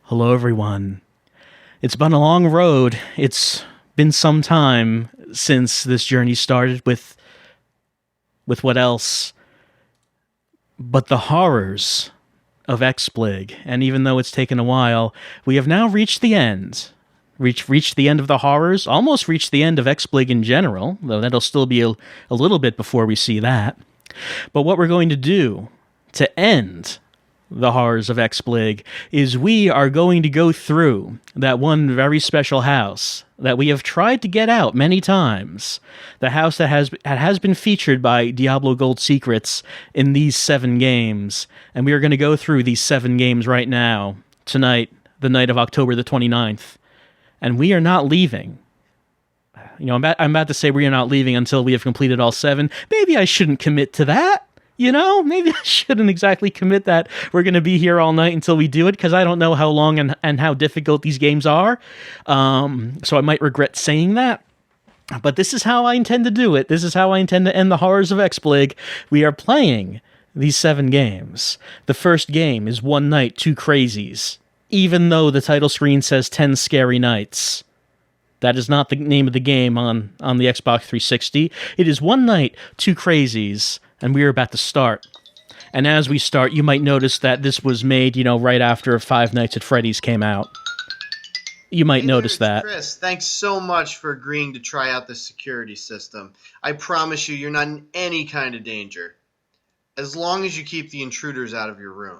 Hello, everyone. It's been a long road. It's been some time since this journey started with what else but the horrors of XBLIG. And even though it's taken a while, we have now reached the end. Reached the end of the horrors, almost reached the end of XBLIG in general, though that'll still be a little bit before we see that. But what we're going to do to end the horrors of XBLIG is we are going to go through that one very special house that we have tried to get out many times. The house that has been featured by Diablo Gold Secrets in these 7 games. And we are going to go through these 7 games right now, tonight, the night of October the 29th. And we are not leaving. You know, I'm about to say we are not leaving until we have completed all 7. Maybe I shouldn't commit to that. You know, maybe I shouldn't exactly commit that we're going to be here all night until we do it, because I don't know how long and how difficult these games are. So I might regret saying that. But this is how I intend to do it. This is how I intend to end the horrors of XBLIG. We are playing these 7 games. The first game is Night Two Crazies, even though the title screen says 10 Scary Nights. That is not the name of the game on the Xbox 360. It is Night Two Crazies. And we are about to start. And as we start, you might notice that this was made, right after Five Nights at Freddy's came out. You might notice that. Chris, thanks so much for agreeing to try out the security system. I promise you're not in any kind of danger, as long as you keep the intruders out of your room.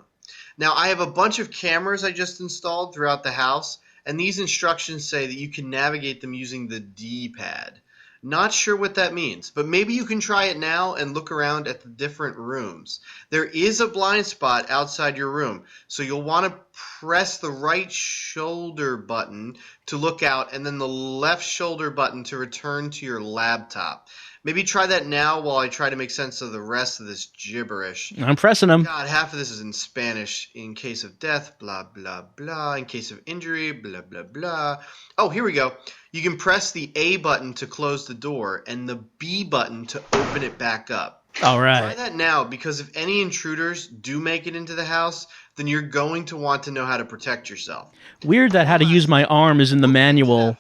Now, I have a bunch of cameras I just installed throughout the house, and these instructions say that you can navigate them using the D-pad. Not sure what that means, but maybe you can try it now and look around at the different rooms. There is a blind spot outside your room, so you'll want to press the right shoulder button to look out and then the left shoulder button to return to your laptop. Maybe try that now while I try to make sense of the rest of this gibberish. I'm pressing them. God, half of this is in Spanish. In case of death, blah, blah, blah. In case of injury, blah, blah, blah. Oh, here we go. You can press the A button to close the door and the B button to open it back up. All right. Try that now, because if any intruders do make it into the house, then you're going to want to know how to protect yourself. Weird that how to use my arm is in the manual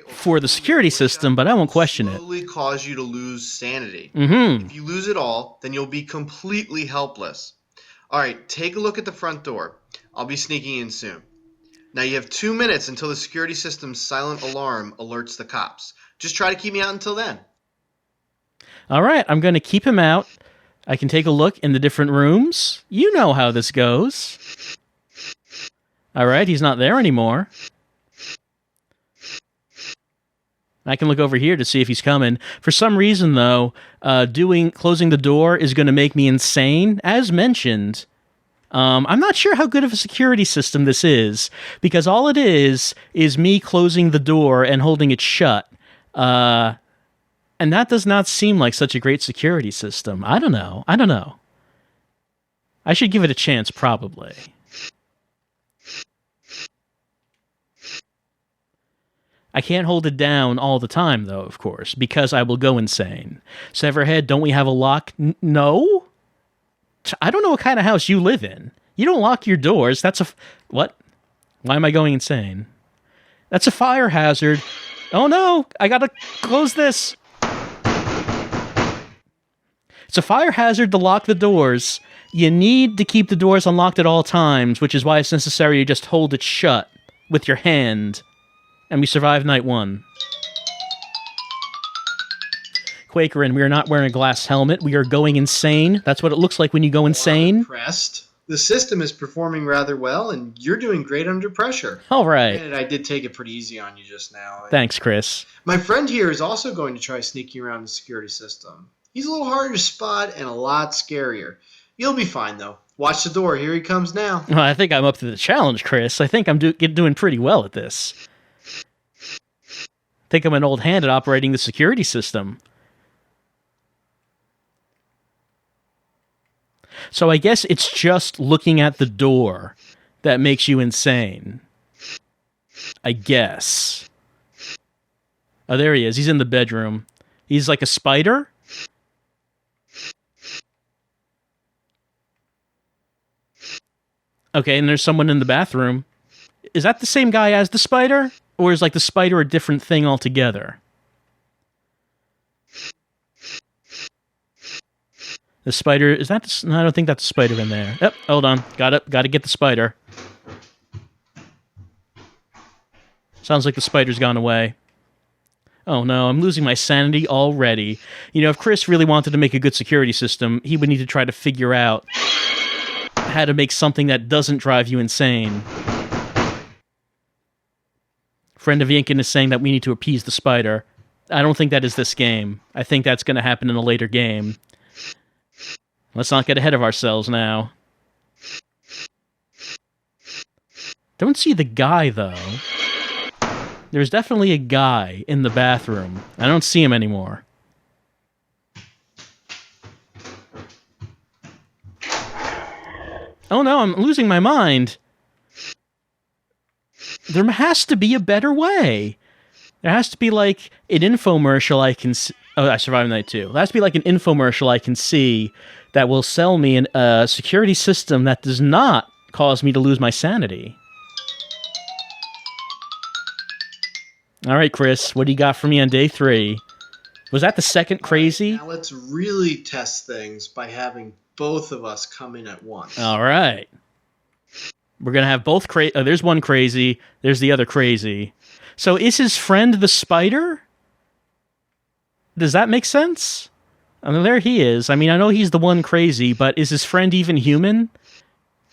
for the security system, but I won't question it. Slowly cause you to lose sanity. Mm-hmm. If you lose it all, then you'll be completely helpless. All right, take a look at the front door. I'll be sneaking in soon. Now you have 2 minutes until the security system's silent alarm alerts the cops. Just try to keep me out until then. All right, I'm going to keep him out. I can take a look in the different rooms. You know how this goes. All right, he's not there anymore. I can look over here to see if he's coming. For some reason, though, closing the door is going to make me insane. As mentioned, I'm not sure how good of a security system this is, because all it is me closing the door and holding it shut. And that does not seem like such a great security system. I don't know. I should give it a chance, probably. I can't hold it down all the time, though, of course, because I will go insane. Severhead, don't we have a lock? No? I don't know what kind of house you live in. You don't lock your doors. That's a... What? Why am I going insane? That's a fire hazard. Oh, no! I gotta close this. It's a fire hazard to lock the doors. You need to keep the doors unlocked at all times, which is why it's necessary to just hold it shut with your hand. And we survived night 1. Quakerin, we are not wearing a glass helmet. We are going insane. That's what it looks like when you go insane. I'm impressed. The system is performing rather well, and you're doing great under pressure. All right. Granted, I did take it pretty easy on you just now. Thanks, Chris. My friend here is also going to try sneaking around the security system. He's a little harder to spot and a lot scarier. You'll be fine, though. Watch the door. Here he comes now. Well, I think I'm up to the challenge, Chris. I think I'm doing pretty well at this. I think I'm an old hand at operating the security system. So I guess it's just looking at the door that makes you insane. I guess. Oh, there he is. He's in the bedroom. He's like a spider? Okay, and there's someone in the bathroom. is that the same guy as the spider? Or is, like, the spider a different thing altogether? The spider, is that the, no, I don't think that's a spider in there. Yep, hold on. Got to get the spider. Sounds like the spider's gone away. Oh no, I'm losing my sanity already. You know, if Chris really wanted to make a good security system, he would need to try to figure out how to make something that doesn't drive you insane. Friend of Yinkin is saying that we need to appease the spider. I don't think that is this game. I think that's going to happen in a later game. Let's not get ahead of ourselves now. Don't see the guy, though. There's definitely a guy in the bathroom. I don't see him anymore. Oh no, I'm losing my mind. There has to be a better way. There has to be, like, an infomercial I can see. Oh, I survived Night 2. There has to be, like, an infomercial I can see that will sell me a security system that does not cause me to lose my sanity. All right, Chris, what do you got for me on day 3? Was that the second crazy? Now let's really test things by having both of us come in at once. All right. We're going to have both crazy. Oh, there's one crazy. There's the other crazy. So is his friend the spider? Does that make sense? I mean, there he is. I mean, I know he's the one crazy, but is his friend even human?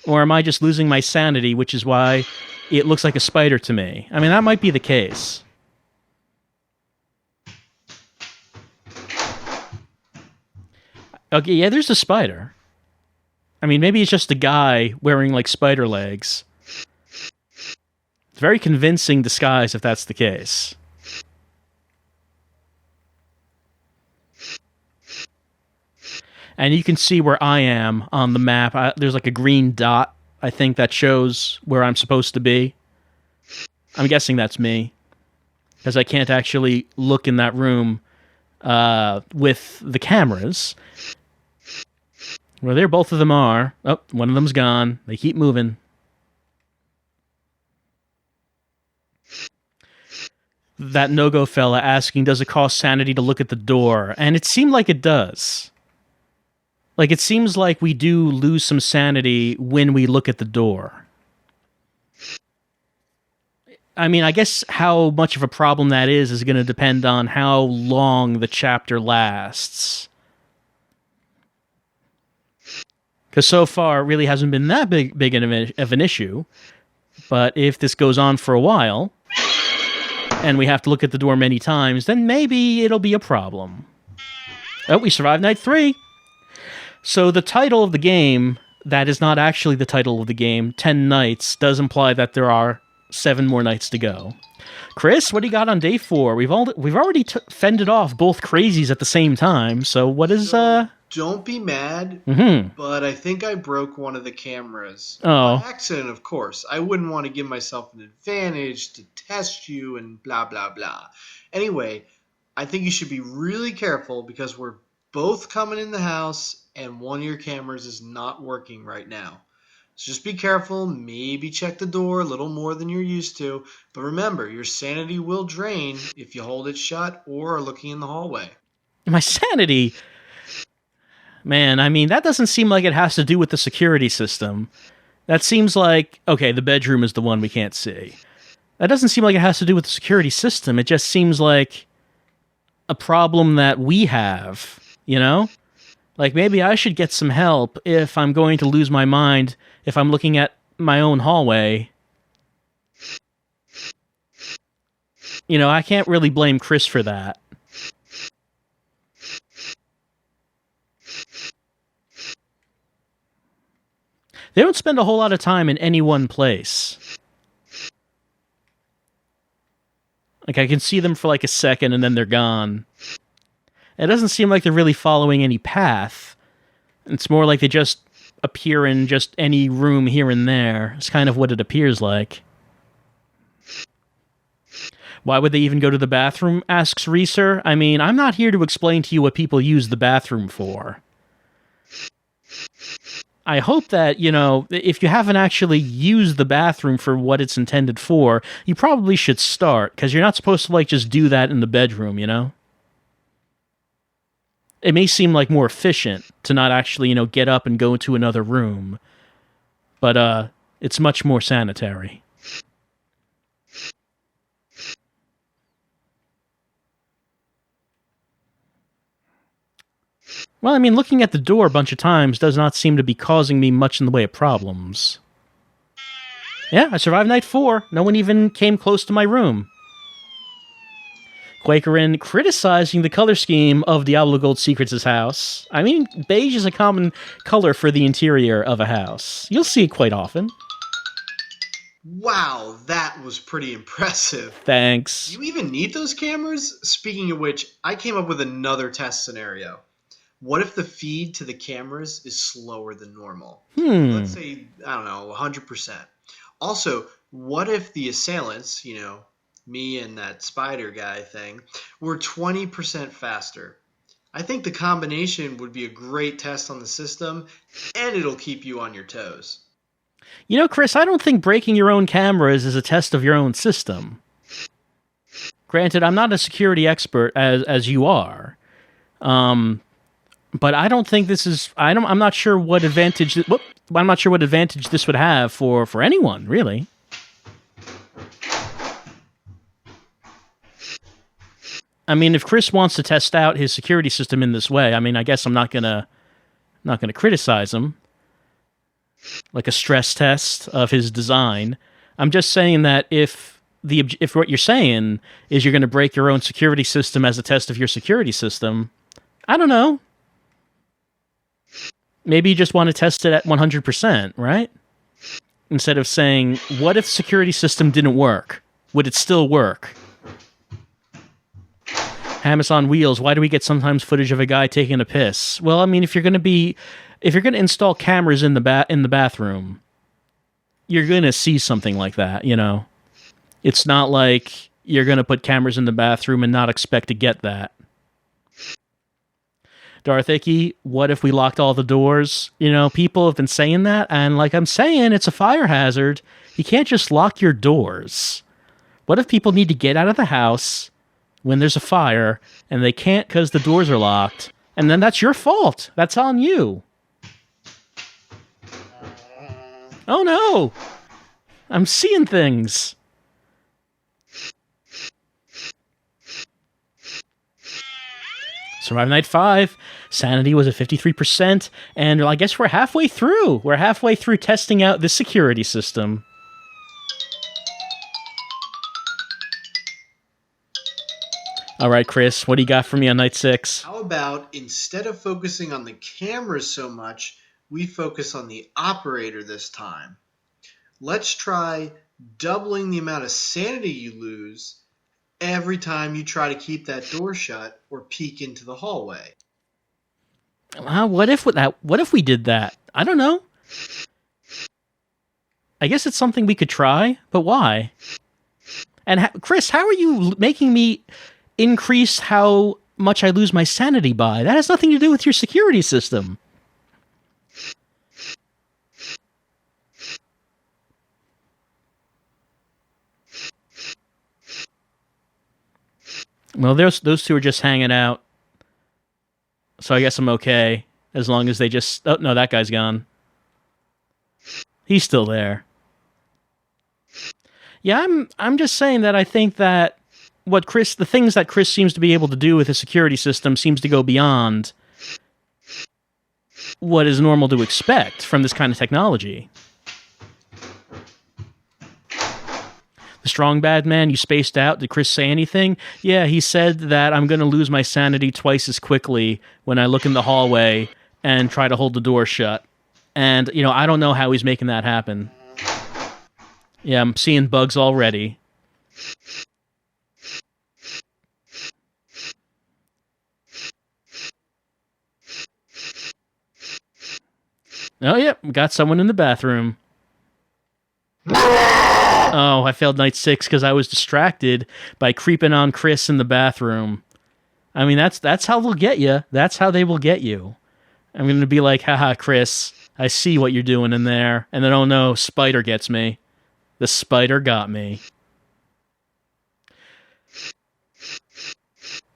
Or am I just losing my sanity, which is why it looks like a spider to me? I mean, that might be the case. Okay, yeah, there's a spider. I mean, maybe it's just a guy wearing, like, spider legs. It's very convincing disguise if that's the case. And you can see where I am on the map. There's, like, a green dot, I think, that shows where I'm supposed to be. I'm guessing that's me. Because I can't actually look in that room with the cameras. Well, there both of them are. Oh, one of them's gone. They keep moving. That no-go fella asking, does it cost sanity to look at the door? And it seemed like it does. Like, it seems like we do lose some sanity when we look at the door. I mean, I guess how much of a problem that is going to depend on how long the chapter lasts. Because so far, it really hasn't been that big of an issue. But if this goes on for a while, and we have to look at the door many times, then maybe it'll be a problem. Oh, we survived Night 3! So the title of the game, that is not actually the title of the game, 10 Nights, does imply that there are 7 more nights to go. Chris, what do you got on day 4? We've already fended off both crazies at the same time, so what is... Don't be mad, but I think I broke one of the cameras. Oh. By accident, of course. I wouldn't want to give myself an advantage to test you and blah, blah, blah. Anyway, I think you should be really careful because we're both coming in the house and one of your cameras is not working right now. So just be careful. Maybe check the door a little more than you're used to. But remember, your sanity will drain if you hold it shut or are looking in the hallway. My sanity... Man, I mean, that doesn't seem like it has to do with the security system. That seems like, okay, the bedroom is the one we can't see. That doesn't seem like it has to do with the security system. It just seems like a problem that we have, you know? Like, maybe I should get some help if I'm going to lose my mind if I'm looking at my own hallway. You know, I can't really blame Chris for that. They don't spend a whole lot of time in any one place. Like, I can see them for like a second and then they're gone. It doesn't seem like they're really following any path. It's more like they just appear in just any room here and there. It's kind of what it appears like. Why would they even go to the bathroom, asks Reeser. I mean, I'm not here to explain to you what people use the bathroom for. I hope that, if you haven't actually used the bathroom for what it's intended for, you probably should start, because you're not supposed to, like, just do that in the bedroom, It may seem like more efficient to not actually, get up and go into another room, but it's much more sanitary. Well, I mean, looking at the door a bunch of times does not seem to be causing me much in the way of problems. Yeah, I survived night 4. No one even came close to my room. Quakerin criticizing the color scheme of Diablo Gold Secrets' house. I mean, beige is a common color for the interior of a house. You'll see it quite often. Wow, that was pretty impressive. Thanks. Do you even need those cameras? Speaking of which, I came up with another test scenario. What if the feed to the cameras is slower than normal? Let's say, I don't know, 100%. Also, what if the assailants, me and that spider guy thing, were 20% faster? I think the combination would be a great test on the system, and it'll keep you on your toes. Chris, I don't think breaking your own cameras is a test of your own system. Granted, I'm not a security expert as you are. But I don't think this is. I'm not sure what advantage. I'm not sure what advantage this would have for anyone, really. I mean, if Chris wants to test out his security system in this way, I mean, I guess I'm not gonna criticize him. Like a stress test of his design. I'm just saying that if what you're saying is you're going to break your own security system as a test of your security system, I don't know. Maybe you just want to test it at 100%, right? Instead of saying, what if security system didn't work? Would it still work? Hamas on wheels, why do we get sometimes footage of a guy taking a piss? Well, I mean, if you're going to install cameras in the bathroom, you're going to see something like that, It's not like you're going to put cameras in the bathroom and not expect to get that. Darth Icky, what if we locked all the doors? People have been saying that, and like I'm saying, it's a fire hazard. You can't just lock your doors. What if people need to get out of the house when there's a fire, and they can't because the doors are locked, and then that's your fault. That's on you. Oh no! I'm seeing things. Survive Night 5. Sanity was at 53%, and I guess we're halfway through. We're halfway through testing out the security system. All right, Chris, what do you got for me on Night 6? How about, instead of focusing on the cameras so much, we focus on the operator this time? Let's try doubling the amount of sanity you lose every time you try to keep that door shut or peek into the hallway. What if we did that? I don't know. I guess it's something we could try, but why? And Chris, how are you making me increase how much I lose my sanity by? That has nothing to do with your security system. Well, those two are just hanging out. So I guess I'm okay. As long as they just... Oh, no, that guy's gone. He's still there. Yeah, I'm just saying that I think that the things that Chris seems to be able to do with his security system seems to go beyond what is normal to expect from this kind of technology. The strong bad man, you spaced out. Did Chris say anything? Yeah, he said that I'm going to lose my sanity twice as quickly when I look in the hallway and try to hold the door shut. And, I don't know how he's making that happen. Yeah, I'm seeing bugs already. Oh, yeah, got someone in the bathroom. Oh, I failed Night 6 because I was distracted by creeping on Chris in the bathroom. I mean, that's how they'll get you. That's how they will get you. I'm going to be like, haha, Chris, I see what you're doing in there. And then, oh no, spider gets me. The spider got me.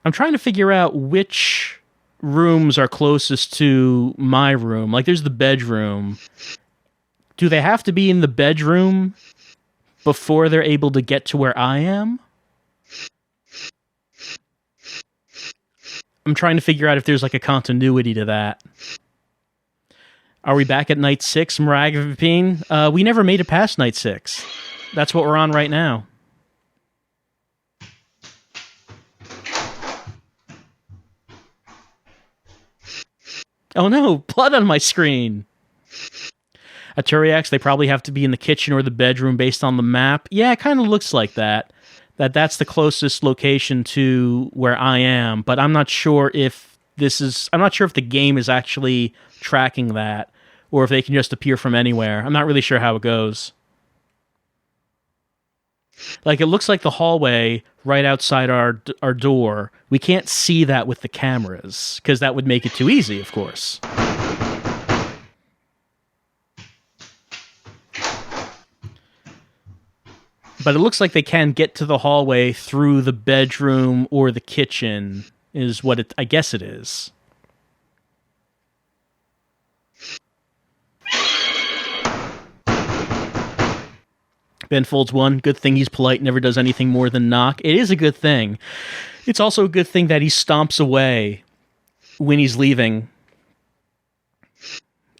I'm trying to figure out which rooms are closest to my room. Like, there's the bedroom. Do they have to be in the bedroom before they're able to get to where I am? I'm trying to figure out if there's like a continuity to that. Are we back at night 6, Maragavapine? We never made it past night 6. That's what we're on right now. Oh no, blood on my screen! Aturiax, they probably have to be in the kitchen or the bedroom based on the map. Yeah, it kind of looks like that. That's the closest location to where I am, but I'm not sure if I'm not sure if the game is actually tracking that, or if they can just appear from anywhere. I'm not really sure how it goes. Like, it looks like the hallway right outside our door. We can't see that with the cameras, because that would make it too easy, of course. But it looks like they can get to the hallway through the bedroom or the kitchen, is what I guess it is. Ben Folds 1, good thing he's polite, never does anything more than knock. It is a good thing. It's also a good thing that he stomps away when he's leaving,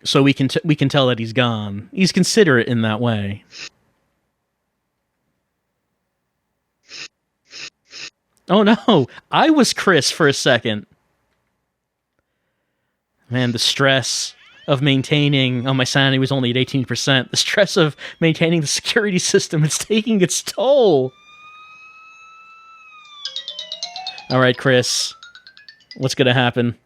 so we can tell that he's gone. He's considerate in that way. Oh no, I was Chris for a second. Man, the stress of maintaining... Oh, my sanity was only at 18%. The stress of maintaining the security system, it's taking its toll. All right, Chris. What's going to happen?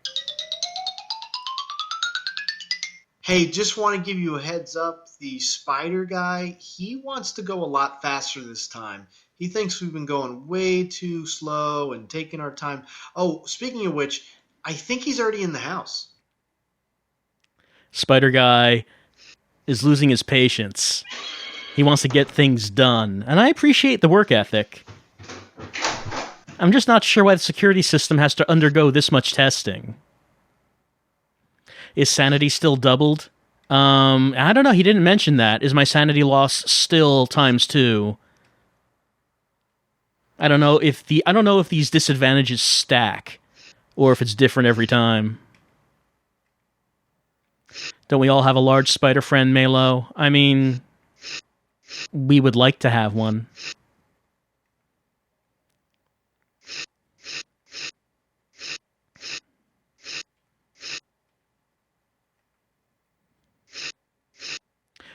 Hey, just want to give you a heads up. The spider guy, he wants to go a lot faster this time. He thinks we've been going way too slow and taking our time. Oh, speaking of which, I think he's already in the house. Spider guy is losing his patience. He wants to get things done, and I appreciate the work ethic. I'm just not sure why the security system has to undergo this much testing. Is sanity still doubled? I don't know. He didn't mention that. Is my sanity loss still ×2? I don't know if these disadvantages stack, or if it's different every time. Don't we all have a large spider friend, Melo? I mean, we would like to have one.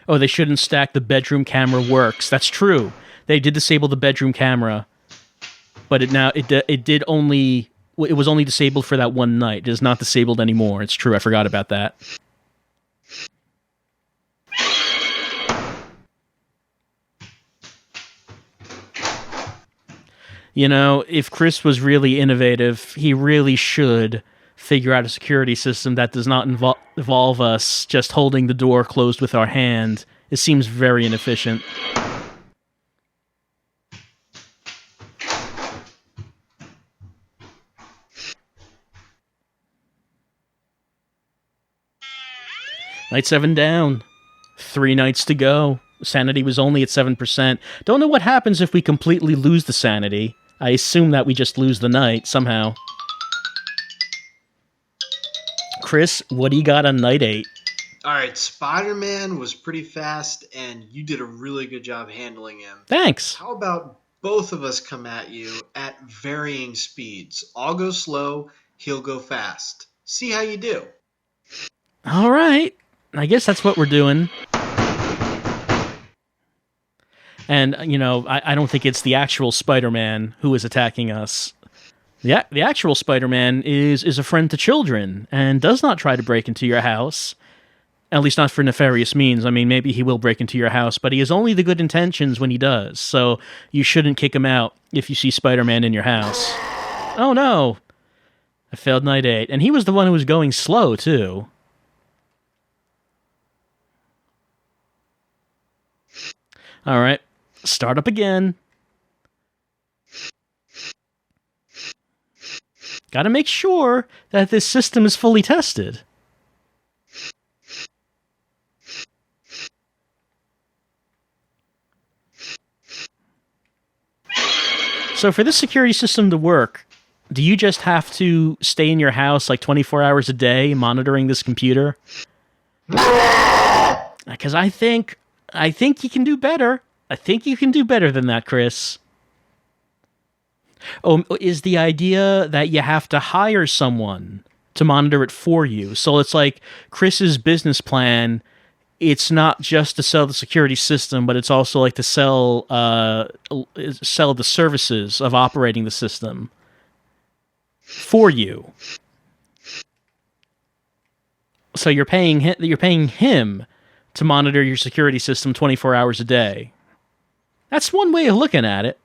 Oh, they shouldn't stack. The bedroom camera works. That's true. They did disable the bedroom camera, but it was only disabled for that one night. It is not disabled anymore. It's true. I forgot about that. You know, if Chris was really innovative, he really should figure out a security system that does not involve us just holding the door closed with our hand. It seems very inefficient. Night 7 down. 3 nights to go. Sanity was only at 7%. Don't know what happens if we completely lose the sanity. I assume that we just lose the night somehow. Chris, what do you got on night 8? All right, Spider-Man was pretty fast, and you did a really good job handling him. Thanks. How about both of us come at you at varying speeds? I'll go slow, he'll go fast. See how you do. All right. I guess that's what we're doing. And, you know, I don't think it's the actual Spider-Man who is attacking us. The actual Spider-Man is a friend to children and does not try to break into your house. At least not for nefarious means. I mean, maybe he will break into your house, but he has only the good intentions when he does. So you shouldn't kick him out if you see Spider-Man in your house. Oh no! I failed night 8. And he was the one who was going slow, too. All right. Start up again. Got to make sure that this system is fully tested. So for this security system to work, do you just have to stay in your house like 24 hours a day monitoring this computer? Because I think you can do better. I think you can do better than that, Chris. Oh, is the idea that you have to hire someone to monitor it for you? So it's like Chris's business plan. It's not just to sell the security system, but it's also like to sell the services of operating the system for you. So you're paying him to monitor your security system 24 hours a day. That's one way of looking at it.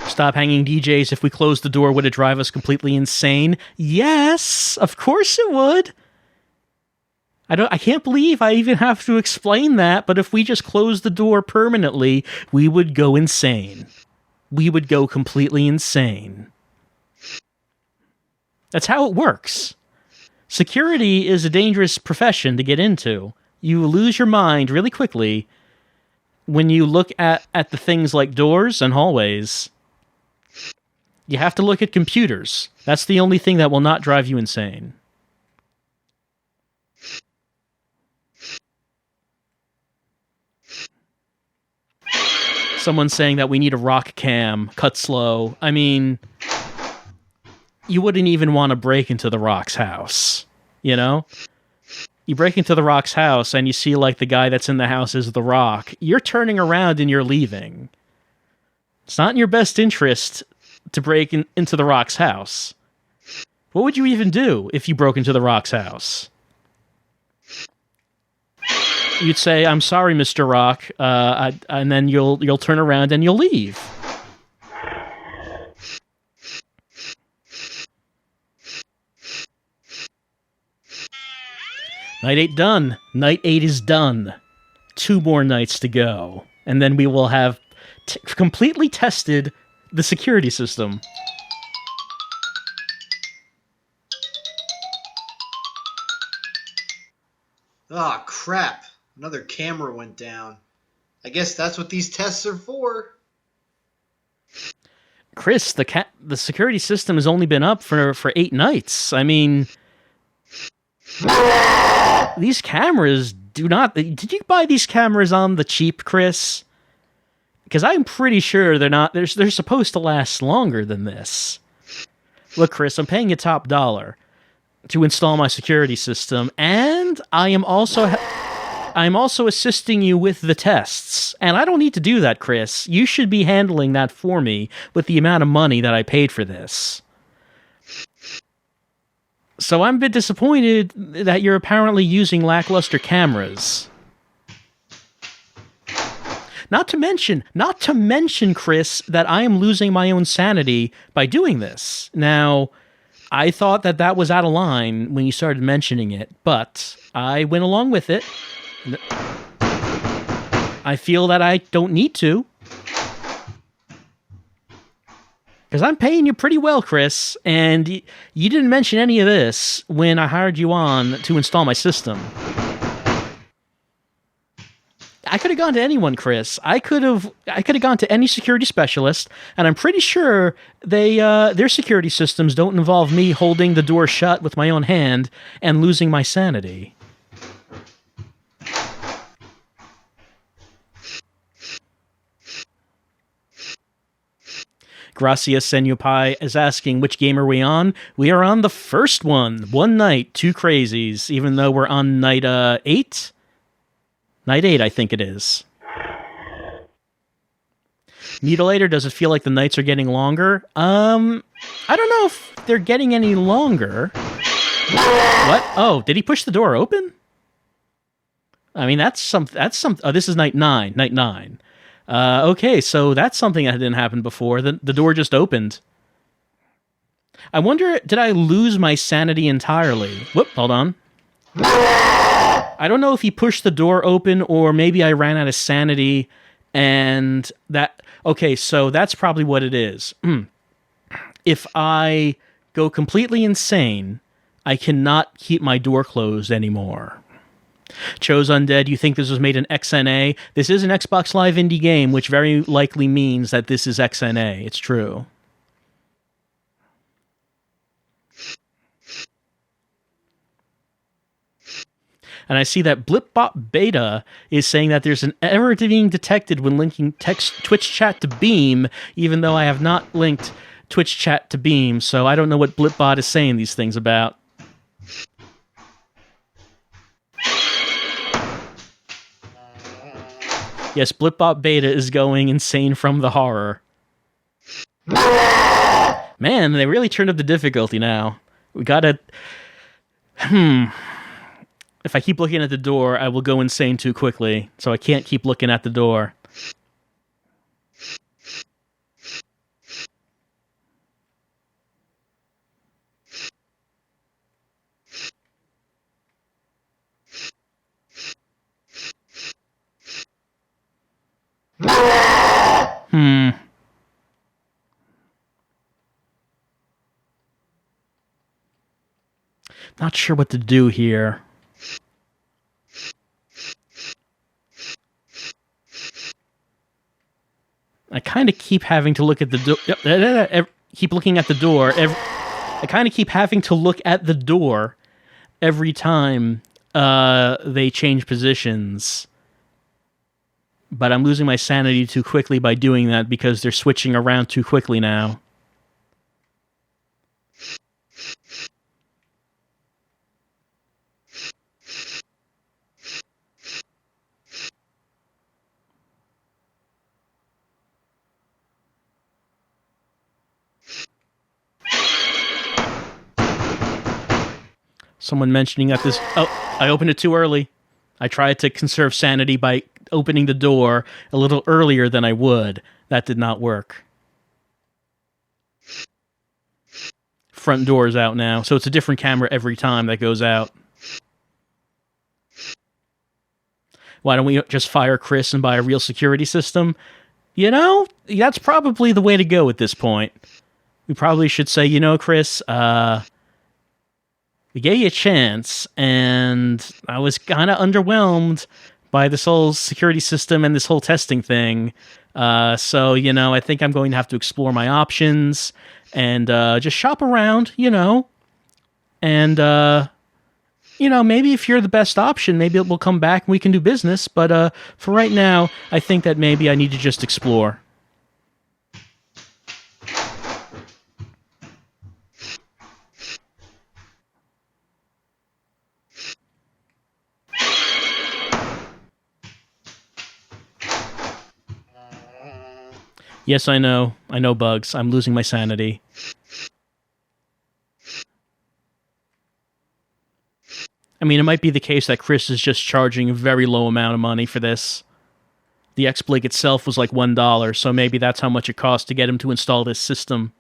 Stop hanging DJs. If we closed the door, would it drive us completely insane? Yes, of course it would. I can't believe I even have to explain that, but if we just closed the door permanently, we would go insane. We would go completely insane. That's how it works. Security is a dangerous profession to get into. You lose your mind really quickly when you look at the things like doors and hallways. You have to look at computers. That's the only thing that will not drive you insane. Someone's saying that we need a rock cam, cut slow. I mean, you wouldn't even want to break into the Rock's house, you know? You break into the Rock's house and you see like the guy that's in the house is the Rock. You're turning around and you're leaving. It's not in your best interest to break into the Rock's house. What would you even do if you broke into the Rock's house? You'd say, "I'm sorry, Mr. Rock," and then you'll turn around and you'll leave. Night 8 done. Night 8 is done. 2 more nights to go, and then we will have completely tested the security system. Oh, crap. Another camera went down. I guess that's what these tests are for. Chris, the security system has only been up for 8 nights. I mean, these cameras do not... Did you buy these cameras on the cheap, Chris? Because I'm pretty sure they're supposed to last longer than this. Look, Chris, I'm paying you top dollar to install my security system, and I am also assisting you with the tests. And I don't need to do that, Chris. You should be handling that for me with the amount of money that I paid for this. So I'm a bit disappointed that you're apparently using lackluster cameras. Not to mention, Chris, that I am losing my own sanity by doing this. Now, I thought that was out of line when you started mentioning it, but I went along with it. I feel that I don't need to. Because I'm paying you pretty well, Chris, and you didn't mention any of this when I hired you on to install my system. I could have gone to anyone, Chris. I could have gone to any security specialist, and I'm pretty sure their security systems don't involve me holding the door shut with my own hand and losing my sanity. Gracias Senupai is asking, which game are we on? We are on the first one. Night Two Crazies, even though we're on night 8? Night 8, I think it is. Mutilator, does it feel like the nights are getting longer? I don't know if they're getting any longer. What? Oh, did he push the door open? I mean, that's some. Oh, this is night 9. Night 9. Okay, so that's something that didn't happen before. The door just opened. I wonder, did I lose my sanity entirely? Whoop, hold on. I don't know if he pushed the door open or maybe I ran out of sanity and that... Okay, so that's probably what it is. If I go completely insane, I cannot keep my door closed anymore. Chose Undead, you think this was made in XNA? This is an Xbox Live indie game, which very likely means that this is XNA. It's true. And I see that Blipbot Beta is saying that there's an error being detected when linking Twitch chat to Beam, even though I have not linked Twitch chat to Beam, so I don't know what Blipbot is saying these things about. Yes, Blipbot Beta is going insane from the horror. Man, they really turned up the difficulty now. We gotta... If I keep looking at the door, I will go insane too quickly, so I can't keep looking at the door. Not sure what to do here. I kind of keep having to look at the door. Keep looking at the door. I kind of keep having to look at the door every time they change positions. But I'm losing my sanity too quickly by doing that because they're switching around too quickly now. Someone mentioning that this... Oh, I opened it too early. I tried to conserve sanity by opening the door a little earlier than I would. That did not work. Front door is out now, so it's a different camera every time that goes out. Why don't we just fire Chris and buy a real security system? You know, that's probably the way to go at this point. We probably should say, you know, Chris, we gave you a chance, and I was kind of underwhelmed by this whole security system and this whole testing thing. So, you know, I think I'm going to have to explore my options and just shop around, you know. And, you know, maybe if you're the best option, maybe it will come back and we can do business. But for right now, I think that maybe I need to just explore. Yes, I know. I know, Bugs. I'm losing my sanity. I mean, it might be the case that Chris is just charging a very low amount of money for this. The XBLIG itself was like $1, so maybe that's how much it cost to get him to install this system.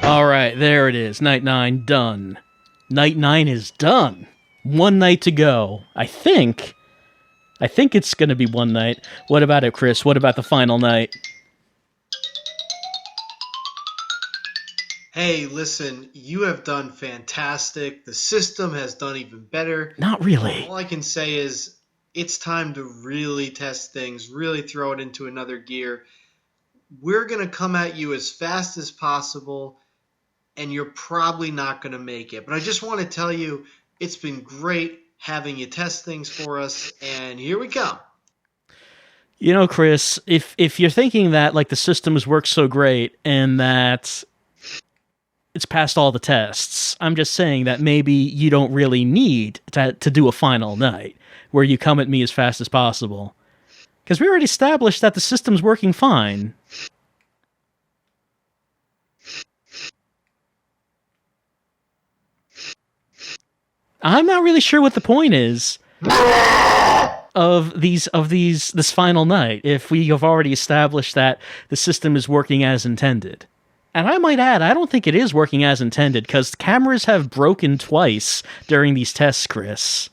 Alright, there it is. Night 9 done. Night 9 is done. One night to go. I think it's going to be one night. What about it, Chris? What about the final night? Hey, listen, you have done fantastic. The system has done even better. Not really. All I can say is it's time to really test things, really throw it into another gear. We're going to come at you as fast as possible, and you're probably not going to make it. But I just want to tell you, it's been great having you test things for us, and here we come. You know, Chris, if you're thinking that like the systems work so great and that it's passed all the tests, I'm just saying that maybe you don't really need to do a final night where you come at me as fast as possible. Because we already established that the system's working fine. I'm not really sure what the point is of this final night if we have already established that the system is working as intended. And I might add, I don't think it is working as intended, because cameras have broken twice during these tests, Chris.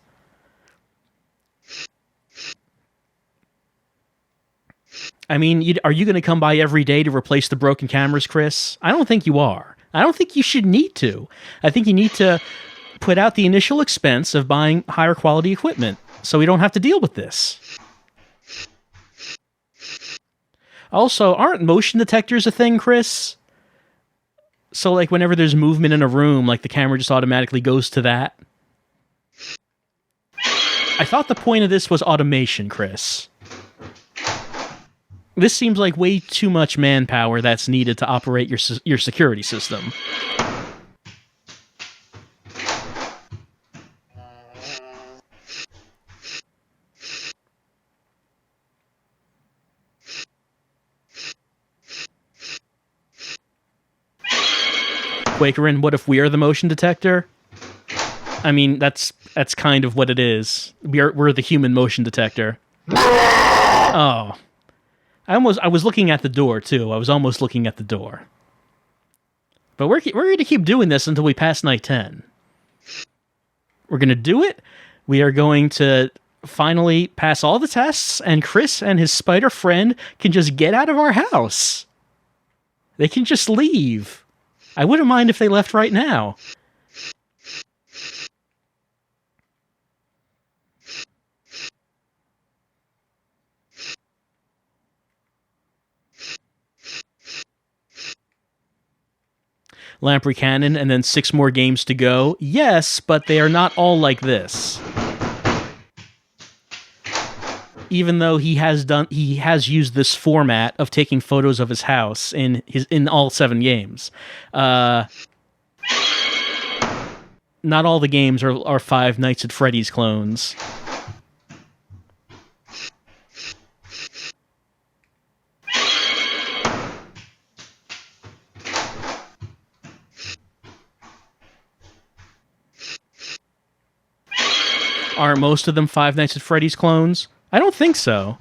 I mean, are you going to come by every day to replace the broken cameras, Chris? I don't think you are. I don't think you should need to. I think you need to put out the initial expense of buying higher quality equipment so we don't have to deal with this. Also, aren't motion detectors a thing, Chris? So, like, whenever there's movement in a room, like, the camera just automatically goes to that? I thought the point of this was automation, Chris. This seems like way too much manpower that's needed to operate your security system. Quakerin, what if we are the motion detector? I mean, that's kind of what it is. We're the human motion detector. Oh. I was looking at the door, too. I was almost looking at the door. But we're going to keep doing this until we pass night 10. We're going to do it. We are going to finally pass all the tests, and Chris and his spider friend can just get out of our house. They can just leave. I wouldn't mind if they left right now. Lamprey Cannon, and then 6 more games to go. Yes, but they are not all like this. Even though he has used this format of taking photos of his house in all 7 games. Not all the games are Five Nights at Freddy's clones. Aren't most of them Five Nights at Freddy's clones? I don't think so.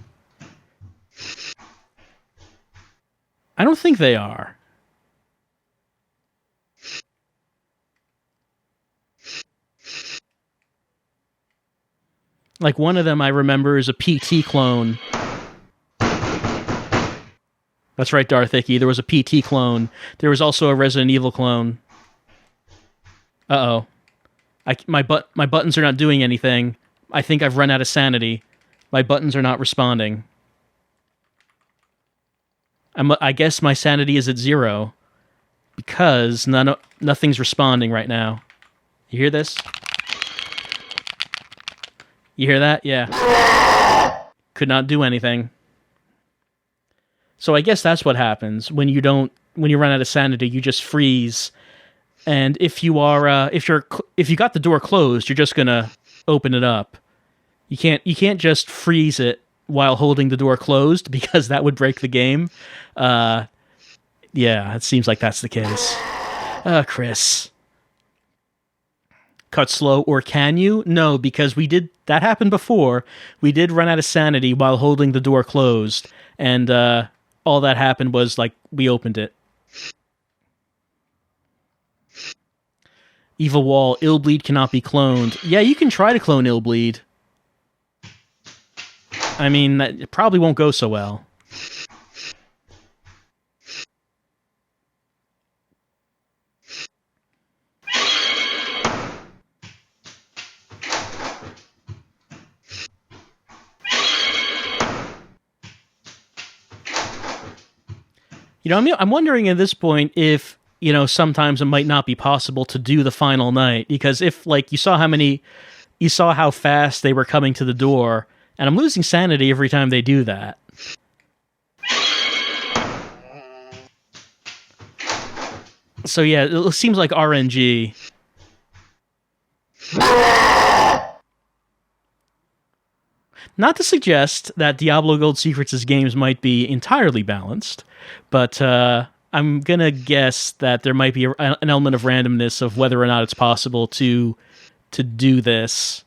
I don't think they are. Like, one of them I remember is a PT clone. That's right, Darth Icky. There was a PT clone. There was also a Resident Evil clone. Uh-oh. My buttons are not doing anything. I think I've run out of sanity. My buttons are not responding. I guess my sanity is at 0 because nothing's responding right now. You hear this? You hear that? Yeah. Could not do anything. So I guess that's what happens when you run out of sanity. You just freeze. And if you got the door closed, you're just gonna open it up. You can't just freeze it while holding the door closed, because that would break the game. Yeah, it seems like that's the case. Chris. Cut slow, or can you? No, because that happened before. We did run out of sanity while holding the door closed, and all that happened was, like, we opened it. Evil Wall, Illbleed cannot be cloned. Yeah, you can try to clone Illbleed. I mean, it probably won't go so well. You know, I'm wondering at this point if, sometimes it might not be possible to do the final night, because if, like, you saw how many you saw how fast they were coming to the door, and I'm losing sanity every time they do that. So yeah, it seems like RNG. Not to suggest that Diablo Gold Secrets' games might be entirely balanced, but I'm going to guess that there might be an element of randomness of whether or not it's possible to do this.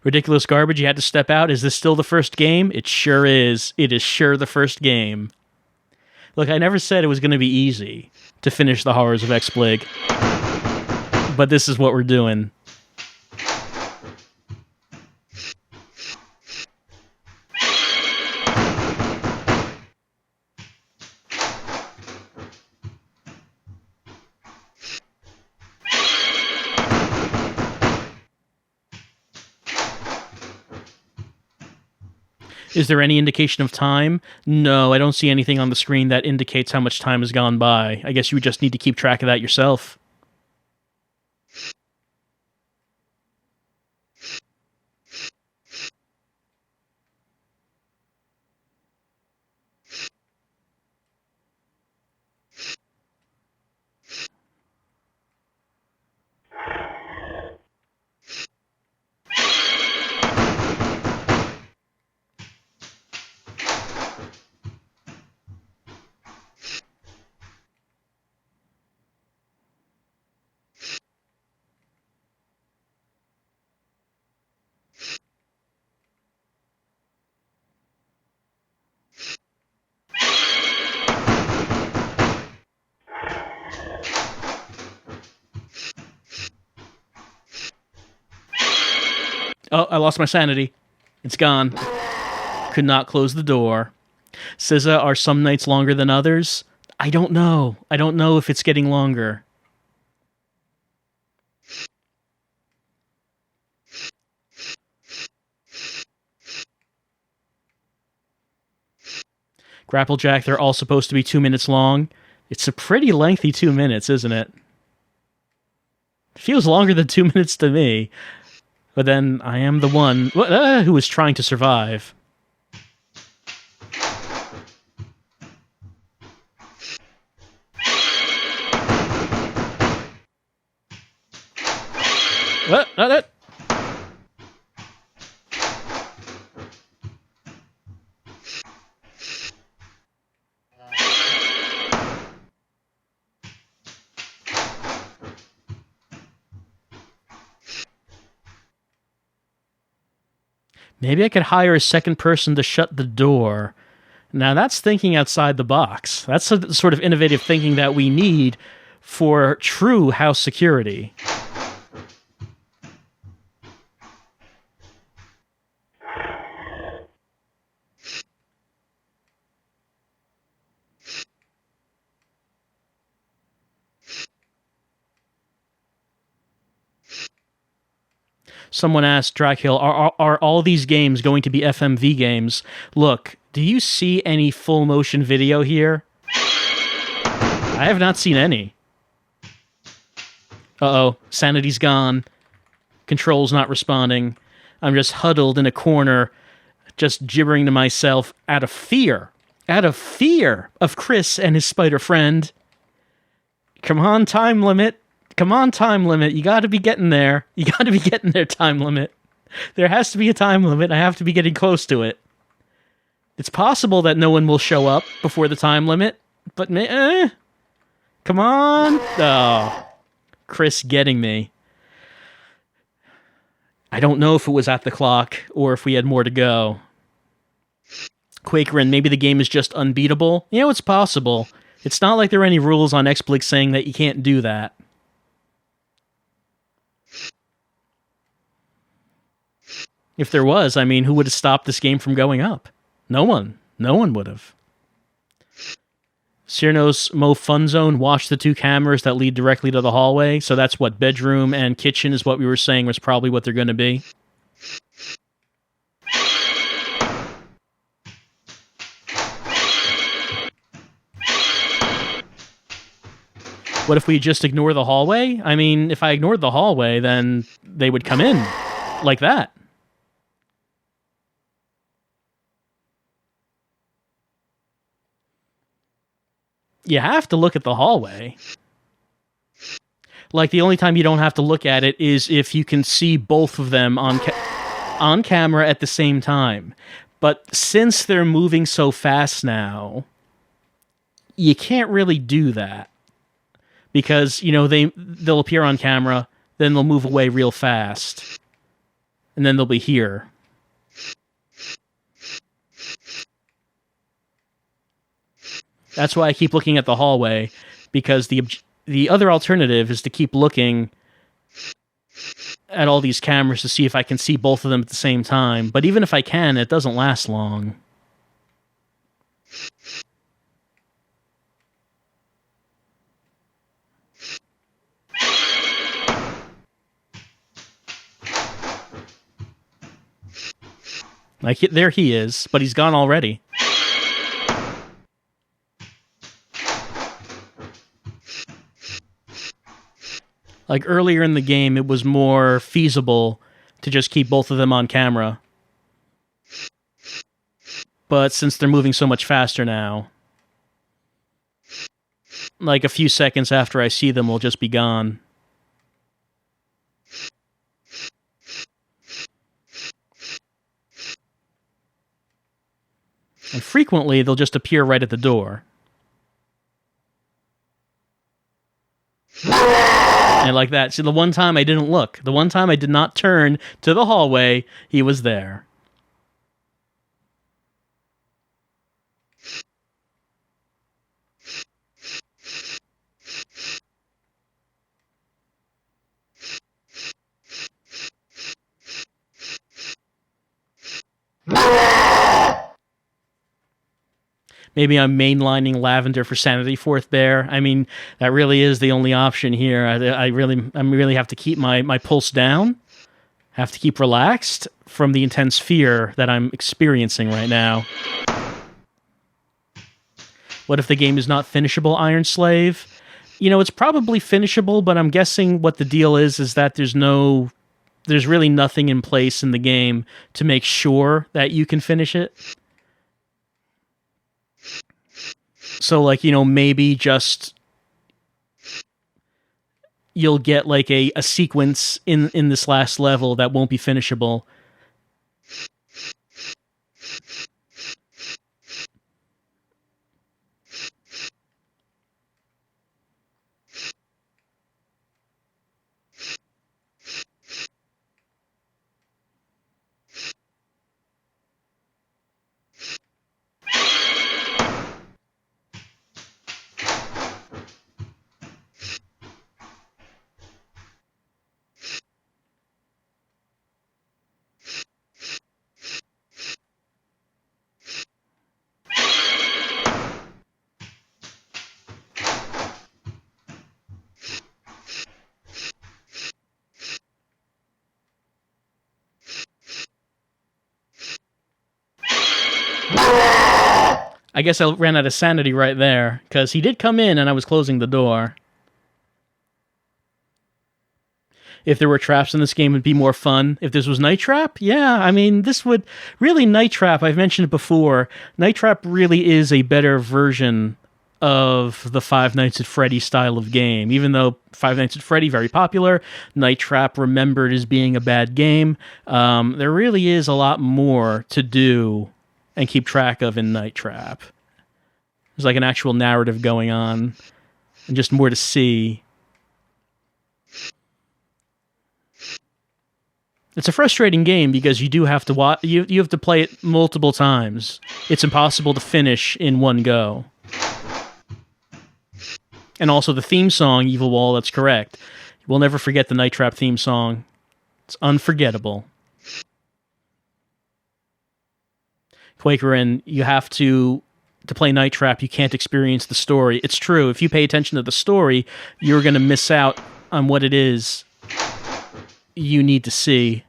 Ridiculous Garbage, you had to step out. Is this still the first game? It sure is. It is sure the first game. Look, I never said it was going to be easy to finish the Horrors of XBLIG, but this is what we're doing. Is there any indication of time? No, I don't see anything on the screen that indicates how much time has gone by. I guess you would just need to keep track of that yourself. Oh, I lost my sanity. It's gone. Could not close the door. SZA, are some nights longer than others? I don't know. I don't know if it's getting longer. Grapplejack, they're all supposed to be 2 minutes long. It's a pretty lengthy 2 minutes, isn't it? Feels longer than 2 minutes to me. But then I am the one who is trying to survive. What? Maybe I could hire a second person to shut the door. Now that's thinking outside the box. That's the sort of innovative thinking that we need for true house security. Someone asked Dracula, are all these games going to be FMV games? Look, do you see any full motion video here? I have not seen any. Uh-oh, sanity's gone. Control's not responding. I'm just huddled in a corner, just gibbering to myself out of fear. Out of fear of Chris and his spider friend. Come on, time limit. Come on, time limit. You gotta be getting there. You gotta be getting there, time limit. There has to be a time limit. I have to be getting close to it. It's possible that no one will show up before the time limit, but come on. Oh, Chris getting me. I don't know if it was at the clock or if we had more to go. Quakerin, maybe the game is just unbeatable. You know, it's possible. It's not like there are any rules on XBLIG saying that you can't do that. If there was, I mean, who would have stopped this game from going up? No one. No one would have. Cyrnos Mo Fun Zone, watch the two cameras that lead directly to the hallway. So that's what bedroom and kitchen is what we were saying was probably what they're going to be. What if we just ignore the hallway? I mean, if I ignored the hallway, then they would come in like that. You have to look at the hallway. Like, the only time you don't have to look at it is if you can see both of them on camera at the same time. But since they're moving so fast now, you can't really do that. Because, they'll appear on camera, then they'll move away real fast. And then they'll be here. That's why I keep looking at the hallway, because the other alternative is to keep looking at all these cameras to see if I can see both of them at the same time. But even if I can, it doesn't last long. Like, there he is, but he's gone already. Like, earlier in the game, it was more feasible to just keep both of them on camera. But since they're moving so much faster now, like, a few seconds after I see them, will just be gone. And frequently, they'll just appear right at the door. And like that. See, the one time I didn't look, the one time I did not turn to the hallway, he was there. Maybe I'm mainlining lavender for sanity, fourth bear. I mean, that really is the only option here. I really have to keep my pulse down. Have to keep relaxed from the intense fear that I'm experiencing right now. What if the game is not finishable, Iron Slave? It's probably finishable, but I'm guessing what the deal is that there's really nothing in place in the game to make sure that you can finish it. So, like, maybe just you'll get, like, a sequence in this last level that won't be finishable. I guess I ran out of sanity right there, because he did come in and I was closing the door. If there were traps in this game, it'd be more fun. If this was Night Trap, yeah, I mean, this would... Really, Night Trap, I've mentioned it before, Night Trap really is a better version of the Five Nights at Freddy style of game. Even though Five Nights at Freddy, very popular, Night Trap remembered as being a bad game, there really is a lot more to do and keep track of in Night Trap. There's like an actual narrative going on, and just more to see. It's a frustrating game because you do have to you have to play it multiple times. It's impossible to finish in one go. And also the theme song, Evil Wall, that's correct. We'll never forget the Night Trap theme song. It's unforgettable. Quakerin, you have to play Night Trap, you can't experience the story. It's true. If you pay attention to the story, you're going to miss out on what it is you need to see.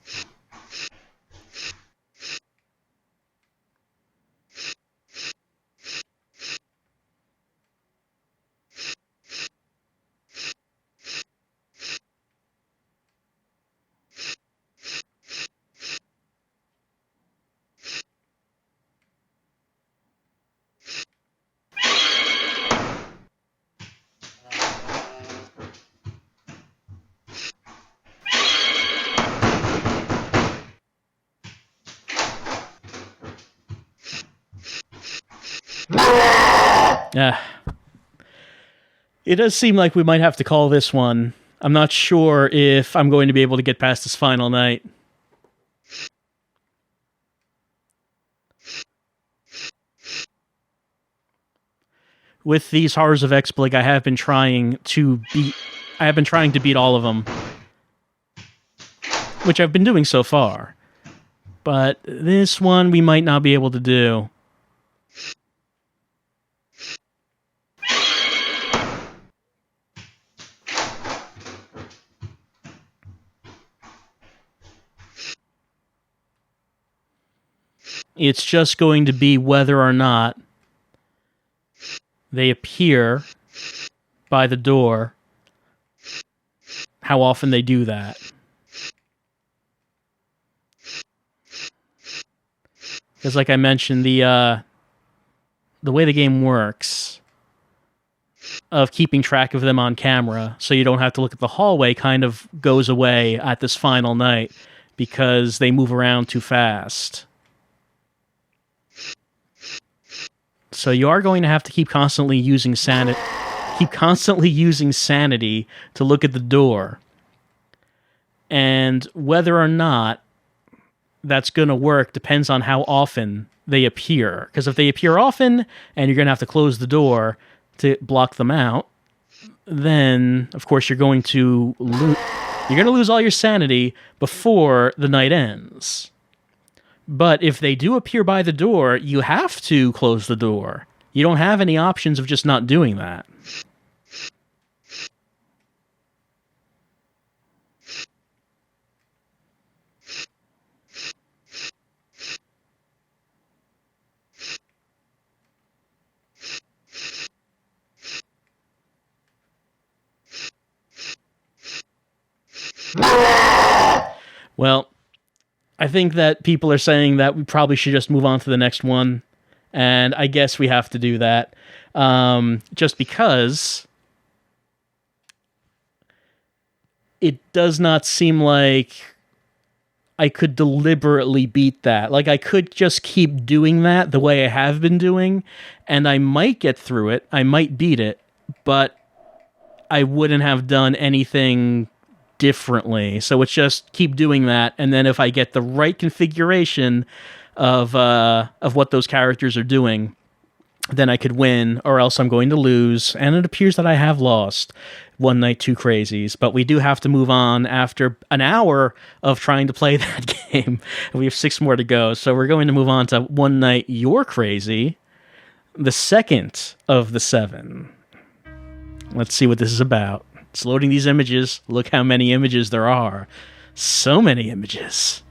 It does seem like we might have to call this one. I'm not sure if I'm going to be able to get past this final night. With these Horrors of XBLIG, I have been trying to beat all of them, which I've been doing so far. But this one we might not be able to do. It's just going to be whether or not they appear by the door, how often they do that. Because like I mentioned, the way the game works of keeping track of them on camera so you don't have to look at the hallway kind of goes away at this final night because they move around too fast. So you are going to have to keep constantly using sanity to look at the door. And whether or not that's going to work depends on how often they appear. Because if they appear often and you're going to have to close the door to block them out, then of course you're going to lose all your sanity before the night ends. But if they do appear by the door, you have to close the door. You don't have any options of just not doing that. Well, I think that people are saying that we probably should just move on to the next one, and I guess we have to do that, just because it does not seem like I could deliberately beat that. Like, I could just keep doing that the way I have been doing, and I might get through it, I might beat it, but I wouldn't have done anything differently. So it's just keep doing that, and then if I get the right configuration of what those characters are doing, then I could win, or else I'm going to lose. And it appears that I have lost One Night Two Crazies, but we do have to move on after an hour of trying to play that game. We have 6 more to go, so we're going to move on to One Night You're Crazy, the second of the 7. Let's see what this is about. It's loading these images. Look how many images there are. So many images.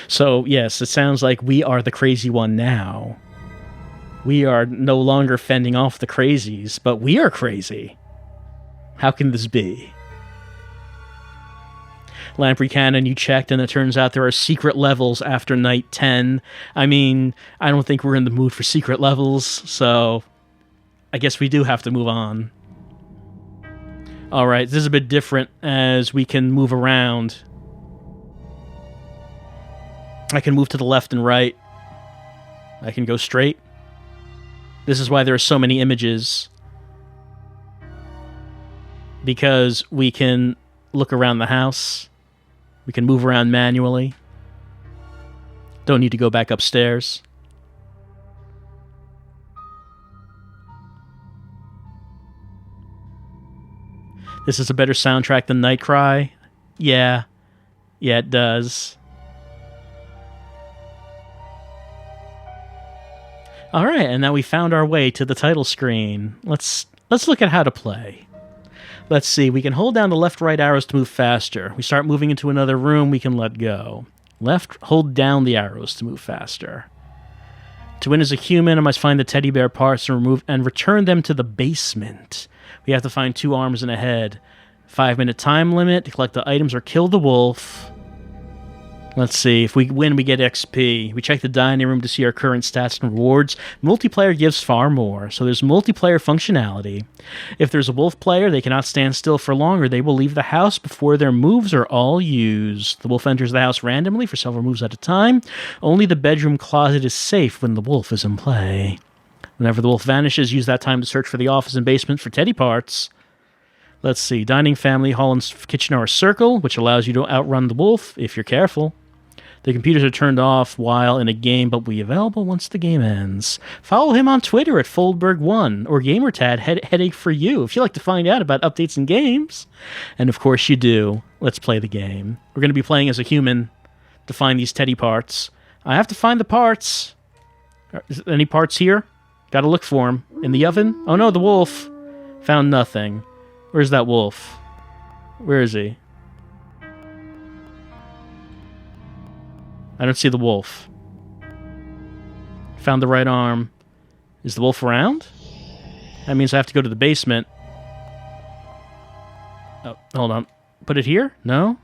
So, yes, it sounds like we are the crazy one now. We are no longer fending off the crazies, but we are crazy. How can this be? Lamprey Cannon, you checked, and it turns out there are secret levels after night 10. I mean, I don't think we're in the mood for secret levels, so I guess we do have to move on. Alright, this is a bit different as we can move around. I can move to the left and right. I can go straight. This is why there are so many images. Because we can look around the house. We can move around manually. Don't need to go back upstairs. This is a better soundtrack than Night Cry. Yeah. Yeah, it does. Alright, and now we found our way to the title screen. Let's look at how to play. Let's see, we can hold down the left-right arrows to move faster. We start moving into another room, we can let go. Left, hold down the arrows to move faster. To win as a human, I must find the teddy bear parts and return them to the basement. We have to find 2 arms and a head. 5-minute time limit to collect the items or kill the wolf. Let's see. If we win, we get XP. We check the dining room to see our current stats and rewards. Multiplayer gives far more, so there's multiplayer functionality. If there's a wolf player, they cannot stand still for long, or they will leave the house before their moves are all used. The wolf enters the house randomly for several moves at a time. Only the bedroom closet is safe when the wolf is in play. Whenever the wolf vanishes, use that time to search for the office and basement for teddy parts. Let's see. Dining, family, hall, and kitchen are a circle, which allows you to outrun the wolf if you're careful. The computers are turned off while in a game, but will be available once the game ends. Follow him on Twitter at Foldberg1 or Gamertad, headache for you, if you'd like to find out about updates and games. And of course you do. Let's play the game. We're going to be playing as a human to find these teddy parts. I have to find the parts. Is there any parts here? Gotta look for them. In the oven? Oh no, the wolf. Found nothing. Where's that wolf? Where is he? I don't see the wolf. Found the right arm. Is the wolf around? That means I have to go to the basement. Oh, hold on. Put it here? No?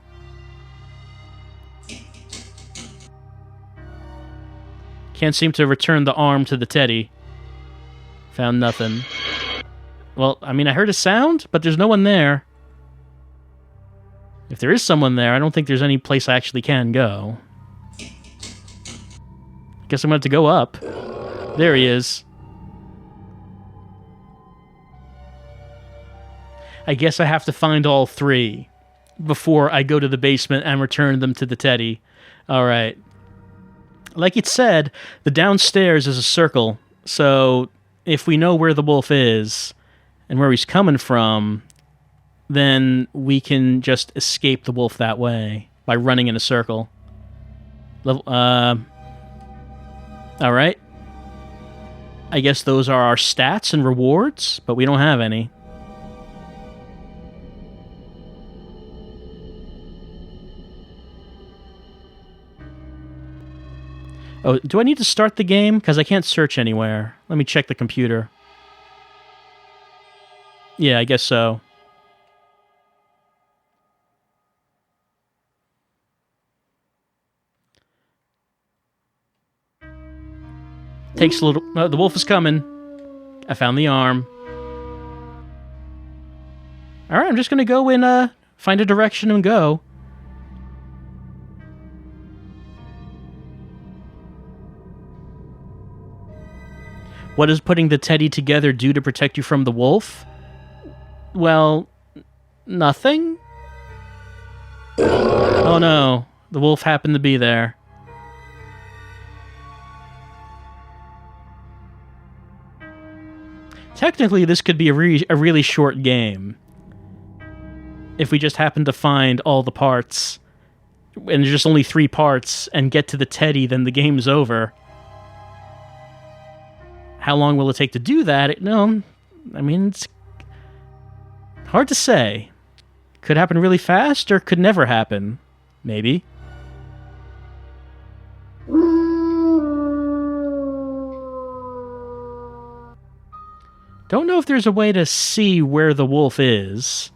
Can't seem to return the arm to the teddy. Found nothing. Well, I mean, I heard a sound, but there's no one there. If there is someone there, I don't think there's any place I actually can go. Guess I'm going to have to go up. There he is. I guess I have to find all three before I go to the basement and return them to the teddy. All right. Like it said, the downstairs is a circle, so if we know where the wolf is and where he's coming from, then we can just escape the wolf that way by running in a circle. All right. I guess those are our stats and rewards, but we don't have any. Oh, do I need to start the game? Because I can't search anywhere. Let me check the computer. Yeah, I guess so. Takes a little... Oh, the wolf is coming. I found the arm. Alright, I'm just going to go and find a direction and go. What does putting the teddy together do to protect you from the wolf? Well, nothing? Oh no, the wolf happened to be there. Technically, this could be a really short game. If we just happen to find all the parts, and there's just only 3 parts, and get to the teddy, then the game's over. How long will it take to do that? No, I mean, it's hard to say. Could happen really fast, or could never happen. Maybe. Don't know if there's a way to see where the wolf is.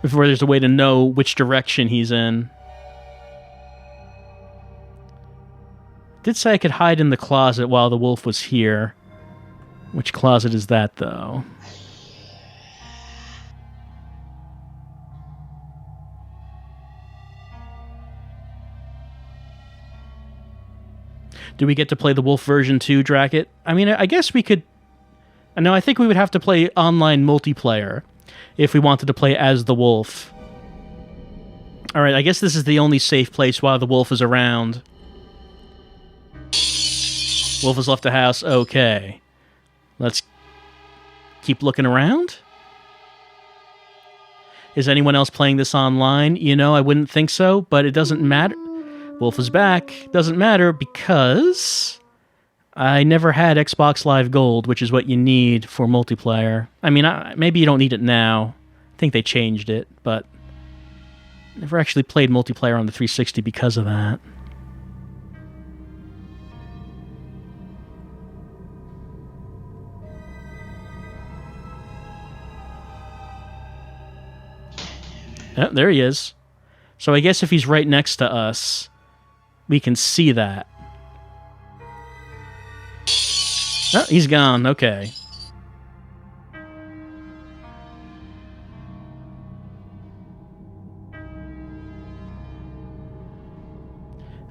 Before there's a way to know which direction he's in. Did say I could hide in the closet while the wolf was here. Which closet is that, though? Do we get to play the wolf version 2, Dracket? I mean, I guess we could... No, I think we would have to play online multiplayer if we wanted to play as the wolf. Alright, I guess this is the only safe place while the wolf is around. Wolf has left the house. Okay. Let's keep looking around. Is anyone else playing this online? You know, I wouldn't think so, but it doesn't matter. Wolf is back. Doesn't matter because I never had Xbox Live Gold, which is what you need for multiplayer. I mean, maybe you don't need it now. I think they changed it, but never actually played multiplayer on the 360 because of that. Oh, there he is. So I guess if he's right next to us, we can see that. Oh, he's gone. Okay.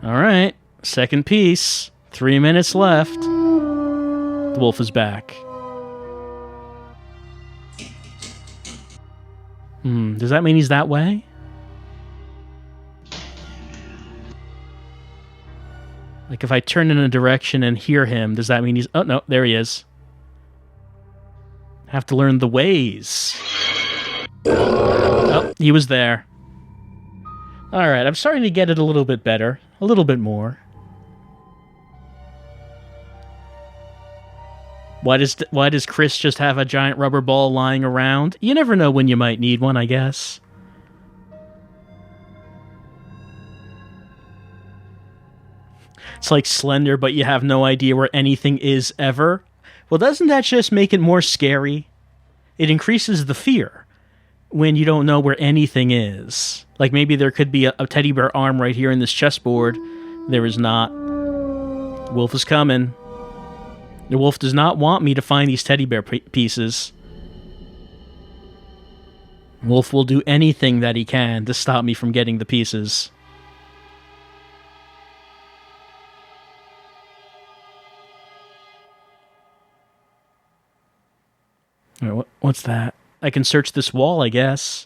All right. Second piece. 3 minutes left. The wolf is back. Does that mean he's that way? Like, if I turn in a direction and hear him, does that mean he's... Oh, no, there he is. Have to learn the ways. Oh, he was there. Alright, I'm starting to get it a little bit better. A little bit more. Why does Chris just have a giant rubber ball lying around? You never know when you might need one, I guess. It's like Slender, but you have no idea where anything is ever. Well, doesn't that just make it more scary? It increases the fear when you don't know where anything is. Like maybe there could be a teddy bear arm right here in this chessboard. There is not. Wolf is coming. The wolf does not want me to find these teddy bear pieces. Wolf will do anything that he can to stop me from getting the pieces. What's that? I can search this wall, I guess.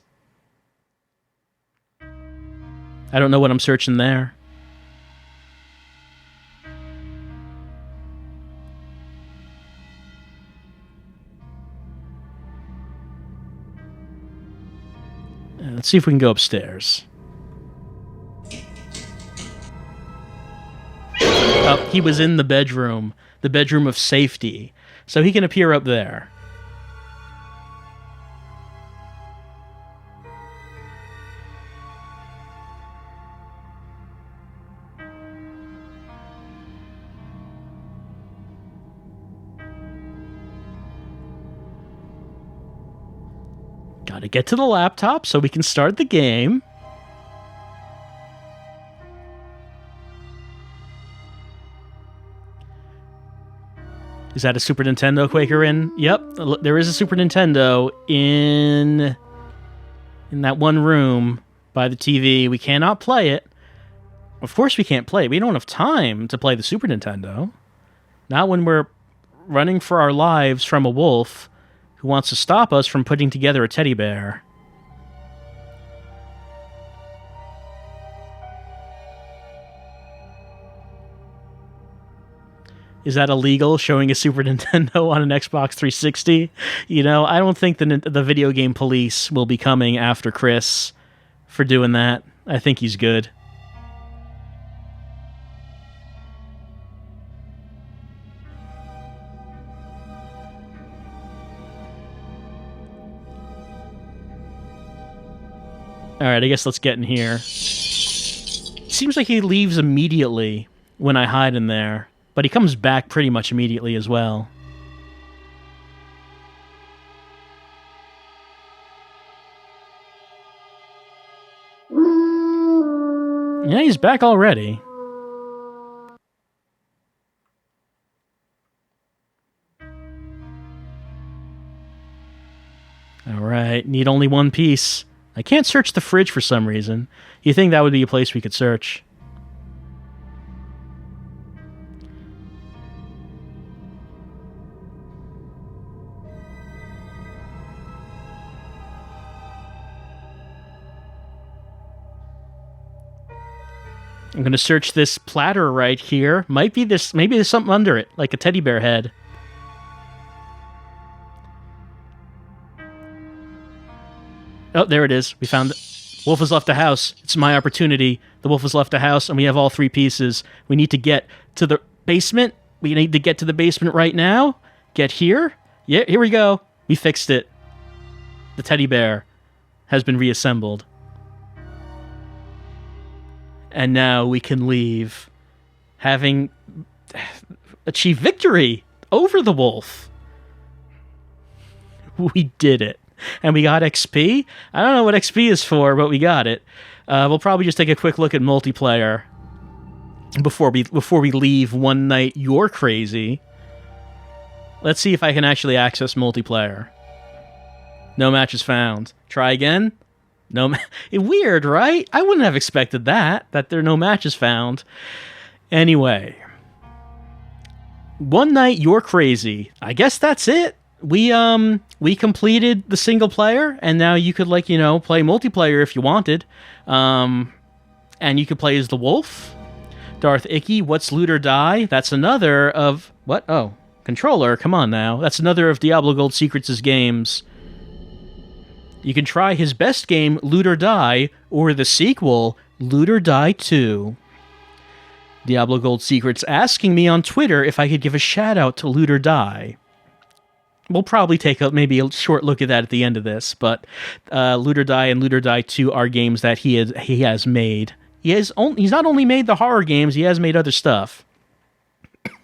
I don't know what I'm searching there. Let's see if we can go upstairs. Oh, he was in the bedroom of safety. So he can appear up there. Gotta get to the laptop so we can start the game. Is that a Super Nintendo, Quaker in? Yep, there is a Super Nintendo in that one room by the TV. We cannot play it. Of course we can't play it. We don't have time to play the Super Nintendo. Not when we're running for our lives from a wolf who wants to stop us from putting together a teddy bear. Is that illegal, showing a Super Nintendo on an Xbox 360? You know, I don't think the video game police will be coming after Chris for doing that. I think he's good. Alright, I guess let's get in here. Seems like he leaves immediately when I hide in there, but he comes back pretty much immediately as well. Yeah, he's back already. Alright, need only one piece. I can't search the fridge for some reason. You think that would be a place we could search? I'm going to search this platter right here. Maybe there's something under it, like a teddy bear head. Oh, there it is. We found it. Wolf has left the house. It's my opportunity. The wolf has left the house, and we have all three pieces. We need to get to the basement. We need to get to the basement right now. Get here. Yeah, here we go. We fixed it. The teddy bear has been reassembled. And now we can leave, having achieved victory over the wolf. We did it. And we got XP? I don't know what XP is for, but we got it. We'll probably just take a quick look at multiplayer before we leave One Night You're Crazy. Let's see if I can actually access multiplayer. No matches found. Try again? No. Weird, right? I wouldn't have expected that there are no matches found. Anyway. One Night You're Crazy. I guess that's it. We completed the single player, and now you could, like, play multiplayer if you wanted. And you could play as the wolf. Darth Icky, What's Loot or Die? That's another of... What? Oh, Controller, come on now. That's another of Diablo Gold Secrets' games. You can try his best game, Loot or Die, or the sequel, Loot or Die 2. Diablo Gold Secrets asking me on Twitter if I could give a shout-out to Loot or Die. We'll probably take maybe a short look at that at the end of this, but Loot or Die and Loot or Die 2 are games that he has made. He's not only made the horror games, he has made other stuff.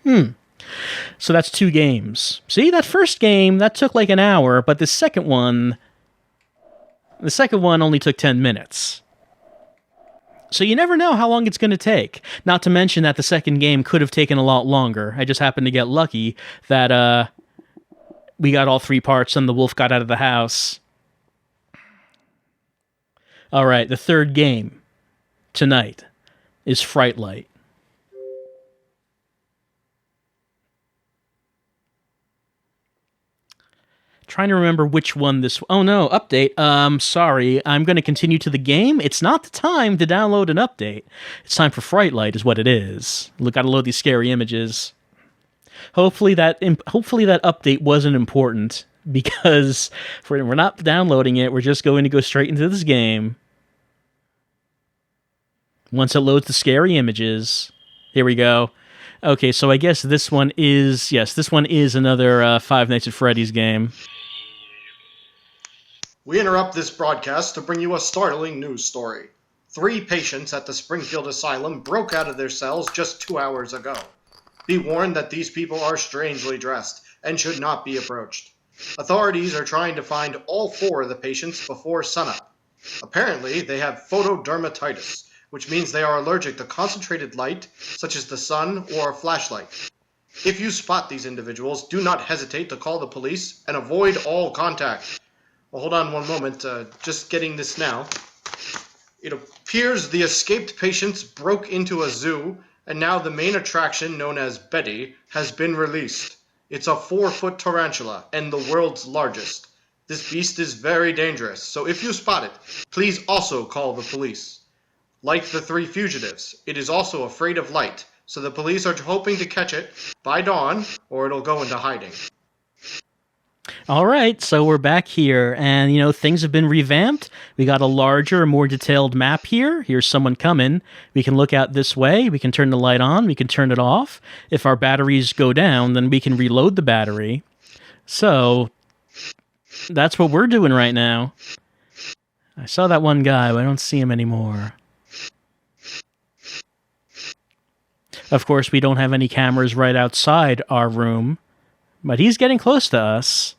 So that's 2 games. See, that first game, that took like an hour, but the second one only took 10 minutes. So you never know how long it's going to take. Not to mention that the second game could have taken a lot longer. I just happened to get lucky that we got all 3 parts and the wolf got out of the house. All right, the third game tonight is Fright Light. Trying to remember which one this... Oh no, update. Sorry, I'm going to continue to the game. It's not the time to download an update. It's time for Fright Light is what it is. Look, gotta load these scary images. Hopefully that update wasn't important, because we're not downloading it. We're just going to go straight into this game. Once it loads the scary images. Here we go. Okay, so I guess this one is... Yes, this one is another Five Nights at Freddy's game. We interrupt this broadcast to bring you a startling news story. 3 patients at the Springfield Asylum broke out of their cells just 2 hours ago. Be warned that these people are strangely dressed and should not be approached. Authorities are trying to find all 4 of the patients before sunup. Apparently, they have photodermatitis, which means they are allergic to concentrated light, such as the sun or a flashlight. If you spot these individuals, do not hesitate to call the police and avoid all contact. Well, hold on one moment, just getting this now. It appears the escaped patients broke into a zoo, and now the main attraction, known as Betty, has been released. It's a 4-foot tarantula, and the world's largest. This beast is very dangerous, so if you spot it, please also call the police. Like the 3 fugitives, it is also afraid of light, so the police are hoping to catch it by dawn, or it'll go into hiding. All right, so we're back here, and, things have been revamped. We got a larger, more detailed map here. Here's someone coming. We can look out this way. We can turn the light on. We can turn it off. If our batteries go down, then we can reload the battery. So, that's what we're doing right now. I saw that one guy, but I don't see him anymore. Of course, we don't have any cameras right outside our room, but he's getting close to us.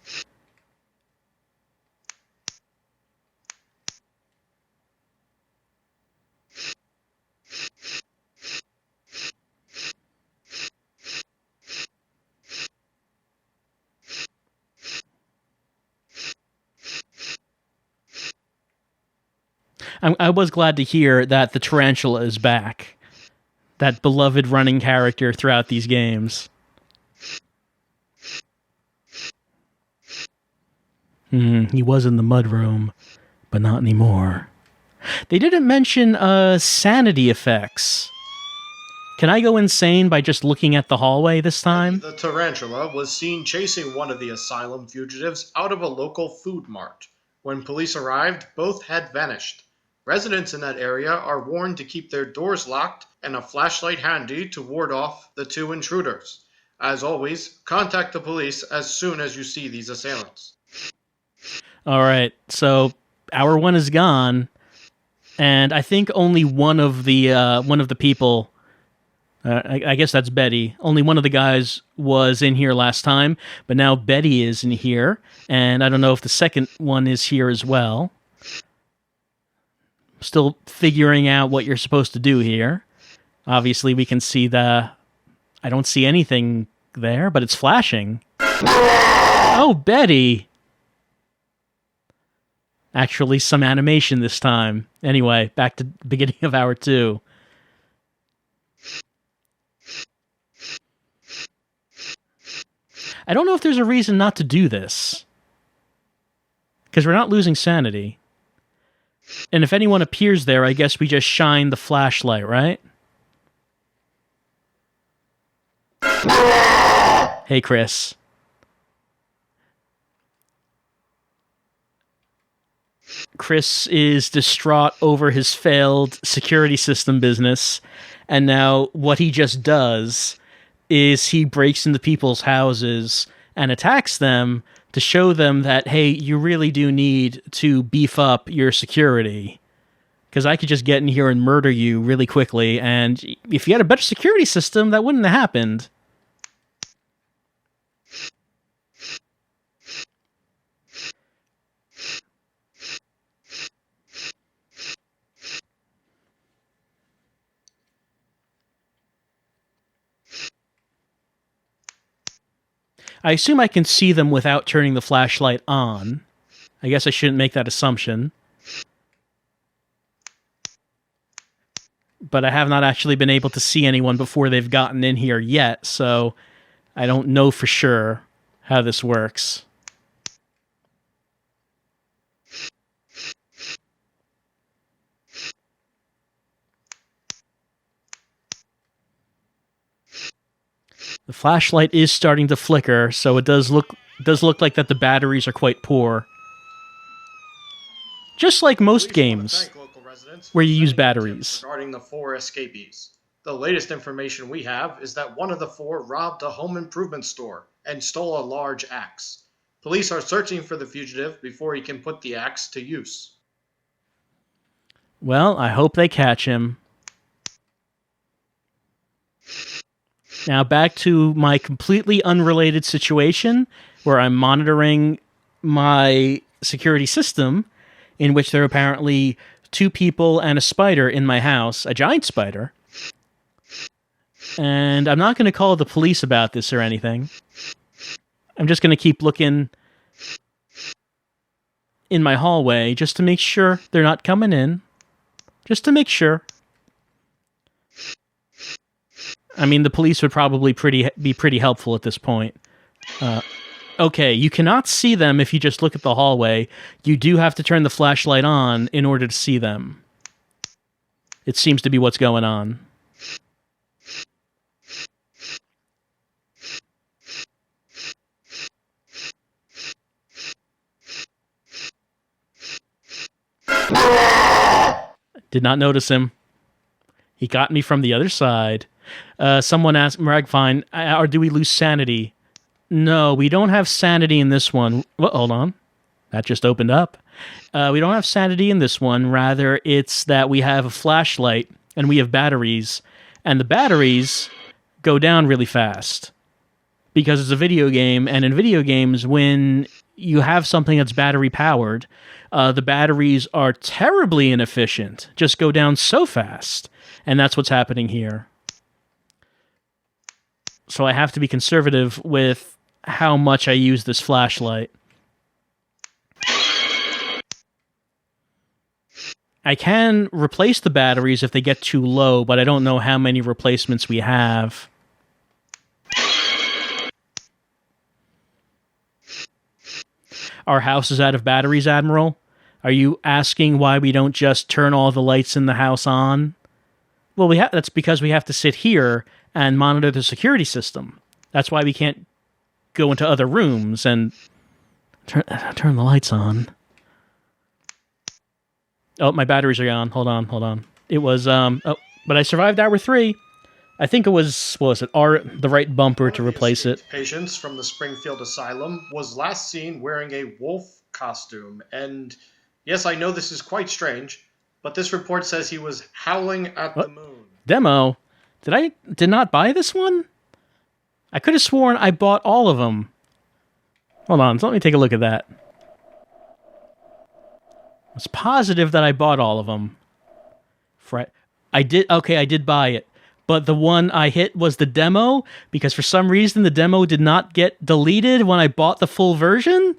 I was glad to hear that the tarantula is back. That beloved running character throughout these games. He was in the mudroom, but not anymore. They didn't mention sanity effects. Can I go insane by just looking at the hallway this time? The tarantula was seen chasing one of the asylum fugitives out of a local food mart. When police arrived, both had vanished. Residents in that area are warned to keep their doors locked and a flashlight handy to ward off the 2 intruders. As always, contact the police as soon as you see these assailants. All right, so hour 1 is gone, and I think only one of the people. I guess that's Betty. Only one of the guys was in here last time, but now Betty is in here, and I don't know if the second one is here as well. Still figuring out what you're supposed to do here. Obviously, we can see I don't see anything there, but it's flashing. Oh, Betty! Actually, some animation this time. Anyway, back to the beginning of hour 2. I don't know if there's a reason not to do this. Because we're not losing sanity. And if anyone appears there, I guess we just shine the flashlight, right? Hey, Chris. Chris is distraught over his failed security system business, and now what he just does is he breaks into people's houses and attacks them to show them that, hey, you really do need to beef up your security. Because I could just get in here and murder you really quickly, and if you had a better security system, that wouldn't have happened. I assume I can see them without turning the flashlight on. I guess I shouldn't make that assumption. But I have not actually been able to see anyone before they've gotten in here yet, so I don't know for sure how this works. The flashlight is starting to flicker, so it does look like that the batteries are quite poor. Just like most games where you use batteries. Regarding the 4 escapees. The latest information we have is that one of the 4 robbed a home improvement store and stole a large axe. Police are searching for the fugitive before he can put the axe to use. Well, I hope they catch him. Now back to my completely unrelated situation where I'm monitoring my security system, in which there are apparently 2 people and a spider in my house, a giant spider. And I'm not going to call the police about this or anything. I'm just going to keep looking in my hallway just to make sure they're not coming in. Just to make sure. I mean, the police would probably be pretty helpful at this point. Okay, you cannot see them if you just look at the hallway. You do have to turn the flashlight on in order to see them. It seems to be what's going on. Did not notice him. He got me from the other side. Someone asked, Maragfine, or do we lose sanity? No, we don't have sanity in this one. Well, hold on. That just opened up. We don't have sanity in this one. Rather, it's that we have a flashlight and we have batteries. And the batteries go down really fast. Because it's a video game, and in video games, when you have something that's battery powered, the batteries are terribly inefficient. Just go down so fast. And that's what's happening here. So I have to be conservative with how much I use this flashlight. I can replace the batteries if they get too low, but I don't know how many replacements we have. Our house is out of batteries, Admiral? Are you asking why we don't just turn all the lights in the house on? Well, that's because we have to sit here and monitor the security system. That's why we can't go into other rooms and turn the lights on. Oh, my batteries are gone. Hold on. It was, but I survived hour 3. I think it was, what was it, the right bumper to replace it. Patients from the Springfield Asylum was last seen wearing a wolf costume. And yes, I know this is quite strange, but this report says he was howling at the moon. Demo? did not buy this one? I could have sworn I bought all of them. Hold on, so let me take a look at that. I was positive that I bought all of them. I did buy it. But the one I hit was the demo, because for some reason the demo did not get deleted when I bought the full version.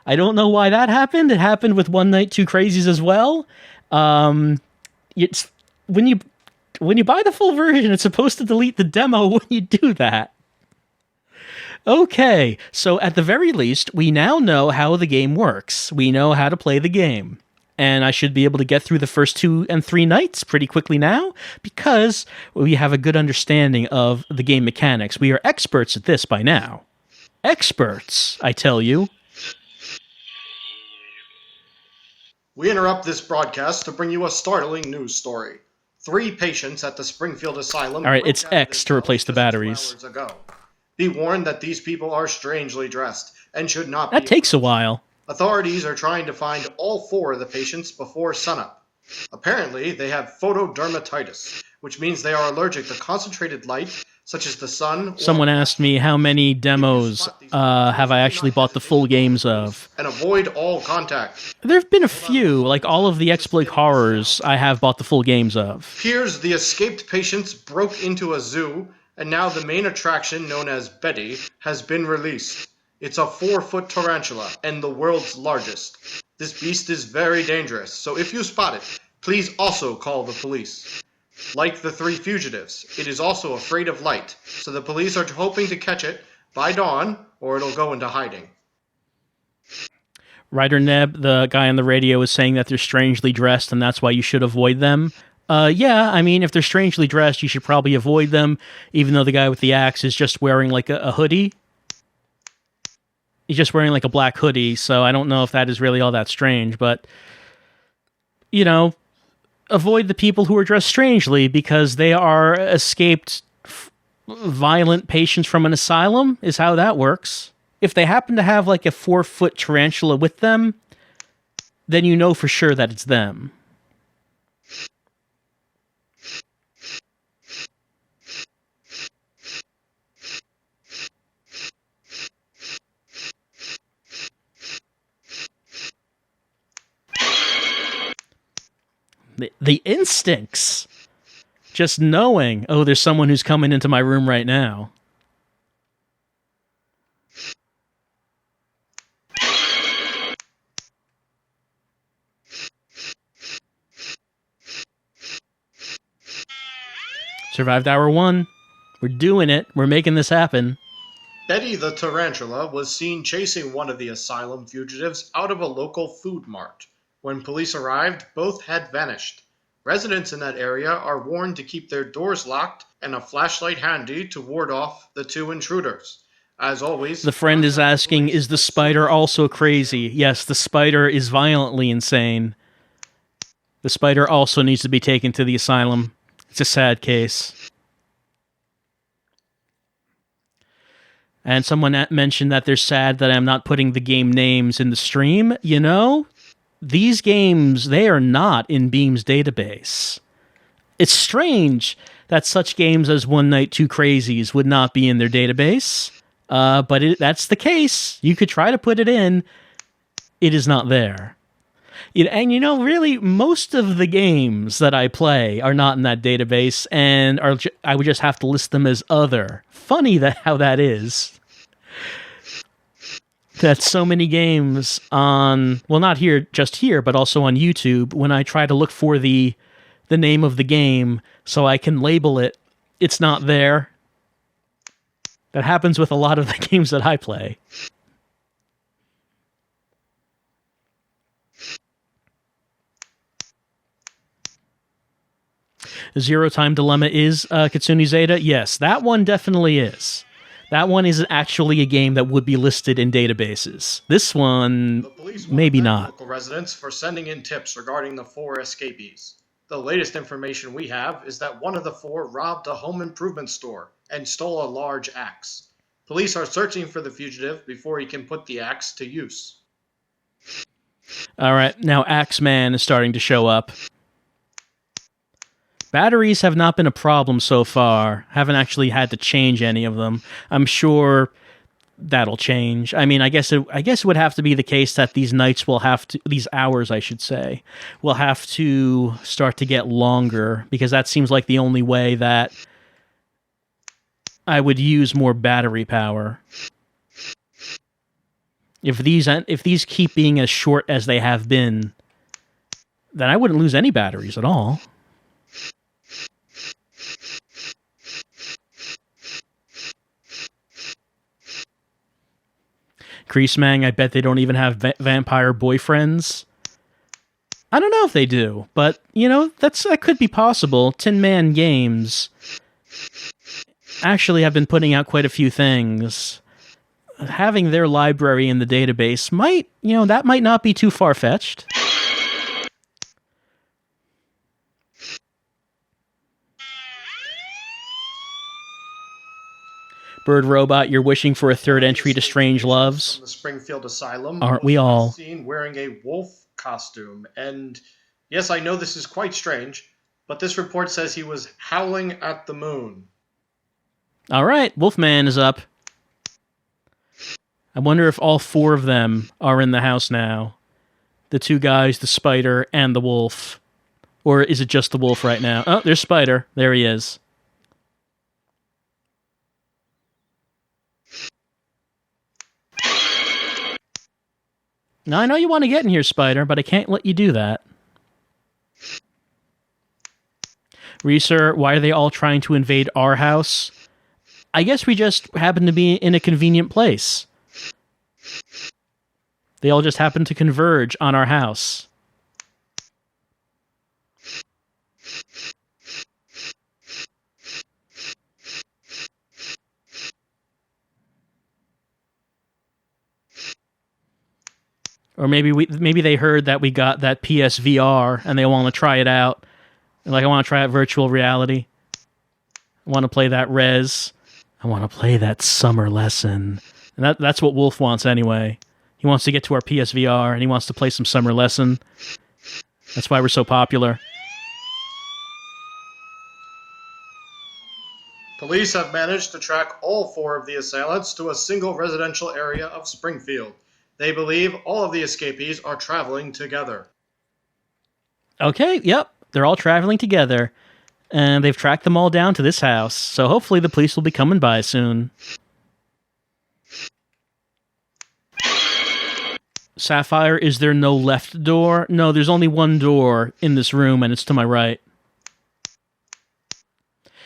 I don't know why that happened. It happened with Night Two Crazies as well. It's when you buy the full version, it's supposed to delete the demo when you do that. Okay, so at the very least, we now know how the game works. We know how to play the game. And I should be able to get through the first 2 and 3 nights pretty quickly now, because we have a good understanding of the game mechanics. We are experts at this by now. Experts, I tell you. We interrupt this broadcast to bring you a startling news story. 3 patients at the Springfield Asylum... All right, it's X to replace the batteries. Ago. Be warned that these people are strangely dressed and should not be... That takes a while. Authorities are trying to find all 4 of the patients before sunup. Apparently, they have photodermatitis, which means they are allergic to concentrated light, such as the sun... Someone asked me how many demos have I actually bought the full games of. And avoid all contact. There have been a few, like all of the XBLIG horrors I have bought the full games of. Appears the escaped patients broke into a zoo, and now the main attraction, known as Betty, has been released. It's a 4-foot tarantula, and the world's largest. This beast is very dangerous, so if you spot it, please also call the police. Like the 3 fugitives, it is also afraid of light, so the police are hoping to catch it by dawn, or it'll go into hiding. Ryder Neb, the guy on the radio, is saying that they're strangely dressed, and that's why you should avoid them. Yeah, I mean, if they're strangely dressed, you should probably avoid them, even though the guy with the axe is just wearing, like, a hoodie. He's just wearing, like, a black hoodie, so I don't know if that is really all that strange, but, you know, avoid the people who are dressed strangely, because they are escaped violent patients from an asylum, is how that works. If they happen to have, like, a 4-foot tarantula with them, then you know for sure that it's them. The instincts. Just knowing, oh, there's someone who's coming into my room right now. Survived hour 1. We're doing it. We're making this happen. Betty the tarantula was seen chasing one of the asylum fugitives out of a local food mart. When police arrived, both had vanished. Residents in that area are warned to keep their doors locked and a flashlight handy to ward off the 2 intruders. As always... The friend is asking, is the spider also crazy? Yes, the spider is violently insane. The spider also needs to be taken to the asylum. It's a sad case. And someone mentioned that they're sad that I'm not putting the game names in the stream. You know, these games, they are not in Beam's database. It's strange that such games as Night Two Crazies would not be in their database. But that's the case. You could try to put it in. It is not there. And you know, really, most of the games that I play are not in that database, and I would just have to list them as other. Funny how that is. That so many games on, well, not just here, but also on YouTube, when I try to look for the name of the game so I can label it, it's not there. That happens with a lot of the games that I play. Zero Time Dilemma is Kitsune Zeta? Yes, that one definitely is. That one is actually a game that would be listed in databases. This one, maybe not. Local residents for sending in tips regarding the 4 escapees. The latest information we have is that one of the 4 robbed a home improvement store and stole a large axe. Police are searching for the fugitive before he can put the axe to use. All right, now Axeman is starting to show up. Batteries have not been a problem so far. Haven't actually had to change any of them. I'm sure that'll change. I mean, I guess it would have to be the case that these nights will have to, these hours, I should say, will have to start to get longer, because that seems like the only way that I would use more battery power. If these keep being as short as they have been, then I wouldn't lose any batteries at all. Greasemang, I bet they don't even have vampire boyfriends. I don't know if they do, but, that could be possible. Tin Man Games actually have been putting out quite a few things. Having their library in the database that might not be too far-fetched. Bird Robot, you're wishing for a third entry to Strange Loves. From the Springfield Asylum. Aren't we all? Seen wearing a wolf costume. And yes, I know this is quite strange, but this report says he was howling at the moon. All right, Wolfman is up. I wonder if all four of them are in the house now. The two guys, the spider, and the wolf. Or is it just the wolf right now? Oh, there's Spider. There he is. Now, I know you want to get in here, Spider, but I can't let you do that. Reeser, why are they all trying to invade our house? I guess we just happen to be in a convenient place. They all just happen to converge on our house. Or maybe they heard that we got that PSVR and they want to try it out. Like, I want to try out virtual reality. I want to play that Res. I want to play that Summer Lesson. And that's what Wolf wants anyway. He wants to get to our PSVR and he wants to play some Summer Lesson. That's why we're so popular. Police have managed to track all four of the assailants to a single residential area of Springfield. They believe all of the escapees are traveling together. Okay, yep. They're all traveling together. And they've tracked them all down to this house. So hopefully the police will be coming by soon. Sapphire, is there no left door? No, there's only one door in this room, and it's to my right.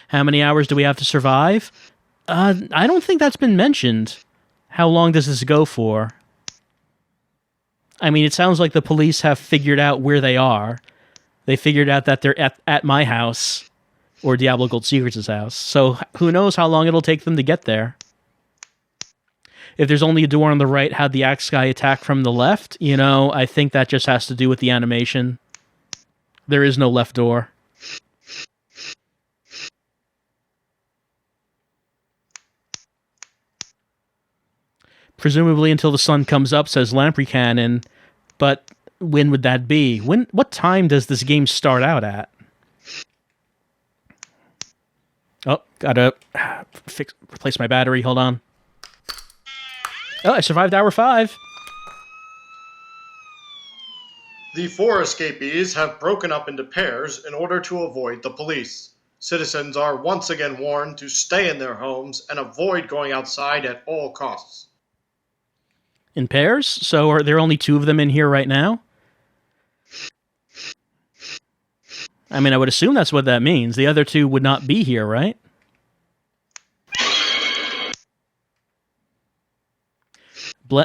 How many hours do we have to survive? I don't think that's been mentioned. How long does this go for? I mean, it sounds like the police have figured out where they are. They figured out that they're at my house, or Diablo Gold Secrets' house. So who knows how long it'll take them to get there. If there's only a door on the right, how'd the axe guy attack from the left? I think that just has to do with the animation. There is no left door. Presumably until the sun comes up, says Lamprey Cannon. But when would that be? What time does this game start out at? Oh, gotta replace my battery. Hold on. Oh, I survived hour 5. The 4 escapees have broken up into pairs in order to avoid the police. Citizens are once again warned to stay in their homes and avoid going outside at all costs. In pairs? So are there only 2 of them in here right now? I mean, I would assume that's what that means. The other 2 would not be here, right?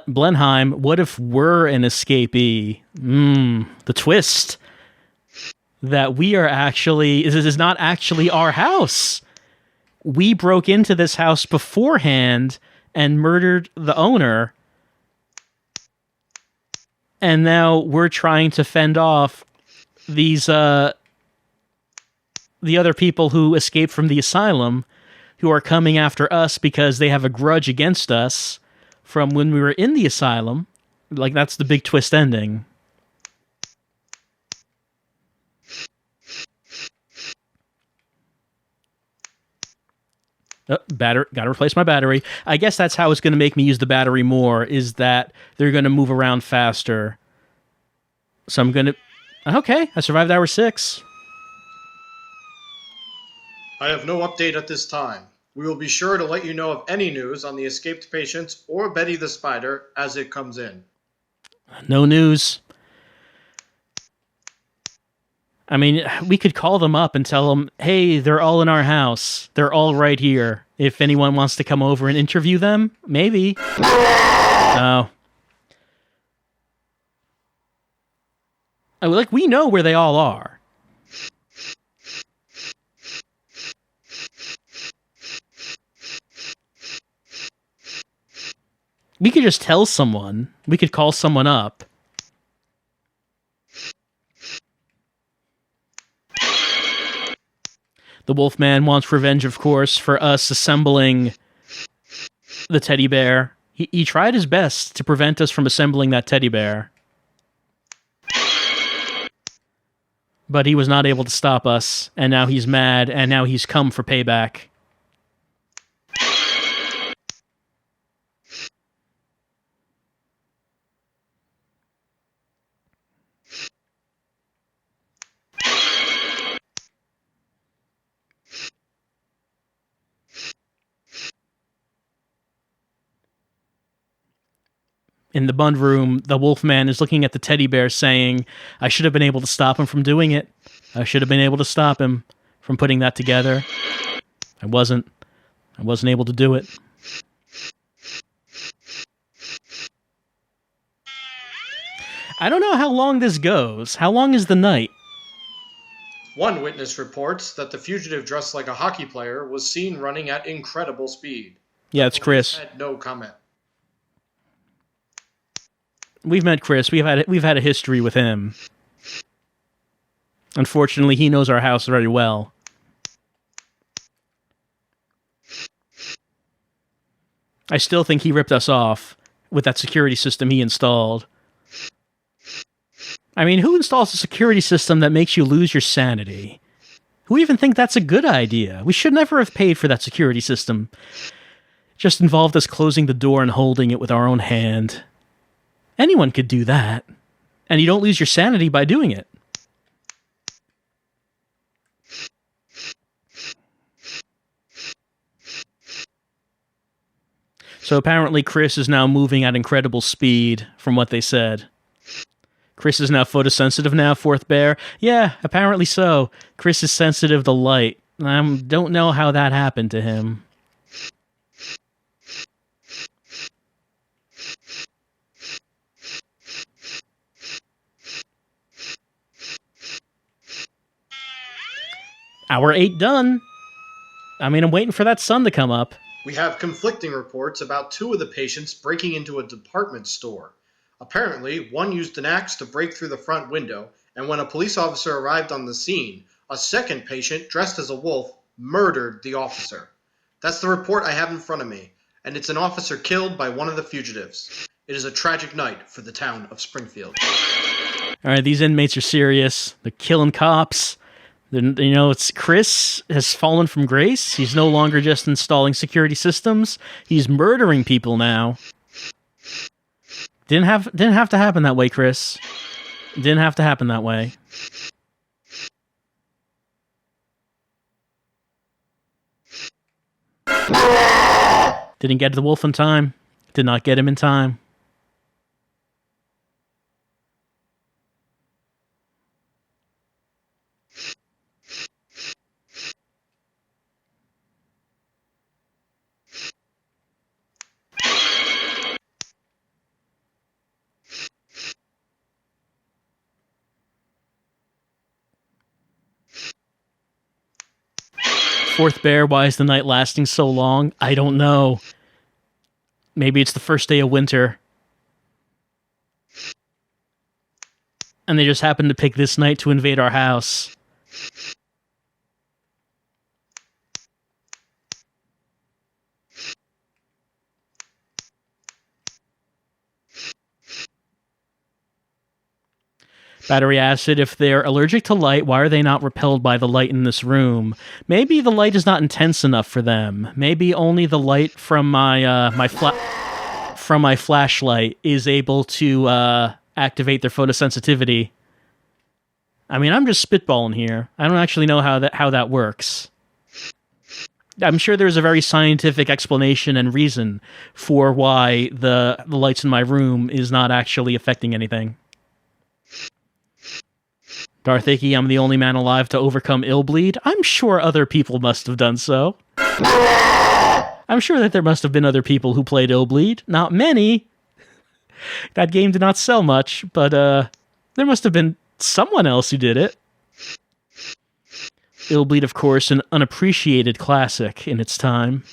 Blenheim, what if we're an escapee? The twist. That we are actually... This is not actually our house. We broke into this house beforehand and murdered the owner. And now we're trying to fend off these, the other people who escaped from the asylum, who are coming after us because they have a grudge against us from when we were in the asylum. Like, that's the big twist ending. Gotta replace my battery. I guess that's how it's going to make me use the battery more, is that they're going to move around faster. So I'm going to... Okay, I survived hour 6. I have no update at this time. We will be sure to let you know of any news on the escaped patients or Betty the Spider as it comes in. No news. I mean, we could call them up and tell them, hey, they're all in our house. They're all right here. If anyone wants to come over and interview them, maybe. Oh. Like, we know where they all are. We could just tell someone. We could call someone up. The Wolfman wants revenge, of course, for us assembling the teddy bear. He tried his best to prevent us from assembling that teddy bear. But he was not able to stop us, and now he's mad, and now he's come for payback. In the Bund room, the Wolfman is looking at the teddy bear saying, I should have been able to stop him from doing it. I should have been able to stop him from putting that together. I wasn't able to do it. I don't know how long this goes. How long is the night? One witness reports that the fugitive dressed like a hockey player was seen running at incredible speed. Yeah, it's Chris. Had no comment. We've met Chris. We've had a history with him. Unfortunately, he knows our house very well. I still think he ripped us off with that security system he installed. I mean, who installs a security system that makes you lose your sanity? Who even think that's a good idea? We should never have paid for that security system. It just involved us closing the door and holding it with our own hand. Anyone could do that. And you don't lose your sanity by doing it. So apparently Chris is now moving at incredible speed, from what they said. Chris is now photosensitive now, Fourth Bear? Yeah, apparently so. Chris is sensitive to light. I don't know how that happened to him. Hour 8 done. I mean, I'm waiting for that sun to come up. We have conflicting reports about 2 of the patients breaking into a department store. Apparently, one used an axe to break through the front window, and when a police officer arrived on the scene, a second patient, dressed as a wolf, murdered the officer. That's the report I have in front of me, and it's an officer killed by one of the fugitives. It is a tragic night for the town of Springfield. All right, these inmates are serious. They're killing cops. It's Chris has fallen from grace. He's no longer just installing security systems. He's murdering people now. Didn't have to happen that way, Chris. Didn't have to happen that way. Didn't get the wolf in time. Did not get him in time. Fourth Bear, why is the night lasting so long? I don't know. Maybe it's the first day of winter. And they just happened to pick this night to invade our house. Battery acid, if they're allergic to light, why are they not repelled by the light in this room? Maybe the light is not intense enough for them. Maybe only the light from my flashlight is able to activate their photosensitivity. I mean, I'm just spitballing here. I don't actually know how that works. I'm sure there's a very scientific explanation and reason for why the lights in my room is not actually affecting anything. Darth Icky, I'm the only man alive to overcome Illbleed. I'm sure other people must have done so. I'm sure that there must have been other people who played Illbleed. Not many. That game did not sell much, but there must have been someone else who did it. Illbleed, of course, an unappreciated classic in its time.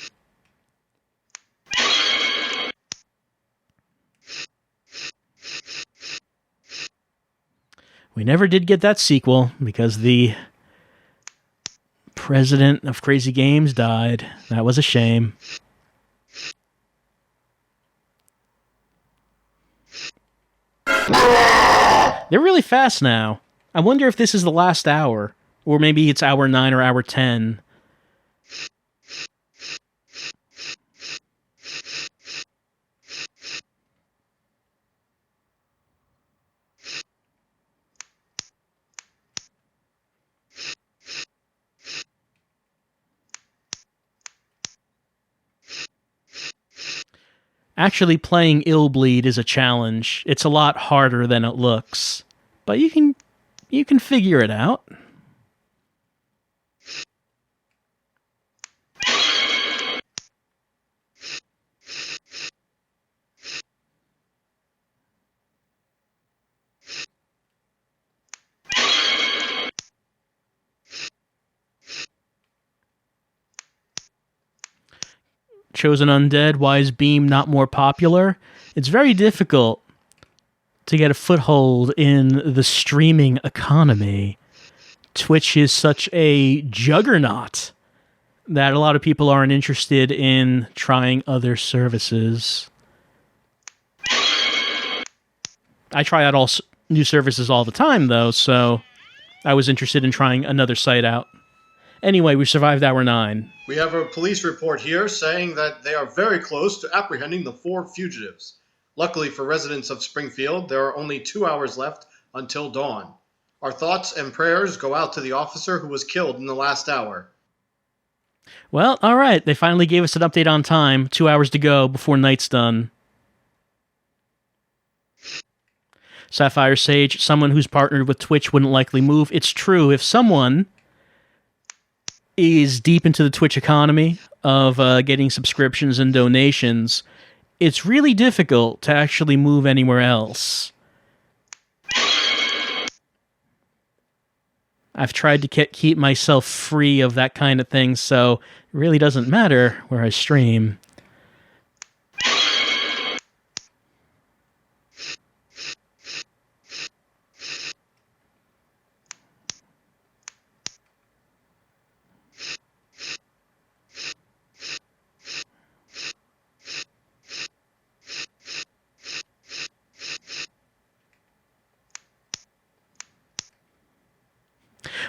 We never did get that sequel because the president of Crazy Games died. That was a shame. They're really fast now. I wonder if this is the last hour. Or maybe it's hour 9 or hour 10. Actually, playing Illbleed is a challenge. It's a lot harder than it looks. But you can figure it out. Chosen Undead, why is Beam not more popular? It's very difficult to get a foothold in the streaming economy. Twitch is such a juggernaut that a lot of people aren't interested in trying other services. I try out all new services all the time, though, so I was interested in trying another site out. Anyway, we survived hour 9. We have a police report here saying that they are very close to apprehending the 4 fugitives. Luckily for residents of Springfield, there are only 2 hours left until dawn. Our thoughts and prayers go out to the officer who was killed in the last hour. Well, all right. They finally gave us an update on time. 2 hours to go before night's done. Sapphire Sage, someone who's partnered with Twitch wouldn't likely move. It's true. If someone is deep into the Twitch economy of getting subscriptions and donations, it's really difficult to actually move anywhere else. I've tried to keep myself free of that kind of thing, so it really doesn't matter where I stream.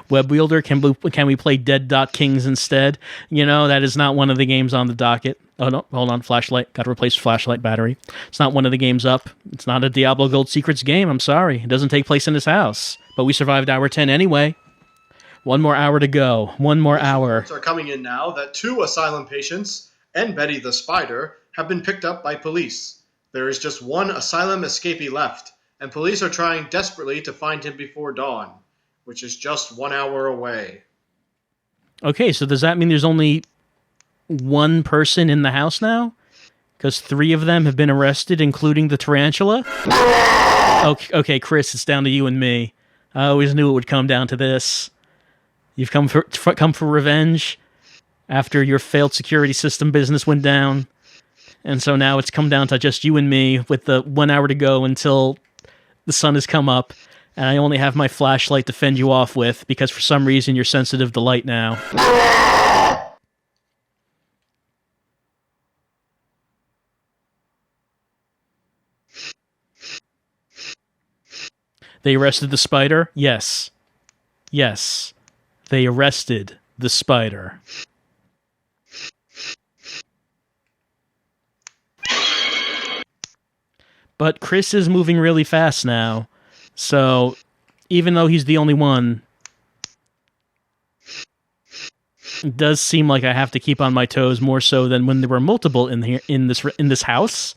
Web Wielder, can we play Dead Dot Kings instead? You know, that is not one of the games on the docket. Oh, no, hold on, flashlight. Got to replace flashlight battery. It's not one of the games up. It's not a Diablo Gold Secrets game, I'm sorry. It doesn't take place in this house. But we survived hour 10 anyway. 1 more hour to go. 1 more hour. Reports are coming in now that 2 asylum patients and Betty the Spider have been picked up by police. There is just 1 asylum escapee left, and police are trying desperately to find him before dawn, which is just 1 hour away. Okay, so does that mean there's only 1 person in the house now? Because 3 of them have been arrested, including the tarantula? Okay, Chris, it's down to you and me. I always knew it would come down to this. You've come for revenge after your failed security system business went down. And so now it's come down to just you and me with the 1 hour to go until the sun has come up. And I only have my flashlight to fend you off with because for some reason you're sensitive to light now. They arrested the spider? Yes. Yes. They arrested the spider. But Chris is moving really fast now. So, even though he's the only one, it does seem like I have to keep on my toes more so than when there were multiple in here in this house.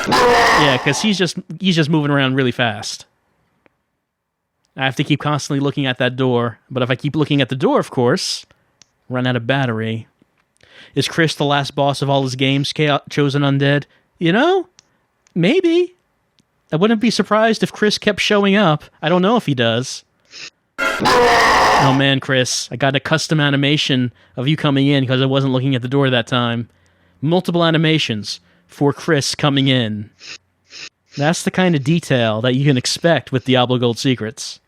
Yeah, because he's just moving around really fast. I have to keep constantly looking at that door. But if I keep looking at the door, of course, run out of battery. Is Chris the last boss of all his games, chosen undead? You know, maybe. I wouldn't be surprised if Chris kept showing up. I don't know if he does. Oh man, Chris, I got a custom animation of you coming in because I wasn't looking at the door that time. Multiple animations for Chris coming in. That's the kind of detail that you can expect with Diablo Gold Secrets.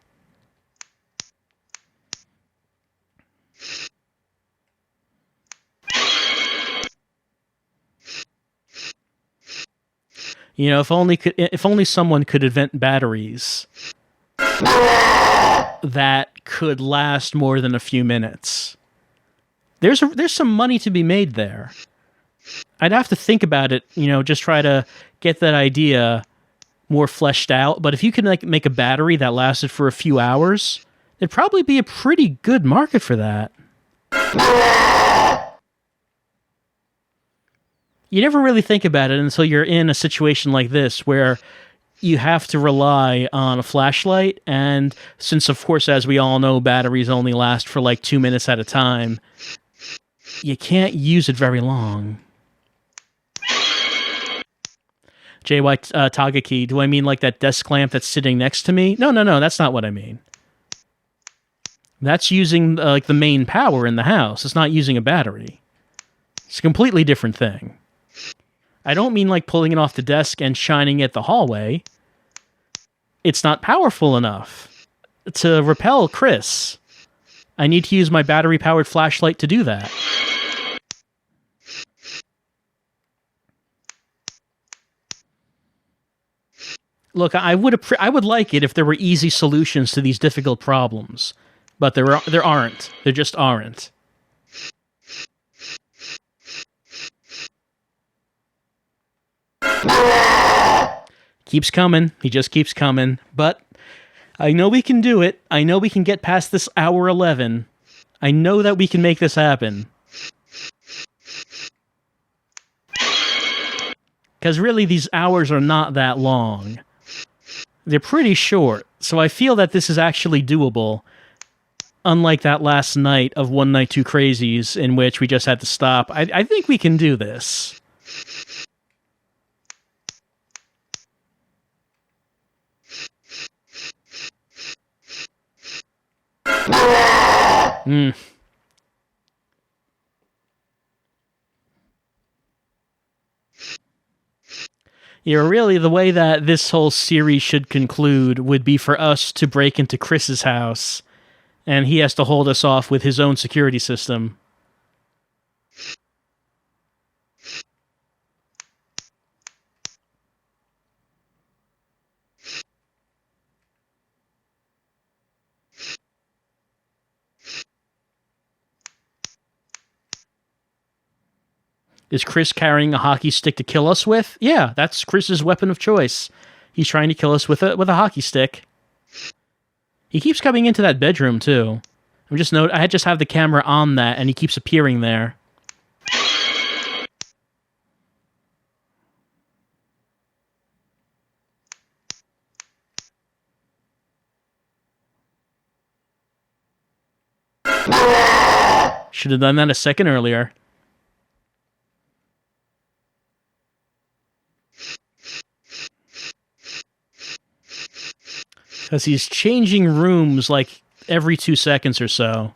You know, if only someone could invent batteries that could last more than a few minutes. There's some money to be made there. I'd have to think about it, you know, just try to get that idea more fleshed out. But if you could make a battery that lasted for a few hours, there'd probably be a pretty good market for that. You never really think about it until you're in a situation like this where you have to rely on a flashlight, and since, of course, as we all know, batteries only last for like 2 minutes at a time, you can't use it very long. JY Tagaki, do I mean like that desk lamp that's sitting next to me? No, that's not what I mean. That's using like the main power in the house. It's not using a battery. It's a completely different thing. I don't mean like pulling it off the desk and shining it the hallway. It's not powerful enough to repel Chris. I need to use my battery-powered flashlight to do that. Look, I would like it if there were easy solutions to these difficult problems, but there aren't. There just aren't. Keeps coming. He just keeps coming. But I know we can do it. I know we can get past this hour 11. I know that we can make this happen. Because really, these hours are not that long. They're pretty short. So I feel that this is actually doable. Unlike that last night of Night Two Crazies, in which we just had to stop. I think we can do this. Yeah, really, the way that this whole series should conclude would be for us to break into Chris's house, and he has to hold us off with his own security system. Is Chris carrying a hockey stick to kill us with? Yeah, that's Chris's weapon of choice. He's trying to kill us with a hockey stick. He keeps coming into that bedroom too. I just have the camera on that, and he keeps appearing there. Should have done that a second earlier. Because he's changing rooms like every 2 seconds or so.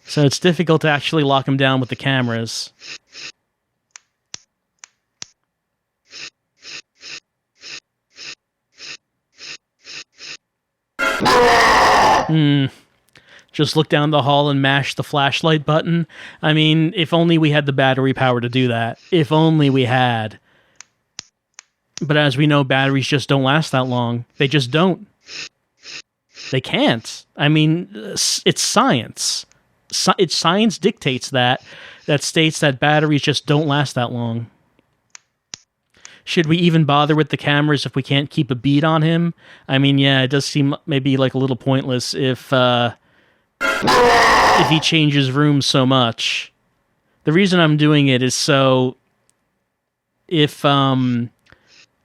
So it's difficult to actually lock him down with the cameras. Just look down the hall and mash the flashlight button. I mean, if only we had the battery power to do that. If only we had. But as we know, batteries just don't last that long. They just don't. They can't. I mean, it's science. It's science dictates that states that batteries just don't last that long. Should we even bother with the cameras if we can't keep a bead on him? I mean, yeah, it does seem maybe like a little pointless if he changes rooms so much. The reason I'm doing it is so if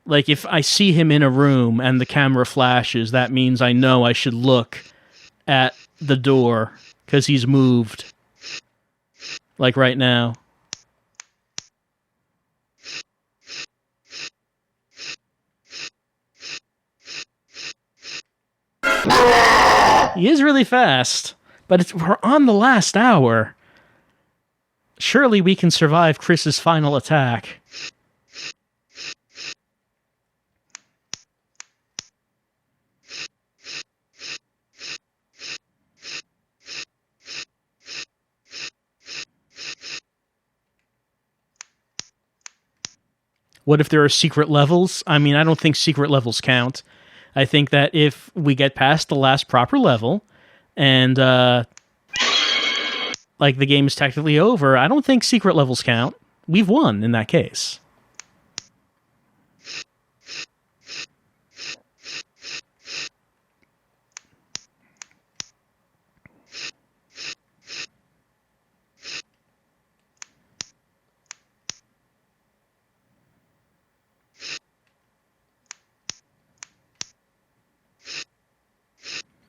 if I see him in a room and the camera flashes, that means I know I should look at the door because he's moved. Like right now. He is really fast, but we're on the last hour. Surely we can survive Chris's final attack. What if there are secret levels? I mean, I don't think secret levels count. I think that if we get past the last proper level and the game is technically over, I don't think secret levels count. We've won in that case.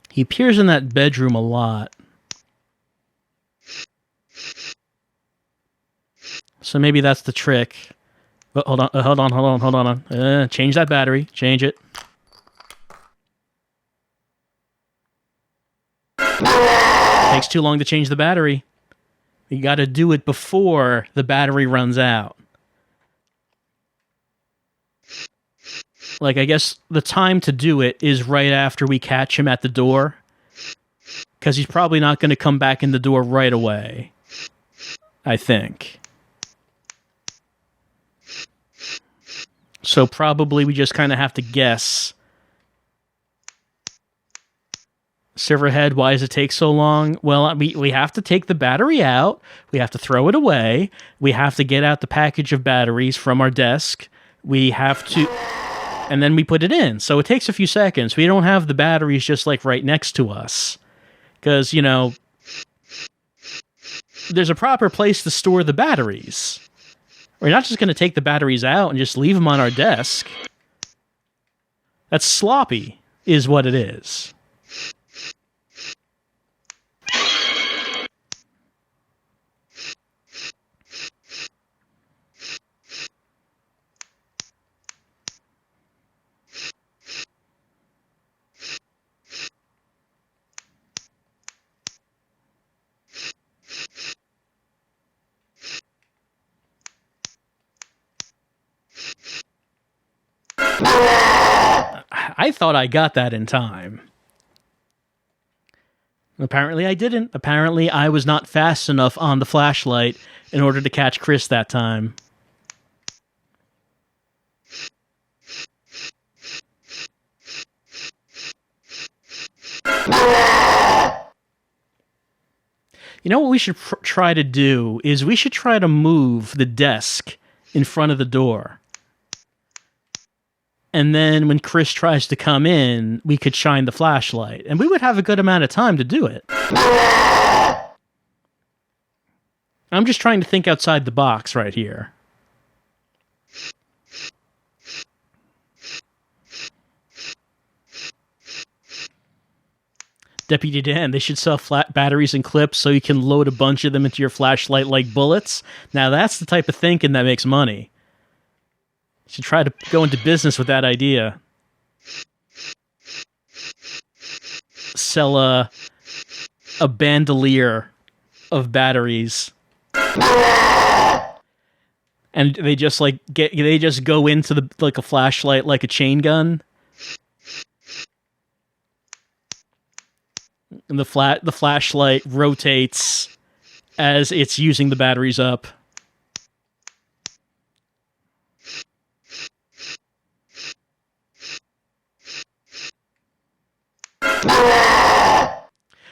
He appears in that bedroom a lot. So maybe that's the trick. Oh, hold on. Change that battery. Change it. Takes too long to change the battery. You got to do it before the battery runs out. Like, I guess the time to do it is right after we catch him at the door. Because he's probably not going to come back in the door right away. I think. So probably we just kind of have to guess. Silverhead, why does it take so long? Well, we have to take the battery out. We have to throw it away. We have to get out the package of batteries from our desk. We have to... And then we put it in. So it takes a few seconds. We don't have the batteries just like right next to us. Because, you know, there's a proper place to store the batteries. We're not just going to take the batteries out and just leave them on our desk. That's sloppy, is what it is. I thought I got that in time. Apparently I didn't. Apparently I was not fast enough on the flashlight in order to catch Chris that time. You know what we should try to do is we should try to move the desk in front of the door. And then when Chris tries to come in, we could shine the flashlight. And we would have a good amount of time to do it. I'm just trying to think outside the box right here. Deputy Dan, they should sell flat batteries and clips so you can load a bunch of them into your flashlight like bullets. Now that's the type of thinking that makes money. You should try to go into business with that idea. Sell a bandolier of batteries. And they just go into a flashlight like a chain gun. And the flashlight rotates as it's using the batteries up.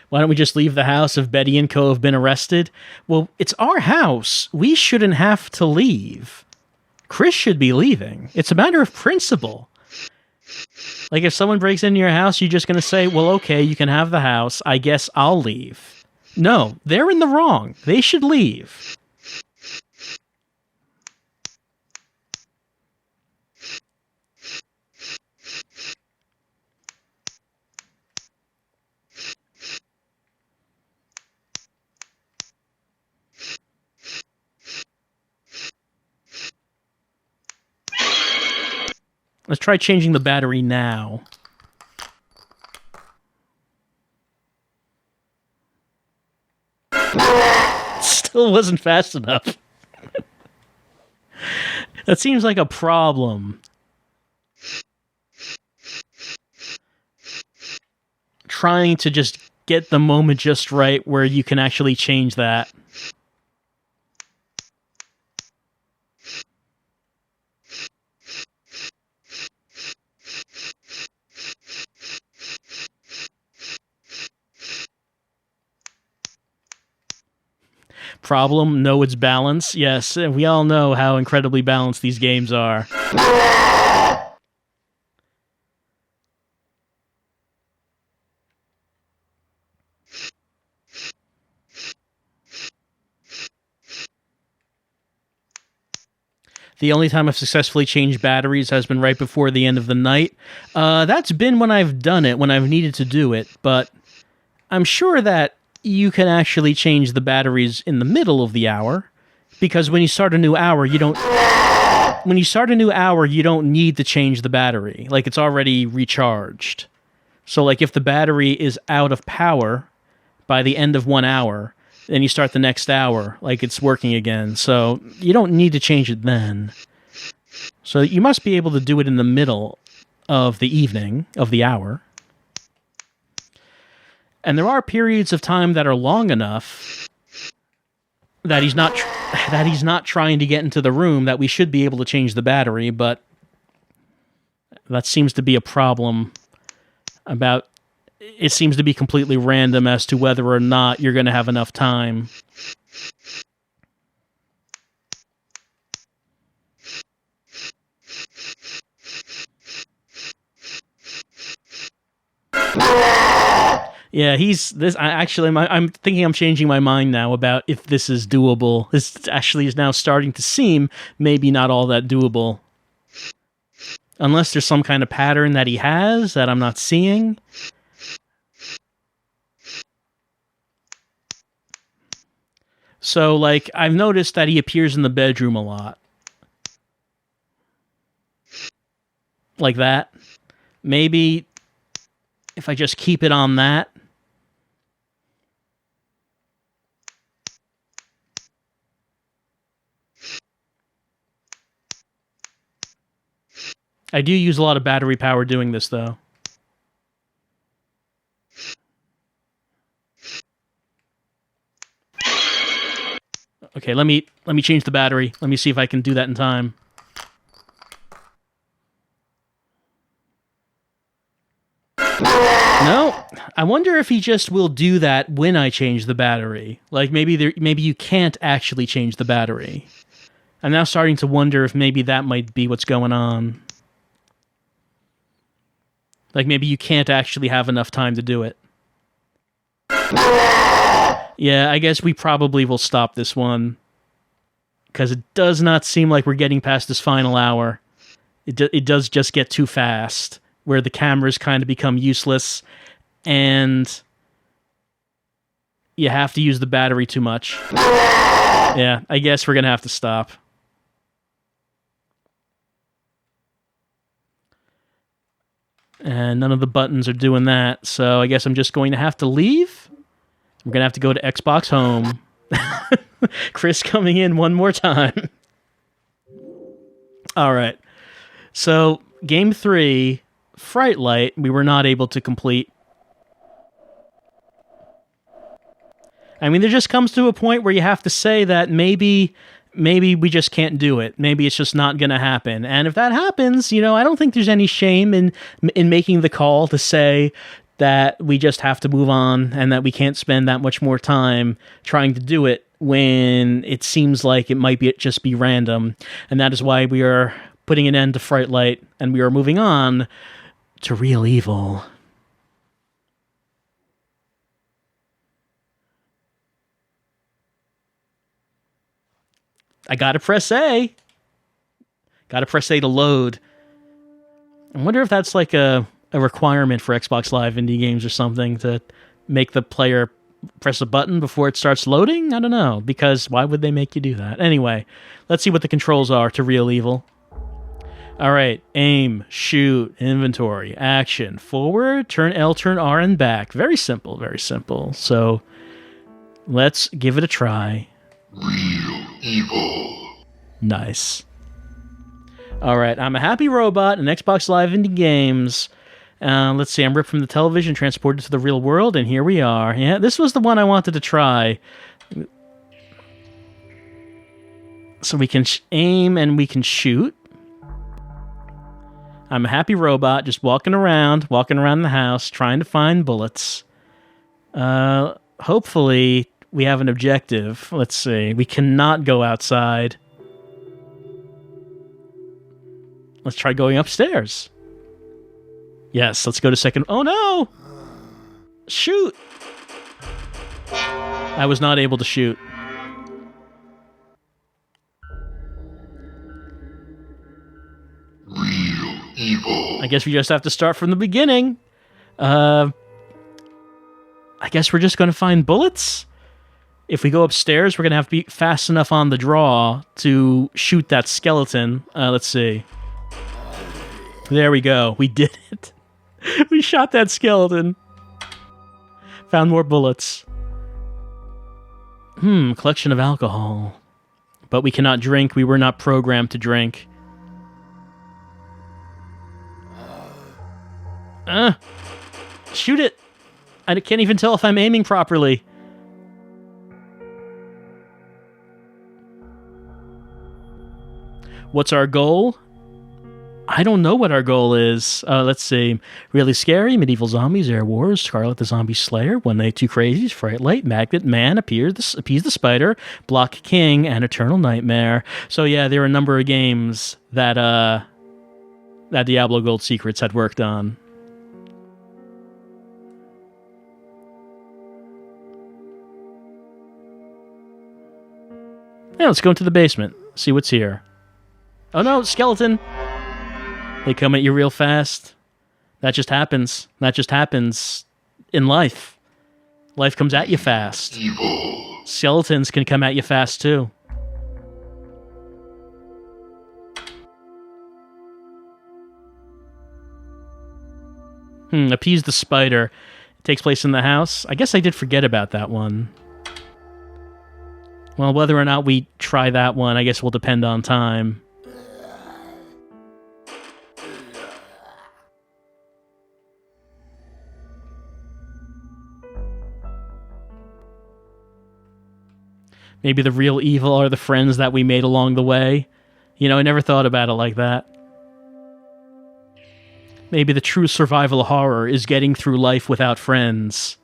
Why don't we just leave the house if Betty and Co. have been arrested? Well, it's our house. We shouldn't have to leave. Chris should be leaving. It's a matter of principle. Like, if someone breaks into your house, you're just going to say, well, okay, you can have the house. I guess I'll leave. No, they're in the wrong. They should leave. Let's try changing the battery now. Still wasn't fast enough. That seems like a problem. Trying to just get the moment just right where you can actually change that. Problem? No, it's balance. Yes, we all know how incredibly balanced these games are. The only time I've successfully changed batteries has been right before the end of the night. That's been when I've done it, when I've needed to do it, but I'm sure that you can actually change the batteries in the middle of the hour, because when you start a new hour, you don't need to change the battery. Like, it's already recharged. So, like, if the battery is out of power by the end of 1 hour, then you start the next hour, like, it's working again. So you don't need to change it then. So you must be able to do it in the middle of the evening, of the hour. And there are periods of time that are long enough that he's not trying to get into the room, that we should be able to change the battery, but that seems to be a problem. It seems to be completely random as to whether or not you're going to have enough time. Yeah, I'm thinking I'm changing my mind now about if this is doable. This actually is now starting to seem maybe not all that doable. Unless there's some kind of pattern that he has that I'm not seeing. So, like, I've noticed that he appears in the bedroom a lot. Like that. Maybe if I just keep it on that. I do use a lot of battery power doing this, though. Okay, let me change the battery. Let me see if I can do that in time. No, I wonder if he just will do that when I change the battery. Like, maybe you can't actually change the battery. I'm now starting to wonder if maybe that might be what's going on. Like, maybe you can't actually have enough time to do it. Yeah, I guess we probably will stop this one. Because it does not seem like we're getting past this final hour. It does just get too fast. Where the cameras kind of become useless. And you have to use the battery too much. Yeah, I guess we're going to have to stop. And none of the buttons are doing that, so I guess I'm just going to have to leave. I'm going to have to go to Xbox Home. Chris coming in one more time. All right. So, Game 3, Fright Light, we were not able to complete. I mean, there just comes to a point where you have to say that maybe we just can't do it. Maybe it's just not going to happen. And if that happens, I don't think there's any shame in making the call to say, that we just have to move on and that we can't spend that much more time trying to do it when it seems like it might just be random. And that is why we are putting an end to Fright Light and we are moving on to Real Evil. I gotta press A. Gotta press A to load. I wonder if that's like a requirement for Xbox Live indie games or something to make the player press a button before it starts loading? I don't know, because why would they make you do that? Anyway, let's see what the controls are to Real Evil. Alright, aim, shoot, inventory, action, forward, turn L, turn R, and back. Very simple, very simple. So, let's give it a try. Real Evil. Nice. Alright, I'm a happy robot in Xbox Live indie games. Let's see, I'm ripped from the television, transported to the real world, and here we are. Yeah, this was the one I wanted to try. So we can aim and we can shoot. I'm a happy robot, just walking around the house, trying to find bullets. Hopefully, we have an objective. Let's see, we cannot go outside. Let's try going upstairs. Yes, let's go to second. Oh no! Shoot! I was not able to shoot. Real Evil. I guess we just have to start from the beginning. I guess we're just going to find bullets. If we go upstairs, we're going to have to be fast enough on the draw to shoot that skeleton. Let's see. There we go. We did it. We shot that skeleton. Found more bullets. Collection of alcohol. But we cannot drink. We were not programmed to drink. Shoot it. I can't even tell if I'm aiming properly. What's our goal? I don't know what our goal is. Let's see. Really Scary, Medieval Zombies, Air Wars, Scarlet the Zombie Slayer, Night Two Crazies, Fright Light, Magnet Man, Appease the Spider, Block King, and Eternal Nightmare. So yeah, there are a number of games that Diablo Gold Secrets had worked on. Yeah, let's go into the basement. See what's here. Oh no, skeleton! They come at you real fast. That just happens. That just happens in life. Life comes at you fast. Evil. Skeletons can come at you fast too. Appease the Spider. It takes place in the house. I guess I did forget about that one. Well, whether or not we try that one, I guess will depend on time. Maybe the real evil are the friends that we made along the way. You know, I never thought about it like that. Maybe the true survival horror is getting through life without friends.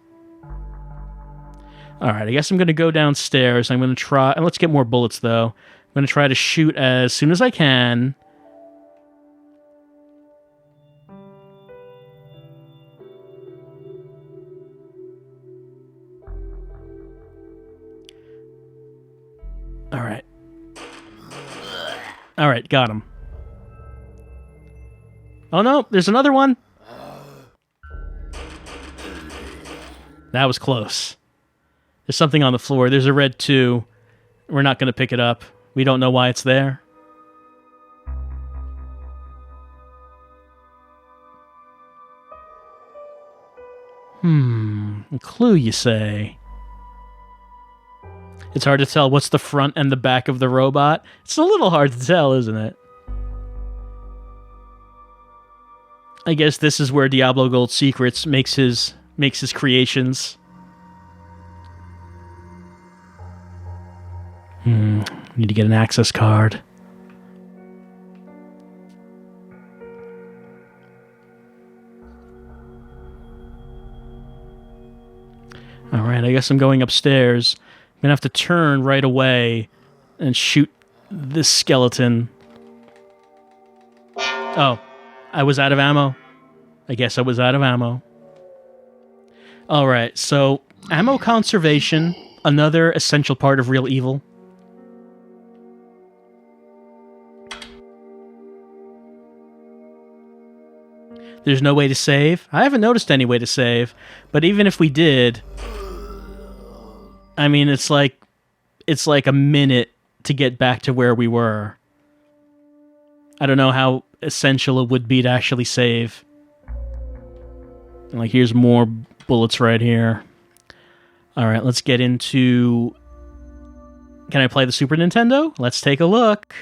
Alright, I guess I'm going to go downstairs. I'm going to try... And let's get more bullets, though. I'm going to try to shoot as soon as I can. Alright. Alright, got him. Oh no, there's another one! That was close. There's something on the floor. There's a red 2. We're not going to pick it up. We don't know why it's there. A clue, you say? It's hard to tell what's the front and the back of the robot. It's a little hard to tell, isn't it? I guess this is where Diablo Gold Secrets makes his creations. Need to get an access card. guess I'm going upstairs. I'm gonna have to turn right away and shoot this skeleton. Oh, I was out of ammo. I guess I was out of ammo. Alright, so ammo conservation, another essential part of Real Evil. There's no way to save. I haven't noticed any way to save, but even if we did, I mean, it's like a minute to get back to where we were. I don't know how essential it would be to actually save. Like, here's more bullets right here. Alright, let's get into... Can I play the Super Nintendo? Let's take a look.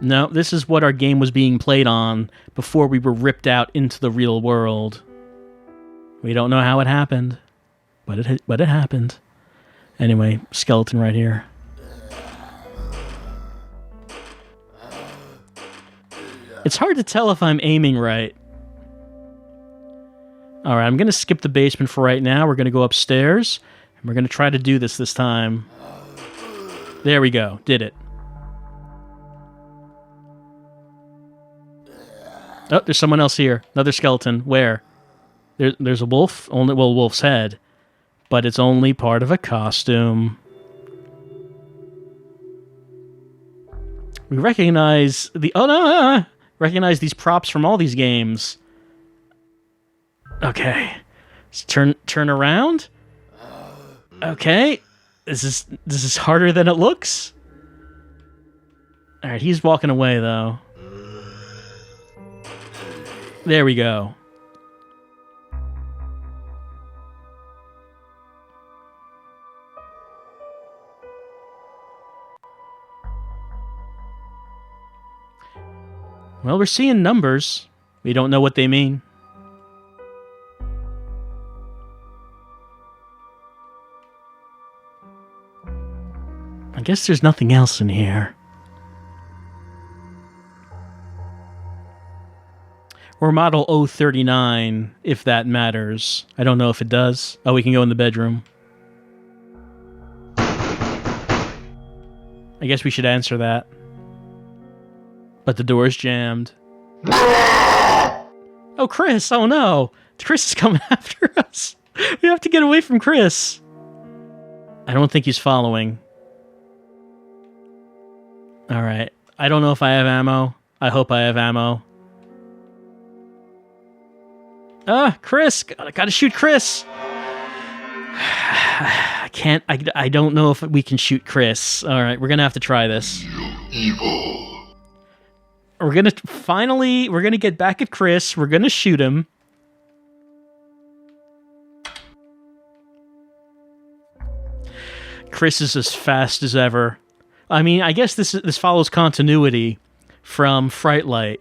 No, this is what our game was being played on before we were ripped out into the real world. We don't know how it happened, but it happened. Anyway, skeleton right here. It's hard to tell if I'm aiming right. Alright, I'm going to skip the basement for right now. We're going to go upstairs, and we're going to try to do this time. There we go. Did it. Oh, there's someone else here. Another skeleton. Where? There's a wolf. Wolf's head. But it's only part of a costume. We recognize the... Oh, no! Recognize these props from all these games. Okay. Let's turn around. Okay. This is harder than it looks. Alright, he's walking away, though. There we go. Well, we're seeing numbers. We don't know what they mean. I guess there's nothing else in here. We're model 039, if that matters. I don't know if it does. Oh, we can go in the bedroom. I guess we should answer that. But the door's jammed. Oh, Chris! Oh no! Chris is coming after us! We have to get away from Chris! I don't think he's following. Alright. I don't know if I have ammo. I hope I have ammo. Ah, Chris! Gotta shoot Chris! I can't... I don't know if we can shoot Chris. Alright, we're gonna have to try this. Evil. We're gonna get back at Chris. We're gonna shoot him. Chris is as fast as ever. I mean, I guess this follows continuity from Fright Light.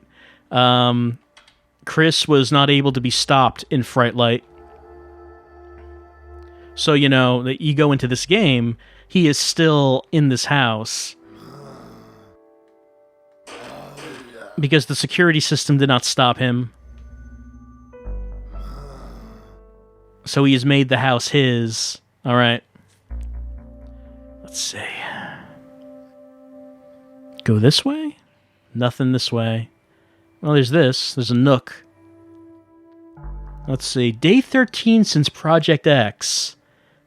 Chris was not able to be stopped in Fright Light. So, you know, that you go into this game, he is still in this house. Because the security system did not stop him. So he has made the house his. Alright. Let's see. Go this way? Nothing this way. Well, there's this. There's a nook. Let's see. Day 13 since Project X.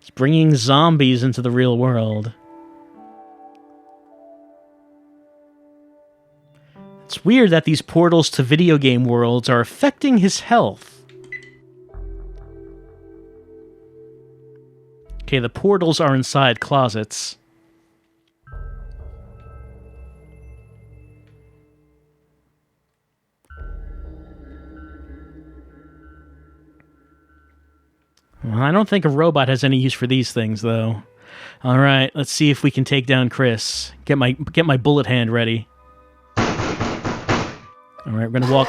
It's bringing zombies into the real world. It's weird that these portals to video game worlds are affecting his health. Okay, the portals are inside closets. Well, I don't think a robot has any use for these things, though. All right, let's see if we can take down Chris. Get my bullet hand ready. All right, we're gonna walk.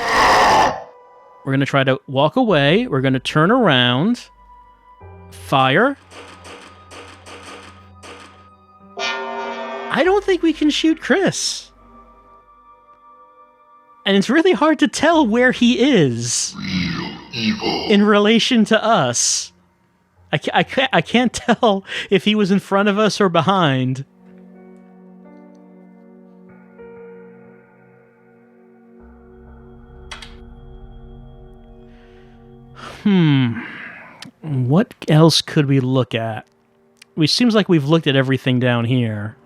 We're gonna try to walk away. We're gonna turn around. Fire. I don't think we can shoot Chris. And it's really hard to tell where he is Real evil. in relation to us. I can't tell if he was in front of us or behind. What else could we look at? It seems like we've looked at everything down here.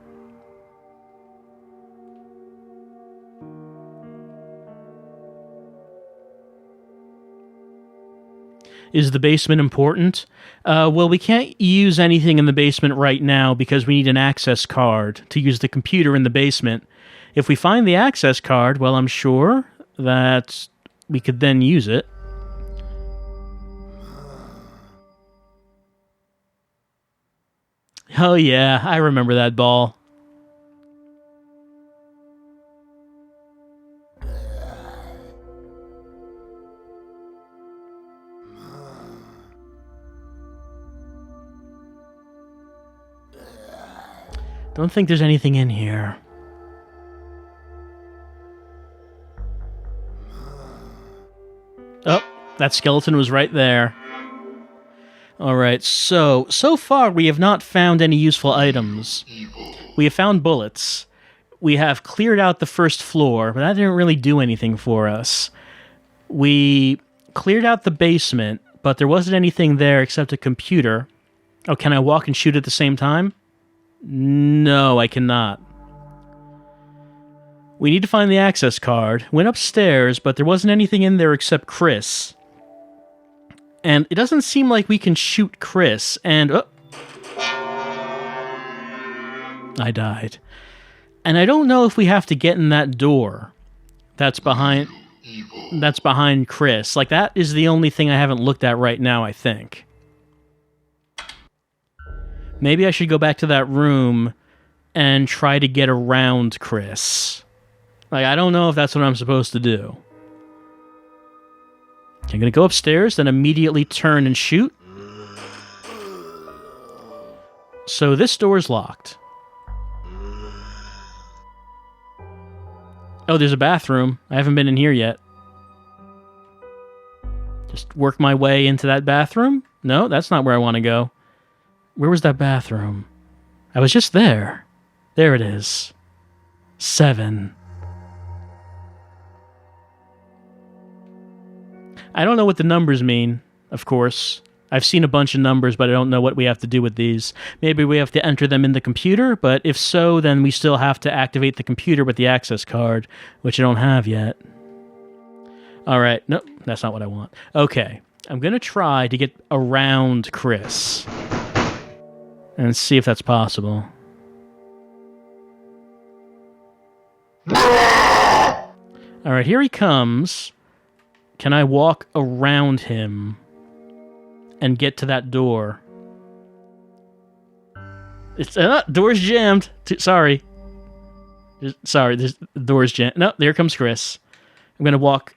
Is the basement important? Well, we can't use anything in the basement right now because we need an access card to use the computer in the basement. If we find the access card, well, I'm sure that we could then use it. Oh yeah, I remember that ball. Don't think there's anything in here. Oh, that skeleton was right there. Alright, so far we have not found any useful items. We have found bullets. We have cleared out the first floor, but that didn't really do anything for us. We cleared out the basement, but there wasn't anything there except a computer. Oh, can I walk and shoot at the same time? No, I cannot. We need to find the access card. Went upstairs, but there wasn't anything in there except Chris. And it doesn't seem like we can shoot Chris, and... Oh, I died. And I don't know if we have to get in that door that's behind Chris. Like, that is the only thing I haven't looked at right now, I think. Maybe I should go back to that room and try to get around Chris. Like, I don't know if that's what I'm supposed to do. I'm going to go upstairs, then immediately turn and shoot. So this door is locked. Oh, there's a bathroom. I haven't been in here yet. Just work my way into that bathroom? No, that's not where I want to go. Where was that bathroom? I was just there. There it is. 7. I don't know what the numbers mean, of course. I've seen a bunch of numbers, but I don't know what we have to do with these. Maybe we have to enter them in the computer, but if so, then we still have to activate the computer with the access card, which I don't have yet. Alright, nope, that's not what I want. Okay, I'm going to try to get around Chris and see if that's possible. Alright, here he comes. Can I walk around him and get to that door? It's door's jammed. Sorry. Sorry, the door's jammed. No, there comes Chris. I'm gonna walk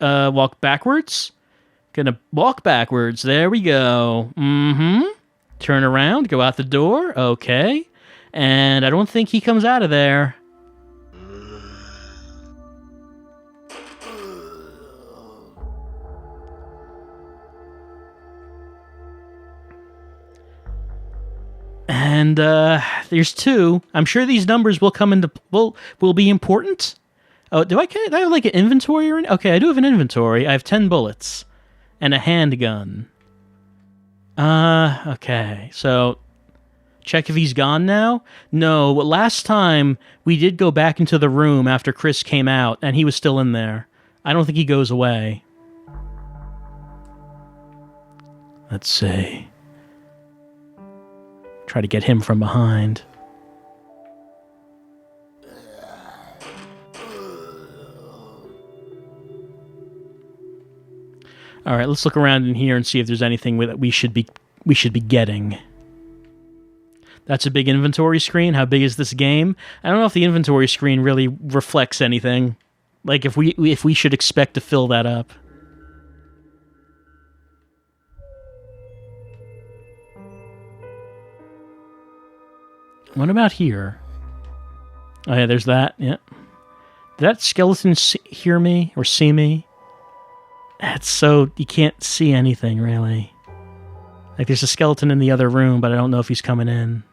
backwards. Gonna walk backwards. There we go. Turn around. Go out the door. Okay. And I don't think he comes out of there. And there's 2. I'm sure these numbers will come into will be important. Oh, do I have like an inventory or okay? I do have an inventory. I have 10 bullets and a handgun. Okay. So check if he's gone now. No, last time we did go back into the room after Chris came out, and he was still in there. I don't think he goes away. Let's see. Try to get him from behind. All right, let's look around in here and see if there's anything that we should be getting. That's a big inventory screen. How big is this game? I don't know if the inventory screen really reflects anything. Like if we should expect to fill that up. What about here? Oh yeah, there's that. Yeah. Did that skeleton hear me or see me? That's so you can't see anything really. Like, there's a skeleton in the other room, but I don't know if he's coming in.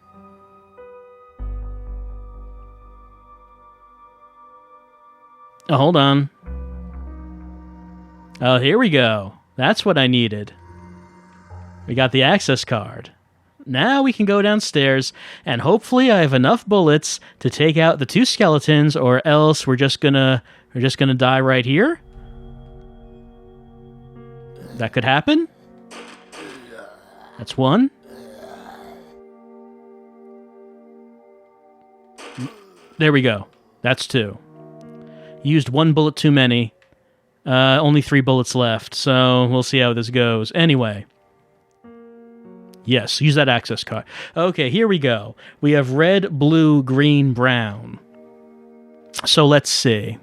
Oh, hold on. Oh, here we go. That's what I needed. We got the access card. Now we can go downstairs, and hopefully I have enough bullets to take out the 2 skeletons, or else we're just gonna die right here. That could happen. That's 1. There we go. That's 2. Used 1 bullet too many. Only 3 bullets left, so we'll see how this goes. Anyway. Yes, use that access card. Okay, here we go. We have red, blue, green, brown. So let's see.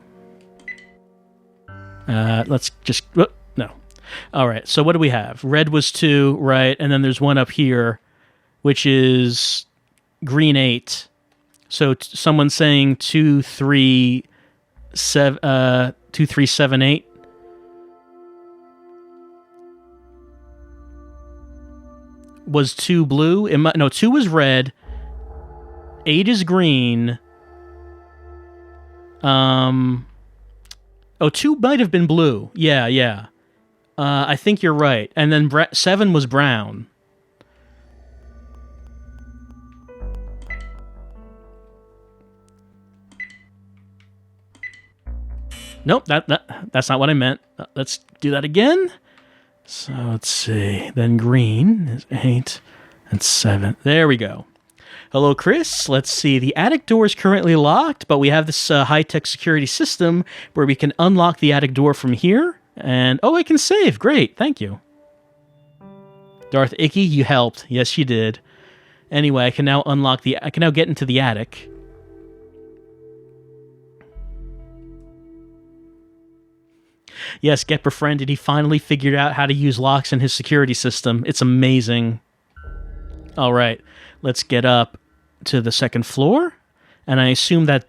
Let's just... no. All right, so what do we have? Red was 2, right? And then there's 1 up here, which is green 8. So someone's saying 2, 3, 7, 2, 3, 7, 8. Was 2 blue? No, 2 was red. 8 is green. 2 might have been blue. Yeah. I think you're right. And then 7 was brown. Nope, that's not what I meant. Let's do that again. So let's see. Then green is 8 and 7. There we go. Hello, Chris. Let's see. The attic door is currently locked, but we have this high-tech security system where we can unlock the attic door from here. And, oh, I can save. Great. Thank you. Darth Icky, you helped. Yes, you did. Anyway, I can now get into the attic. Yes, get befriended. He finally figured out how to use locks in his security system. It's amazing. All right, let's get up to the 2nd floor, and I assume the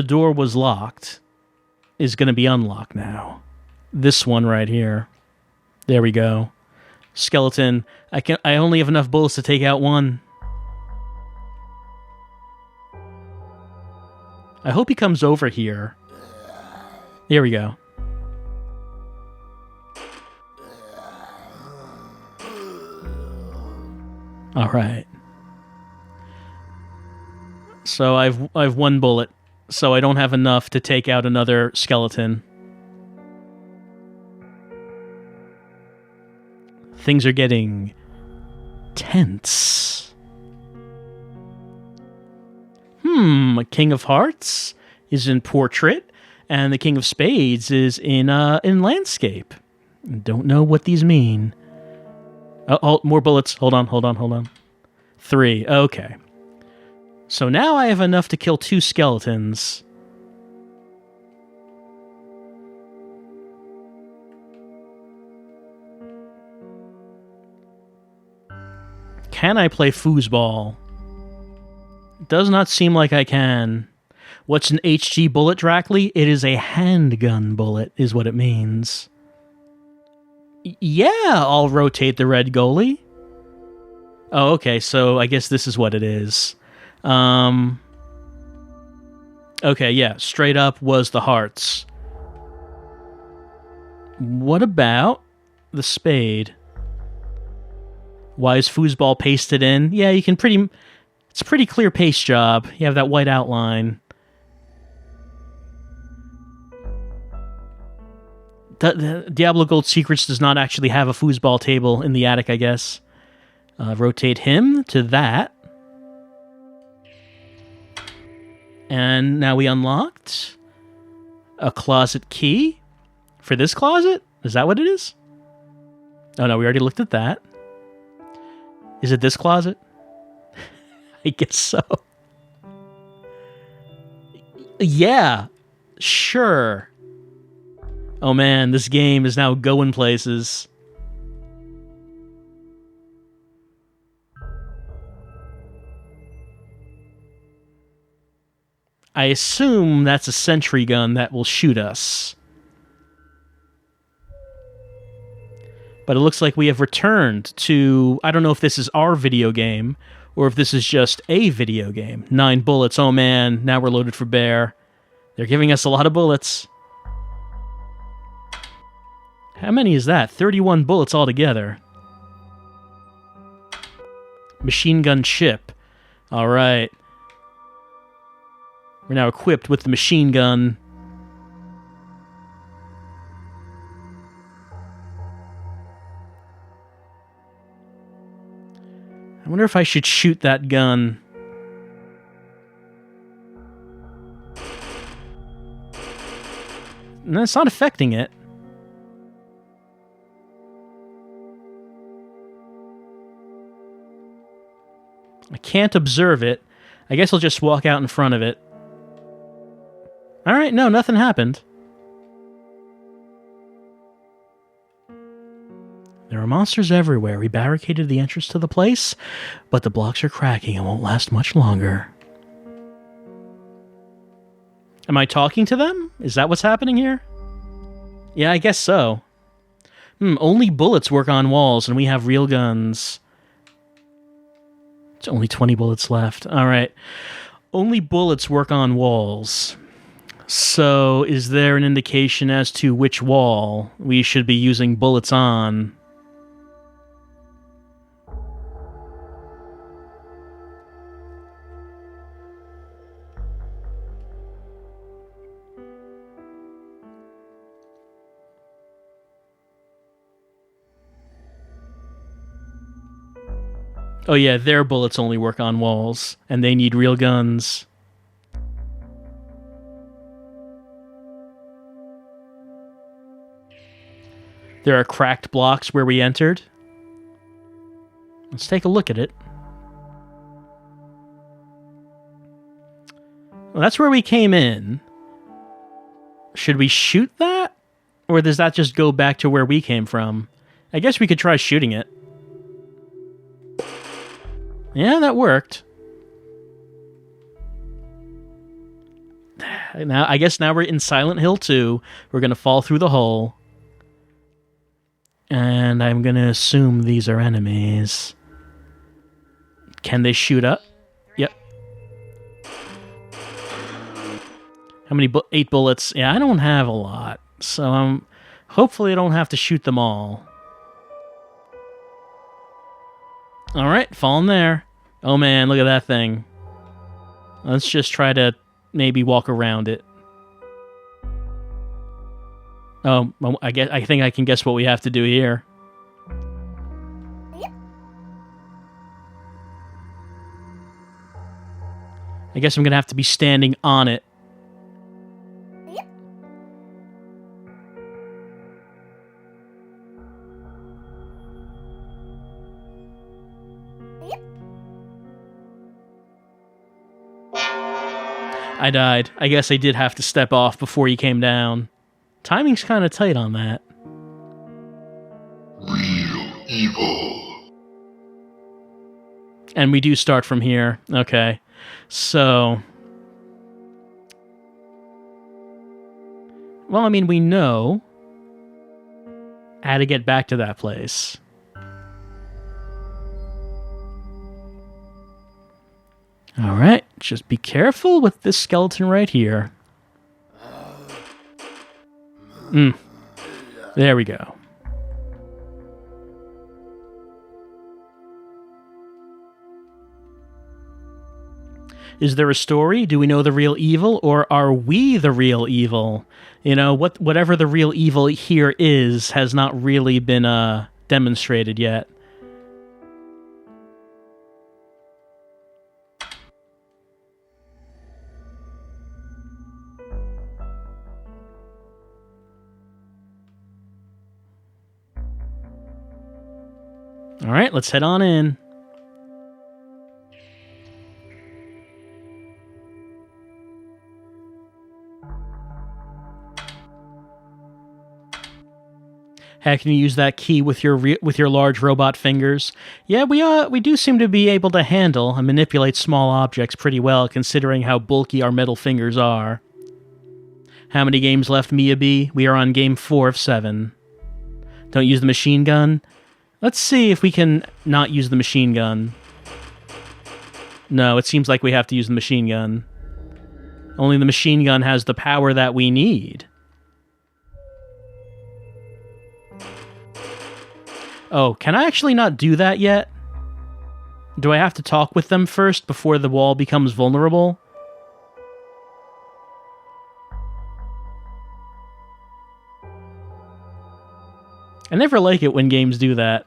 door was locked. Is going to be unlocked now. This one right here. There we go. Skeleton. I only have enough bullets to take out 1. I hope he comes over here. Here we go. All right. So I've 1 bullet, so I don't have enough to take out another skeleton. Things are getting tense. King of Hearts is in portrait. And the King of Spades is in landscape. Don't know what these mean. Oh, more bullets. Hold on. 3. Okay. So now I have enough to kill 2 skeletons. Can I play foosball? Does not seem like I can. What's an HG bullet, Drackley? It is a handgun bullet, is what it means. Yeah, I'll rotate the red goalie. Oh, okay, so I guess this is what it is. Okay, yeah, straight up was the hearts. What about the spade? Why is foosball pasted in? Yeah, you can it's a pretty clear paste job. You have that white outline. Diablo Gold Secrets does not actually have a foosball table in the attic, I guess. Rotate him to that. And now we unlocked a closet key for this closet? Is that what it is? Oh no, we already looked at that. Is it this closet? I guess so. Yeah, sure. Oh man, this game is now going places. I assume that's a sentry gun that will shoot us. But it looks like we have returned to... I don't know if this is our video game or if this is just a video game. 9 bullets. Oh, man. Now we're loaded for bear. They're giving us a lot of bullets. How many is that? 31 bullets altogether. Machine gun chip. All right. We're now equipped with the machine gun. I wonder if I should shoot that gun. No, it's not affecting it. I can't observe it. I guess I'll just walk out in front of it. Alright, no, nothing happened. There are monsters everywhere. We barricaded the entrance to the place, but the blocks are cracking and won't last much longer. Am I talking to them? Is that what's happening here? Yeah, I guess so. Only bullets work on walls, and we have real guns. It's only 20 bullets left. Alright. Only bullets work on walls. So, is there an indication as to which wall we should be using bullets on? Oh yeah, their bullets only work on walls, and they need real guns. There are cracked blocks where we entered. Let's take a look at it. Well, that's where we came in. Should we shoot that? Or does that just go back to where we came from? I guess we could try shooting it. Yeah, that worked. Now, I guess now we're in Silent Hill 2. We're going to fall through the hole. And I'm going to assume these are enemies. Can they shoot up? Yep. How many? 8 bullets. Yeah, I don't have a lot. So hopefully I don't have to shoot them all. Alright, falling there. Oh man, look at that thing. Let's just try to maybe walk around it. Oh, I think I can guess what we have to do here. I guess I'm gonna have to be standing on it. I died. I guess I did have to step off before he came down. Timing's kind of tight on that. Real evil. And we do start from here. Okay. So... well, I mean, we know how to get back to that place. Alright, just be careful with this skeleton right here. There we go. Is there a story? Do we know the real evil, or are we the real evil? You know, whatever the real evil here is has not really been demonstrated yet. All right, let's head on in. How can you use that key with your large robot fingers? Yeah, we do seem to be able to handle and manipulate small objects pretty well, considering how bulky our metal fingers are. How many games left, Mia B? We are on game 4 of 7. Don't use the machine gun. Let's see if we can not use the machine gun. No, it seems like we have to use the machine gun. Only the machine gun has the power that we need. Oh, can I actually not do that yet? Do I have to talk with them first before the wall becomes vulnerable? I never like it when games do that.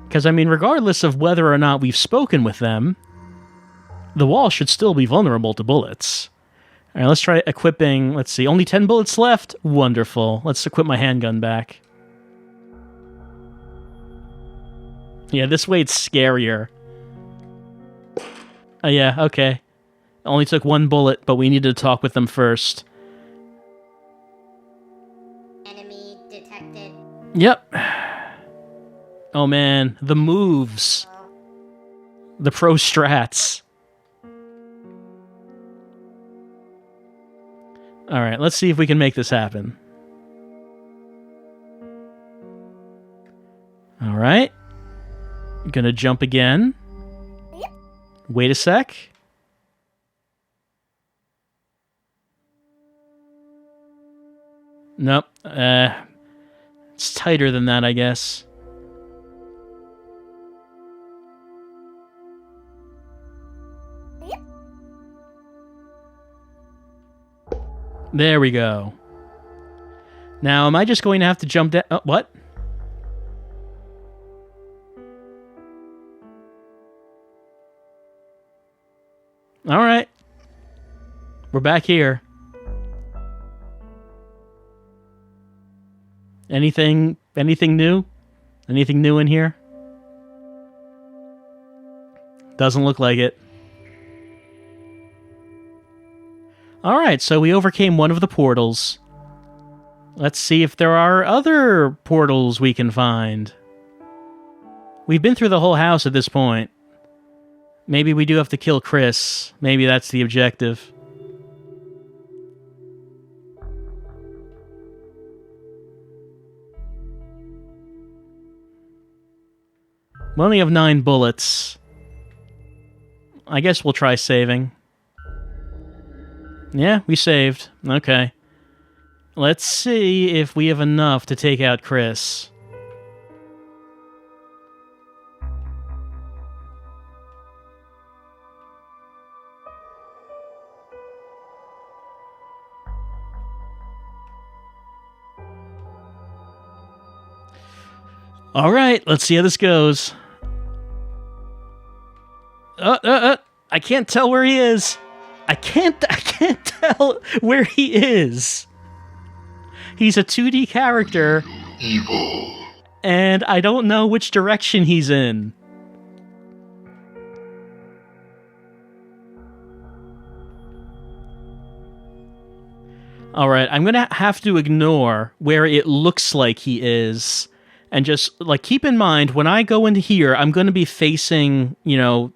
Because, I mean, regardless of whether or not we've spoken with them, the wall should still be vulnerable to bullets. All right, let's try equipping. Let's see, only 10 bullets left? Wonderful. Let's equip my handgun back. Yeah, this way it's scarier. Oh, yeah, okay. Only took 1 bullet, but we needed to talk with them first. Enemy detected. Yep. Oh, man. The moves. The pro strats. Alright, let's see if we can make this happen. Alright. Gonna jump again. Wait a sec. Nope. It's tighter than that, I guess. There we go. Now, am I just going to have to jump down? Oh, what? All right. We're back here. Anything new? Anything new in here? Doesn't look like it. Alright, so we overcame one of the portals. Let's see if there are other portals we can find. We've been through the whole house at this point. Maybe we do have to kill Chris. Maybe that's the objective. We only have 9 bullets. I guess we'll try saving. Yeah, we saved. Okay. Let's see if we have enough to take out Chris. All right, let's see how this goes. I can't tell where he is. I can't tell where he is. He's a 2D character. Evil. And I don't know which direction he's in. Alright, I'm gonna have to ignore where it looks like he is. And just, like, keep in mind, when I go into here, I'm gonna be facing, you know,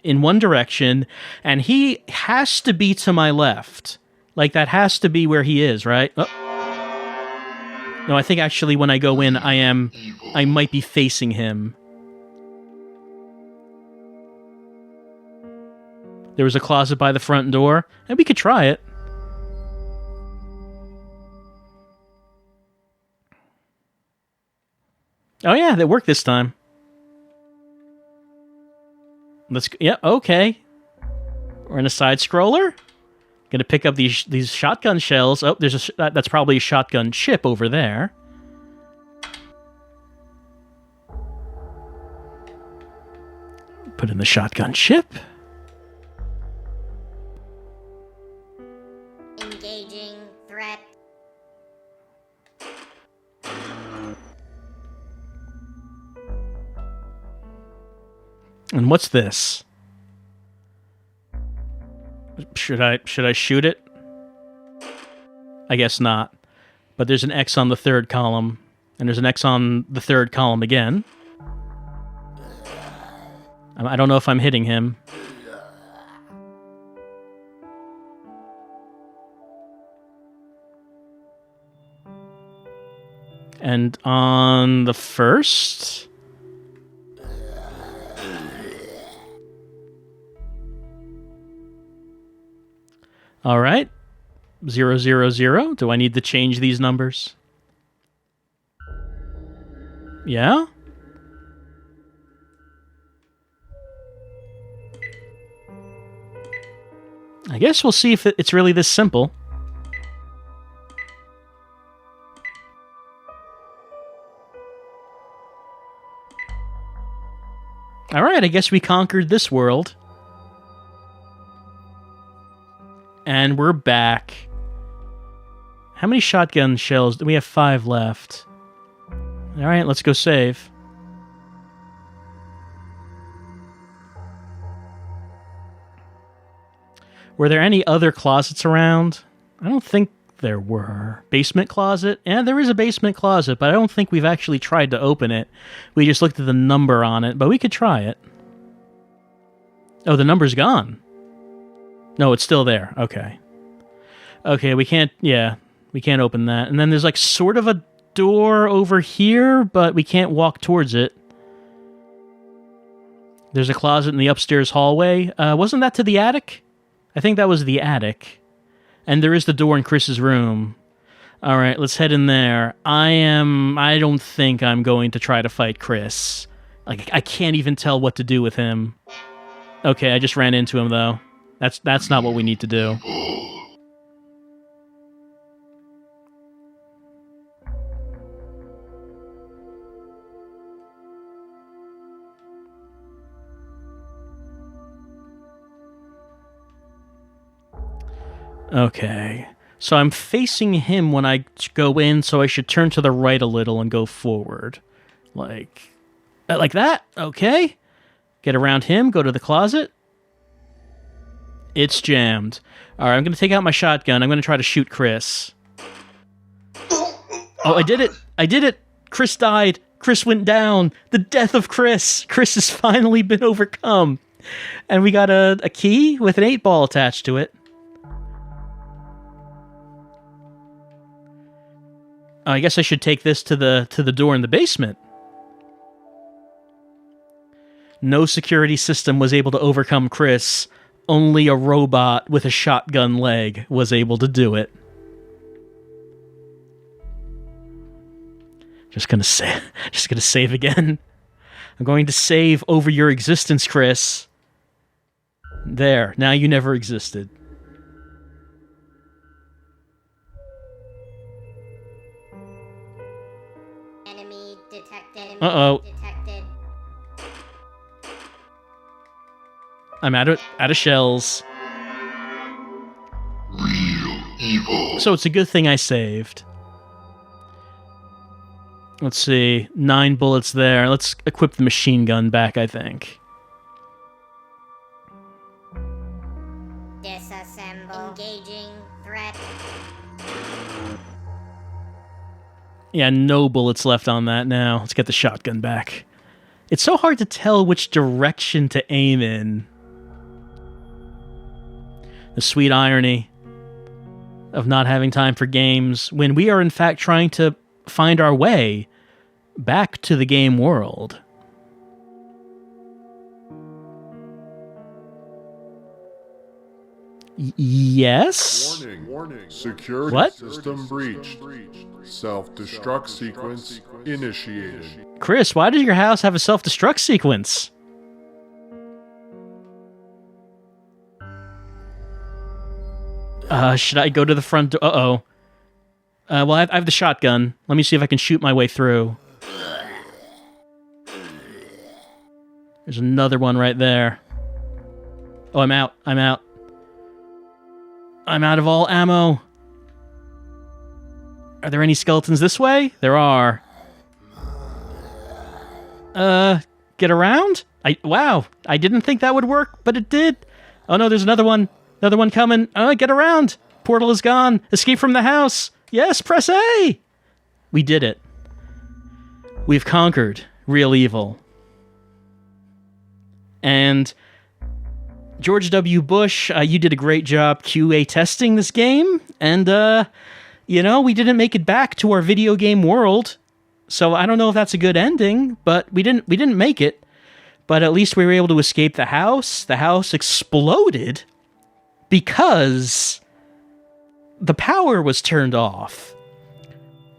in one direction, and he has to be to my left. Like, that has to be where he is, right? Oh. No, I think actually when I go in, I might be facing him. There was a closet by the front door, and we could try it. Oh yeah, that worked this time. Let's go. Yeah, okay. We're in a side scroller. Gonna pick up these shotgun shells. Oh, there's that's probably a shotgun chip over there. Put in the shotgun chip. Engaging threat. And what's this? Should I shoot it? I guess not. But there's an X on the 3rd column, and there's an X on the 3rd column again. I don't know if I'm hitting him. And on the 1st... All right. 000. Do I need to change these numbers? Yeah? I guess we'll see if it's really this simple. All right, I guess we conquered this world. And we're back. How many shotgun shells? We have 5 left. All right, let's go save. Were there any other closets around? I don't think there were. Basement closet? Yeah, there is a basement closet, but I don't think we've actually tried to open it. We just looked at the number on it, but we could try it. Oh, the number's gone. No, it's still there. Okay. Okay, we can't open that. And then there's like sort of a door over here, but we can't walk towards it. There's a closet in the upstairs hallway. Wasn't that to the attic? I think that was the attic. And there is the door in Chris's room. All right, let's head in there. I don't think I'm going to try to fight Chris. Like, I can't even tell what to do with him. Okay, I just ran into him, though. That's not what we need to do. Okay, so I'm facing him when I go in, so I should turn to the right a little and go forward. Like that? Okay. Get around him, go to the closet. It's jammed. Alright, I'm going to take out my shotgun. I'm going to try to shoot Chris. Oh, I did it! I did it! Chris died! Chris went down! The death of Chris! Chris has finally been overcome! And we got a key with an 8-ball attached to it. I guess I should take this to the door in the basement. No security system was able to overcome Chris. Only a robot with a shotgun leg was able to do it. Just gonna save again. I'm going to save over your existence, Chris. There, now you never existed. Enemy detected. Uh-oh. Detected. I'm out of shells. Real evil. So it's a good thing I saved. Let's see. 9 bullets there. Let's equip the machine gun back, I think. Disassemble. Engaging threat. Yeah, no bullets left on that now. Let's get the shotgun back. It's so hard to tell which direction to aim in. The sweet irony of not having time for games when we are in fact trying to find our way back to the game world. Yes? Warning. Security What? system breached. Self-destruct sequence initiated. Chris, why does your house have a self-destruct sequence? Should I go to the front door? Uh-oh. Well, I have the shotgun. Let me see if I can shoot my way through. There's another one right there. Oh, I'm out. I'm out of all ammo. Are there any skeletons this way? There are. Get around? Wow, I didn't think that would work, but it did. Oh no, there's another one. Another one coming. Get around. Portal is gone. Escape from the house. Yes, press A. We did it. We've conquered real evil. And George W. Bush, you did a great job QA testing this game. And, we didn't make it back to our video game world. So I don't know if that's a good ending, but we didn't make it. But at least we were able to escape the house. The house exploded because the power was turned off.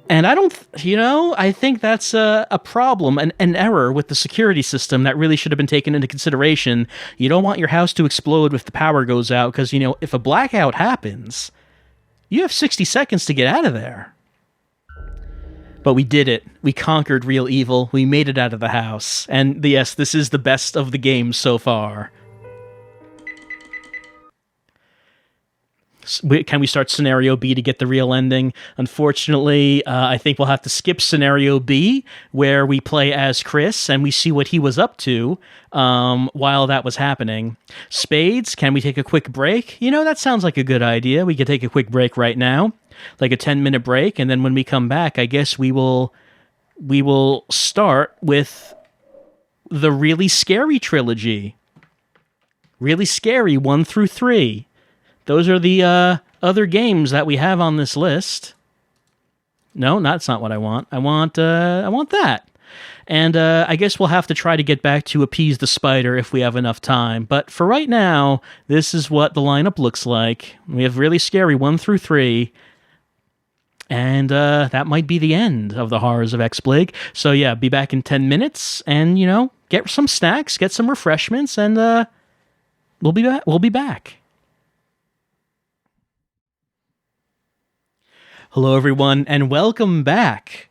And I think that's a problem, an error with the security system that really should have been taken into consideration. You don't want your house to explode if the power goes out, because, if a blackout happens, you have 60 seconds to get out of there. But we did it. We conquered real evil. We made it out of the house. And yes, this is the best of the games so far. Can we start Scenario B to get the real ending? Unfortunately, I think we'll have to skip Scenario B, where we play as Chris and we see what he was up to while that was happening. Spades, can we take a quick break? That sounds like a good idea. We could take a quick break right now, like a 10-minute break, and then when we come back, I guess we will start with the Really Scary trilogy. Really Scary 1 through 3. Those are the other games that we have on this list. No, that's not what I want. I want that. And I guess we'll have to try to get back to Appease the Spider if we have enough time. But for right now, this is what the lineup looks like. We have Really Scary 1 through 3. And that might be the end of the Horrors of XBLIG. So yeah, be back in 10 minutes and, get some snacks, get some refreshments, and we'll be back. Hello, everyone, and welcome back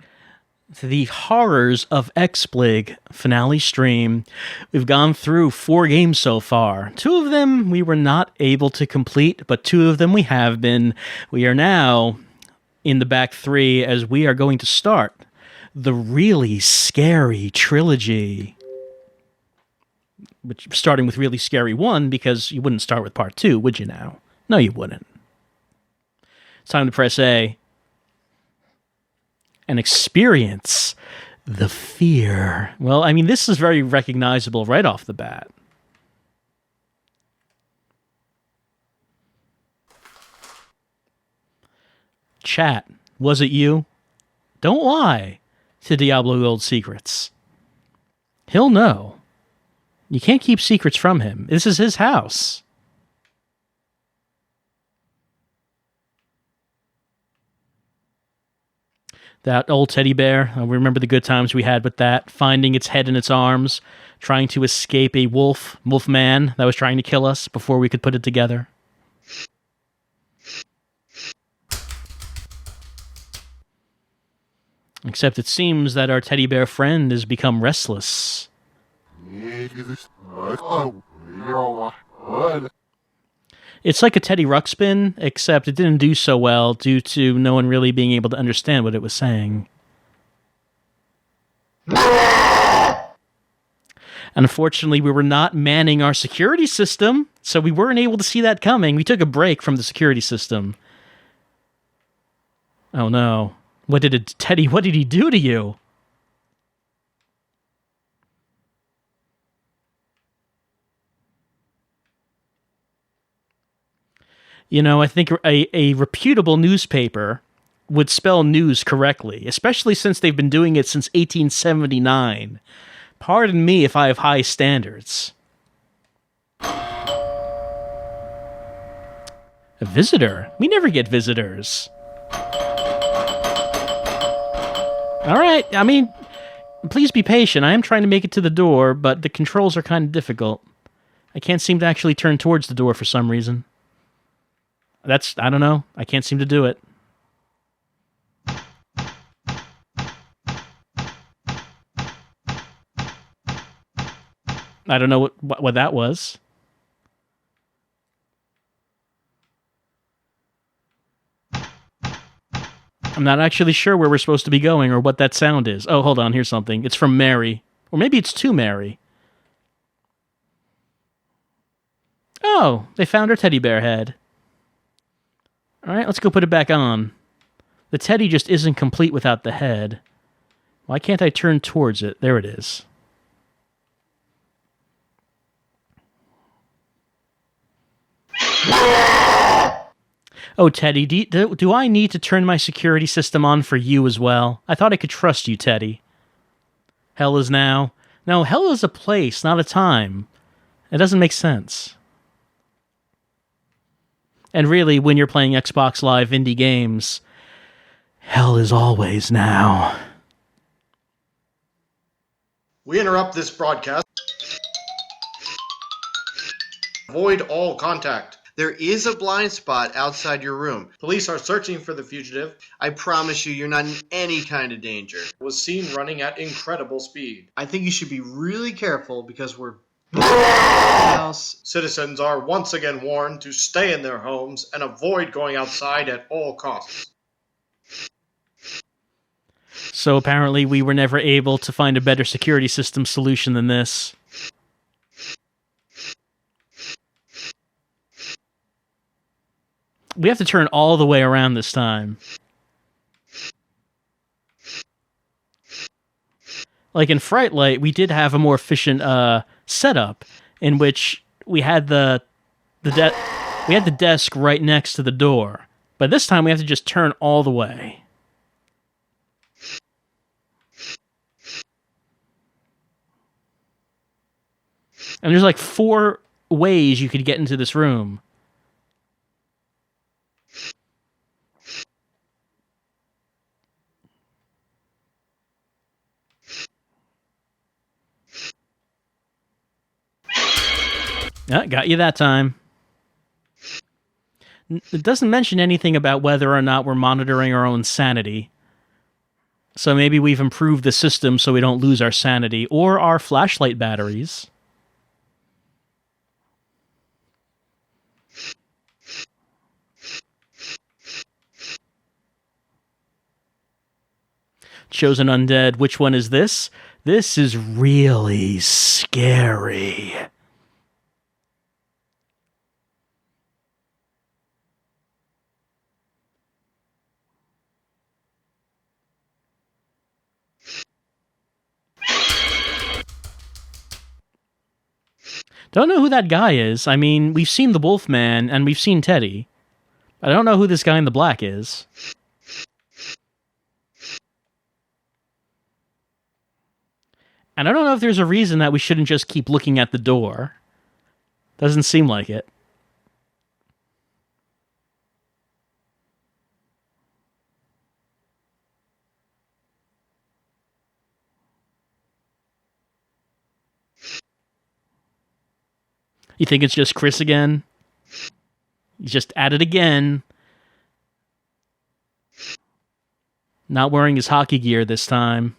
to the Horrors of XBLIG finale stream. We've gone through 4 games so far. 2 of them we were not able to complete, but 2 of them we have been. We are now in the back 3 as we are going to start the Really Scary trilogy. Which, starting with Really Scary 1, because you wouldn't start with part 2, would you now? No, you wouldn't. It's time to press A and experience the fear. Well, I mean, this is very recognizable right off the bat. Chat, was it you? Don't lie to Diablo Gold Secrets. He'll know. You can't keep secrets from him. This is his house. That old teddy bear, I remember the good times we had with that, finding its head in its arms, trying to escape a wolf man that was trying to kill us before we could put it together. Except it seems that our teddy bear friend has become restless. It's like a Teddy Ruxpin, except it didn't do so well due to no one really being able to understand what it was saying. And unfortunately, we were not manning our security system, so we weren't able to see that coming. We took a break from the security system. Oh no. What did he do to you? I think a reputable newspaper would spell news correctly, especially since they've been doing it since 1879. Pardon me if I have high standards. A visitor? We never get visitors. All right, I mean, please be patient. I am trying to make it to the door, but the controls are kind of difficult. I can't seem to actually turn towards the door for some reason. I don't know. I can't seem to do it. I don't know what that was. I'm not actually sure where we're supposed to be going or what that sound is. Oh, hold on. Here's something. It's from Mary. Or maybe it's to Mary. Oh, they found her teddy bear head. All right, let's go put it back on. The teddy just isn't complete without the head. Why can't I turn towards it? There it is. Oh, Teddy, do I need to turn my security system on for you as well? I thought I could trust you, Teddy. Hell is now. No, hell is a place, not a time. It doesn't make sense. And really, when you're playing Xbox Live indie games, hell is always now. We interrupt this broadcast. Avoid all contact. There is a blind spot outside your room. Police are searching for the fugitive. I promise you're not in any kind of danger. Was seen running at incredible speed. I think you should be really careful because we're house. Citizens are once again warned to stay in their homes and avoid going outside at all costs. So apparently we were never able to find a better security system solution than this. We have to turn all the way around this time. Like in Fright Light, we did have a more efficient setup in which we had the desk right next to the door. But this time we have to just turn all the way. And there's like 4 ways you could get into this room. Yeah, got you that time. It doesn't mention anything about whether or not we're monitoring our own sanity. So maybe we've improved the system so we don't lose our sanity or our flashlight batteries. Chosen Undead, which one is this? This is really scary. Don't know who that guy is. I mean, we've seen the Wolfman and we've seen Teddy. I don't know who this guy in the black is. And I don't know if there's a reason that we shouldn't just keep looking at the door. Doesn't seem like it. You think it's just Chris again? He's just at it again. Not wearing his hockey gear this time.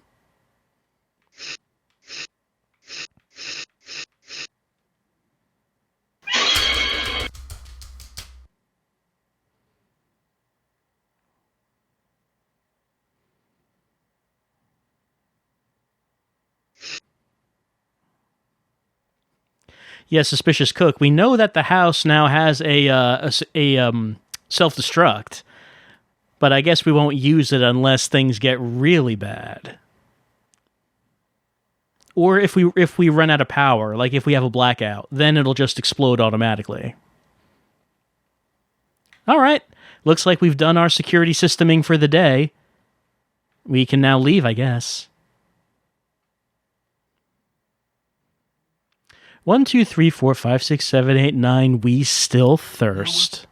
Yeah, Suspicious Cook. We know that the house now has a self-destruct, but I guess we won't use it unless things get really bad. Or if we run out of power, like if we have a blackout, then it'll just explode automatically. All right, looks like we've done our security systeming for the day. We can now leave, I guess. 1, 2, 3, 4, 5, 6, 7, 8, 9. We still thirst.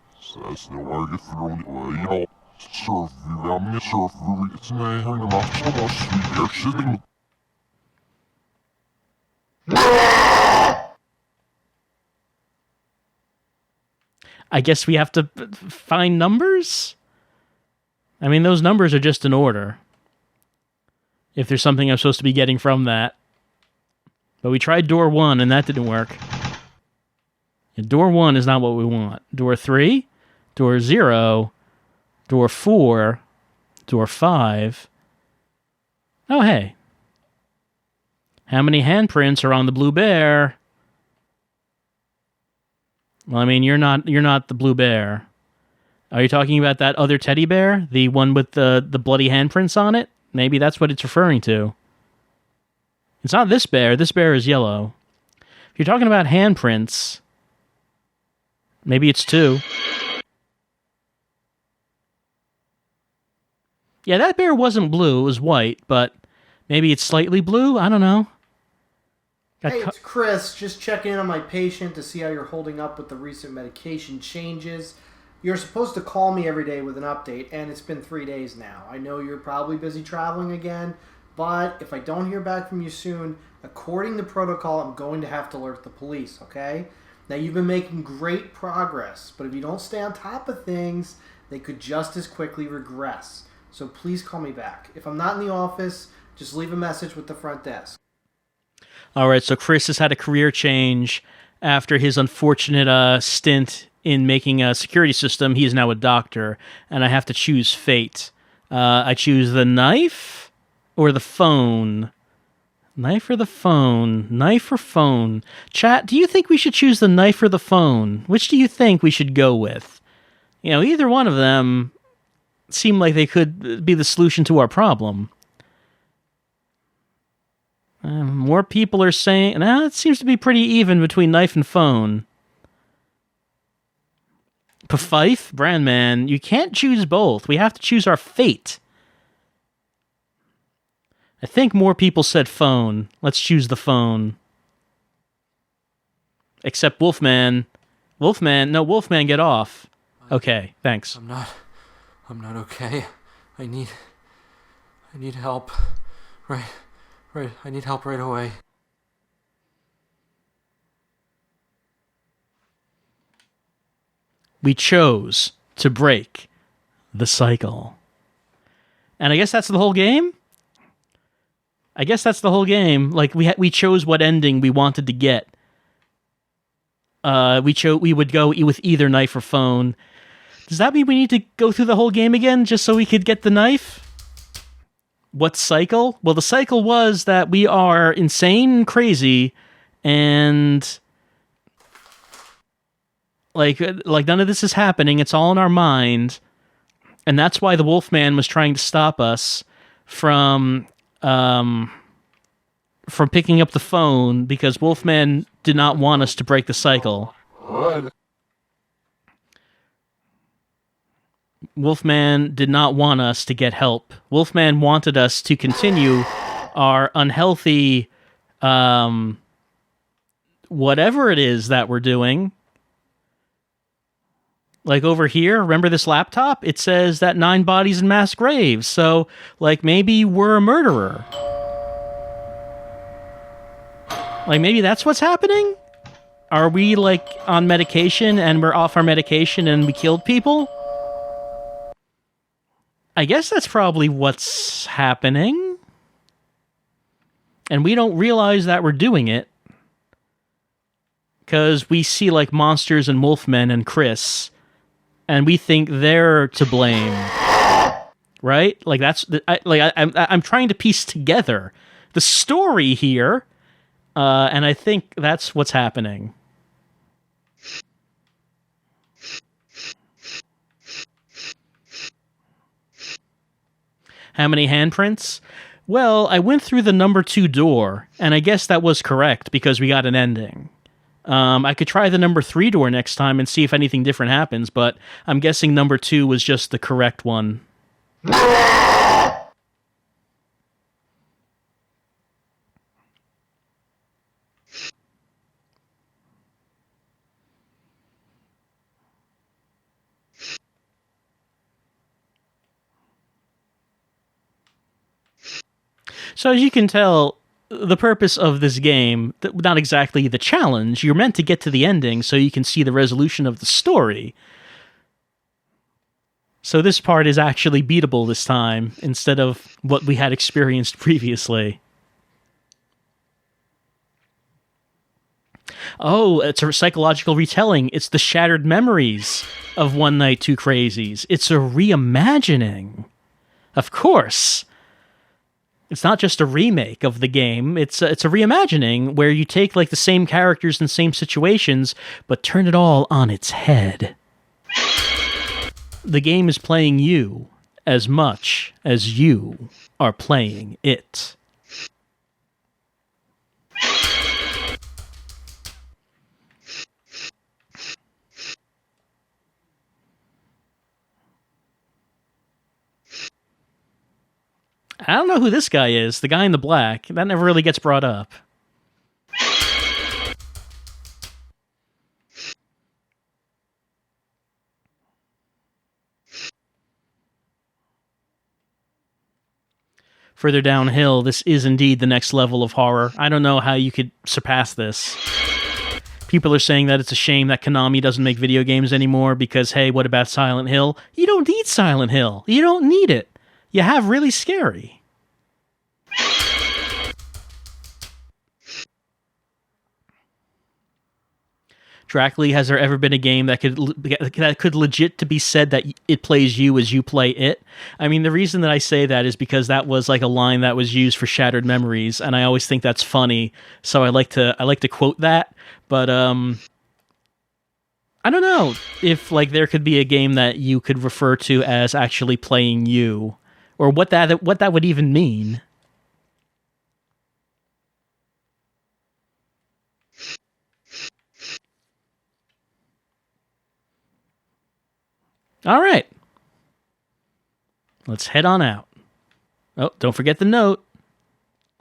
I guess we have to find numbers? I mean, those numbers are just in order. If there's something I'm supposed to be getting from that. But we tried door 1, and that didn't work. And door 1 is not what we want. Door 3, door 0, door 4, door 5. Oh, hey. How many handprints are on the blue bear? Well, I mean, you're not the blue bear. Are you talking about that other teddy bear? The one with the bloody handprints on it? Maybe that's what it's referring to. It's not this bear. This bear is yellow. If you're talking about handprints, maybe it's 2. Yeah, that bear wasn't blue. It was white, but maybe it's slightly blue? I don't know. Hey, it's Chris. Just checking in on my patient to see how you're holding up with the recent medication changes. You're supposed to call me every day with an update, and it's been 3 days now. I know you're probably busy traveling again, but if I don't hear back from you soon, according to protocol, I'm going to have to alert the police, okay? Now, you've been making great progress, but if you don't stay on top of things, they could just as quickly regress. So please call me back. If I'm not in the office, just leave a message with the front desk. All right, so Chris has had a career change after his unfortunate stint in making a security system. He is now a doctor, and I have to choose fate. I choose the knife or the phone. Knife or the phone? Knife or phone? Chat, do you think we should choose the knife or the phone? Which do you think we should go with? You know, either one of them seem like they could be the solution to our problem. More people are saying... Nah, it seems to be pretty even between knife and phone. Fife? Brandman, you can't choose both. We have to choose our fate. I think more people said phone. Let's choose the phone. Except Wolfman. Wolfman, get off. Okay, thanks. I'm not okay. I need help. Right. I need help right away. We chose to break the cycle. And I guess that's the whole game? Like, we chose what ending we wanted to get. We would go with either knife or phone. Does that mean we need to go through the whole game again just so we could get the knife? What cycle? Well, the cycle was that we are insane and crazy, and like none of this is happening. It's all in our mind, and that's why the Wolfman was trying to stop us from picking up the phone, because Wolfman did not want us to break the cycle. What? Wolfman did not want us to get help. Wolfman wanted us to continue our unhealthy, whatever it is that we're doing. Like over here, remember this laptop? It says that 9 bodies in mass graves. So, like, maybe we're a murderer. Like, maybe that's what's happening? Are we, like, on medication and we're off our medication and we killed people? I guess that's probably what's happening. And we don't realize that we're doing it. Because we see, like, monsters and wolfmen and Chris, and we think they're to blame. Right? Like, I'm trying to piece together the story here, and I think that's what's happening. How many handprints? Well, I went through the number 2 door, and I guess that was correct because we got an ending. I could try the number 3 door next time and see if anything different happens, but I'm guessing number 2 was just the correct one. So as you can tell, the purpose of this game, not exactly the challenge, you're meant to get to the ending so you can see the resolution of the story. So this part is actually beatable this time, instead of what we had experienced previously. Oh, it's a psychological retelling. It's the shattered memories of One Night Two Crazies. It's a reimagining. Of course. It's not just a remake of the game. It's a reimagining where you take, like, the same characters and same situations, but turn it all on its head. The game is playing you as much as you are playing it. I don't know who this guy is. The guy in the black. That never really gets brought up. Further downhill, this is indeed the next level of horror. I don't know how you could surpass this. People are saying that it's a shame that Konami doesn't make video games anymore because, hey, what about Silent Hill? You don't need Silent Hill. You don't need it. You have Really Scary. Dracula, has there ever been a game that could legit to be said that it plays you as you play it? I mean, the reason that I say that is because that was like a line that was used for Shattered Memories, and I always think that's funny, so I like to quote that. But I don't know if like there could be a game that you could refer to as actually playing you, or what that would even mean. All right. Let's head on out. Oh, don't forget the note.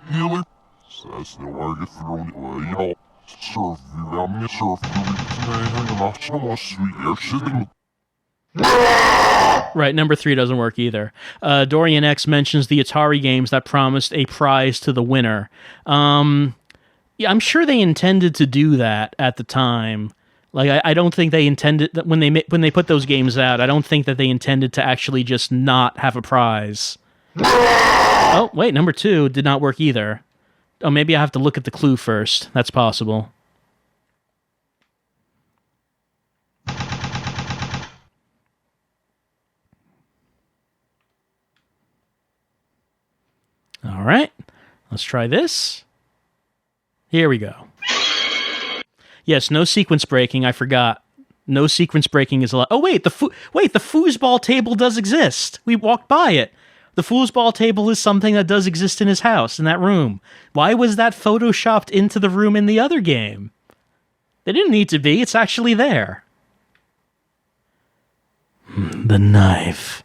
Healer says the way you throw it away, you know, serve you, I'm gonna serve you, Right, number 3 doesn't work either. Dorian X mentions the Atari games that promised a prize to the winner. Yeah, I'm sure they intended to do that at the time. Like, I don't think they intended that when they put those games out. I don't think that they intended to actually just not have a prize. Oh, wait, number 2 did not work either. Oh, maybe I have to look at the clue first. That's possible. All right, let's try this. Here we go. Yes, no sequence breaking. I forgot. No sequence breaking is allowed. Oh wait, the foosball table does exist. We walked by it. The foosball table is something that does exist in his house, in that room. Why was that photoshopped into the room in the other game? They didn't need to be. It's actually there. The knife.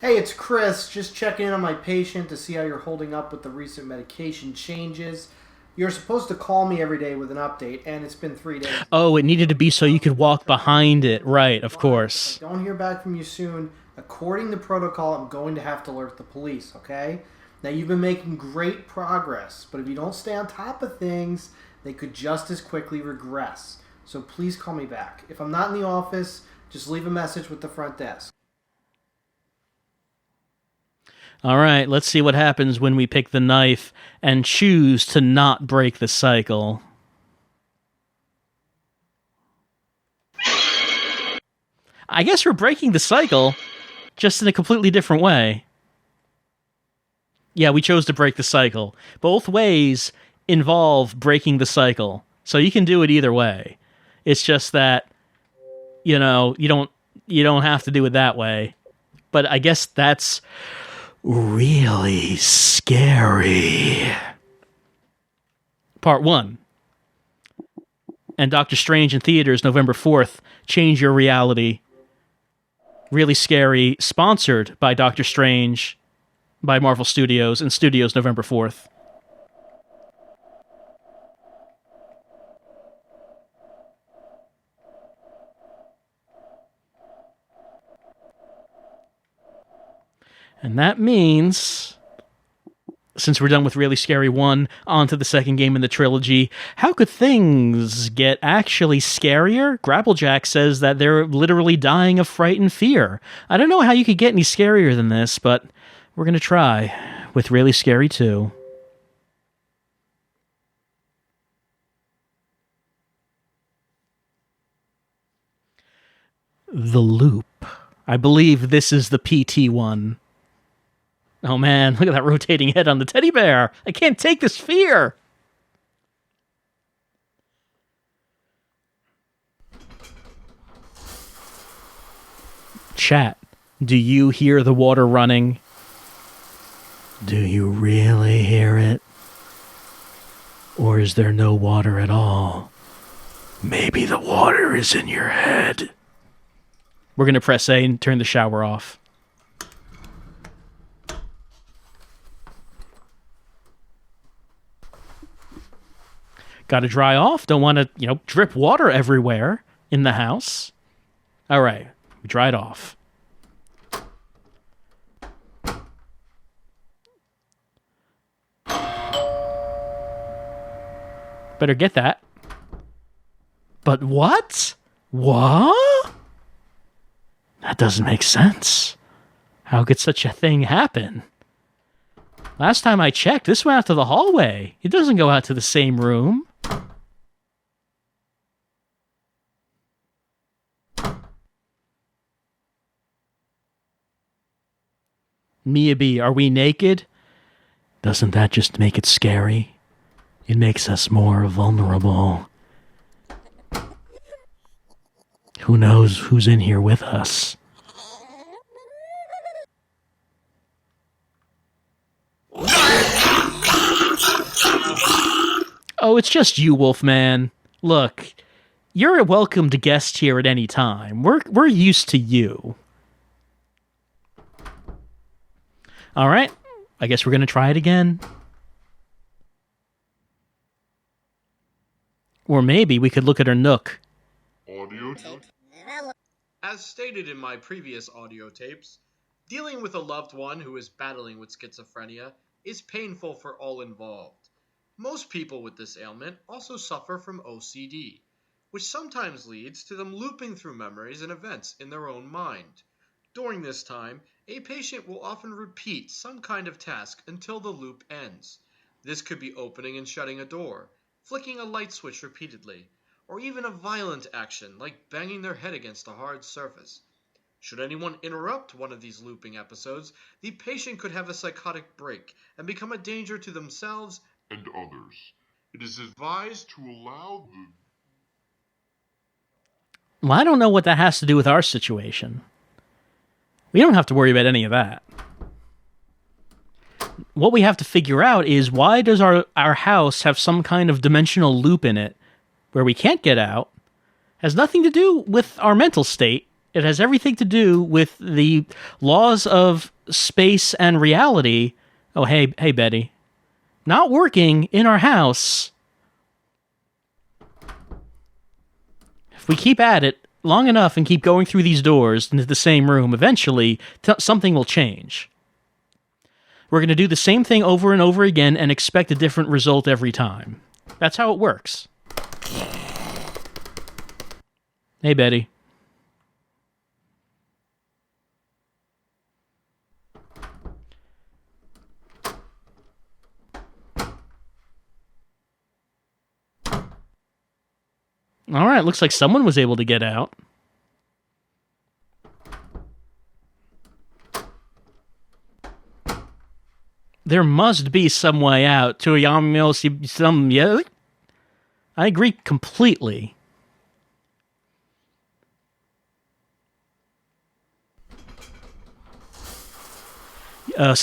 Hey, it's Chris. Just checking in on my patient to see how you're holding up with the recent medication changes. You're supposed to call me every day with an update, and it's been 3 days. Oh, it needed to be so you could walk behind it. Right, of course. If I don't hear back from you soon, according to protocol, I'm going to have to alert the police, okay? Now, you've been making great progress, but if you don't stay on top of things, they could just as quickly regress. So please call me back. If I'm not in the office, just leave a message with the front desk. All right, let's see what happens when we pick the knife and choose to not break the cycle. I guess we're breaking the cycle, just in a completely different way. Yeah, we chose to break the cycle. Both ways involve breaking the cycle, so you can do it either way. It's just that, you know, you don't have to do it that way. But I guess that's really scary. Part 1. And Doctor Strange in theaters November 4th. Change your reality. Really Scary, sponsored by Doctor Strange, by Marvel Studios, and Studios November 4th. And that means, since we're done with Really Scary 1, on to the second game in the trilogy. How could things get actually scarier? Grapplejack says that they're literally dying of fright and fear. I don't know how you could get any scarier than this, but we're going to try with Really Scary 2. The Loop. I believe this is the PT one. Oh man, look at that rotating head on the teddy bear. I can't take this fear. Chat, do you hear the water running? Do you really hear it? Or is there no water at all? Maybe the water is in your head. We're going to press A and turn the shower off. Got to dry off. Don't want to, drip water everywhere in the house. All right. We dried off. Better get that. But what? What? That doesn't make sense. How could such a thing happen? Last time I checked, this went out to the hallway. It doesn't go out to the same room. Mia B, are we naked? Doesn't that just make it scary? It makes us more vulnerable. Who knows who's in here with us? Oh, it's just you, Wolfman. Look, you're a welcomed guest here at any time. We're used to you. All right, I guess we're going to try it again. Or maybe we could look at her nook. Audio tape. As stated in my previous audio tapes, dealing with a loved one who is battling with schizophrenia is painful for all involved. Most people with this ailment also suffer from OCD, which sometimes leads to them looping through memories and events in their own mind. During this time, a patient will often repeat some kind of task until the loop ends. This could be opening and shutting a door, flicking a light switch repeatedly, or even a violent action like banging their head against a hard surface. Should anyone interrupt one of these looping episodes, the patient could have a psychotic break and become a danger to themselves And others. It is advised to allow the... Well, I don't know what that has to do with our situation. We don't have to worry about any of that. What we have to figure out is, why does our house have some kind of dimensional loop in it where we can't get out? Has nothing to do with our mental state. It has everything to do with the laws of space and reality. Oh, hey, Betty. Not working in our house. If we keep at it long enough and keep going through these doors into the same room, eventually something will change. We're going to do the same thing over and over again and expect a different result every time. That's how it works. Hey, Betty. All right, looks like someone was able to get out. There must be some way out to some. Yeah, I agree completely. I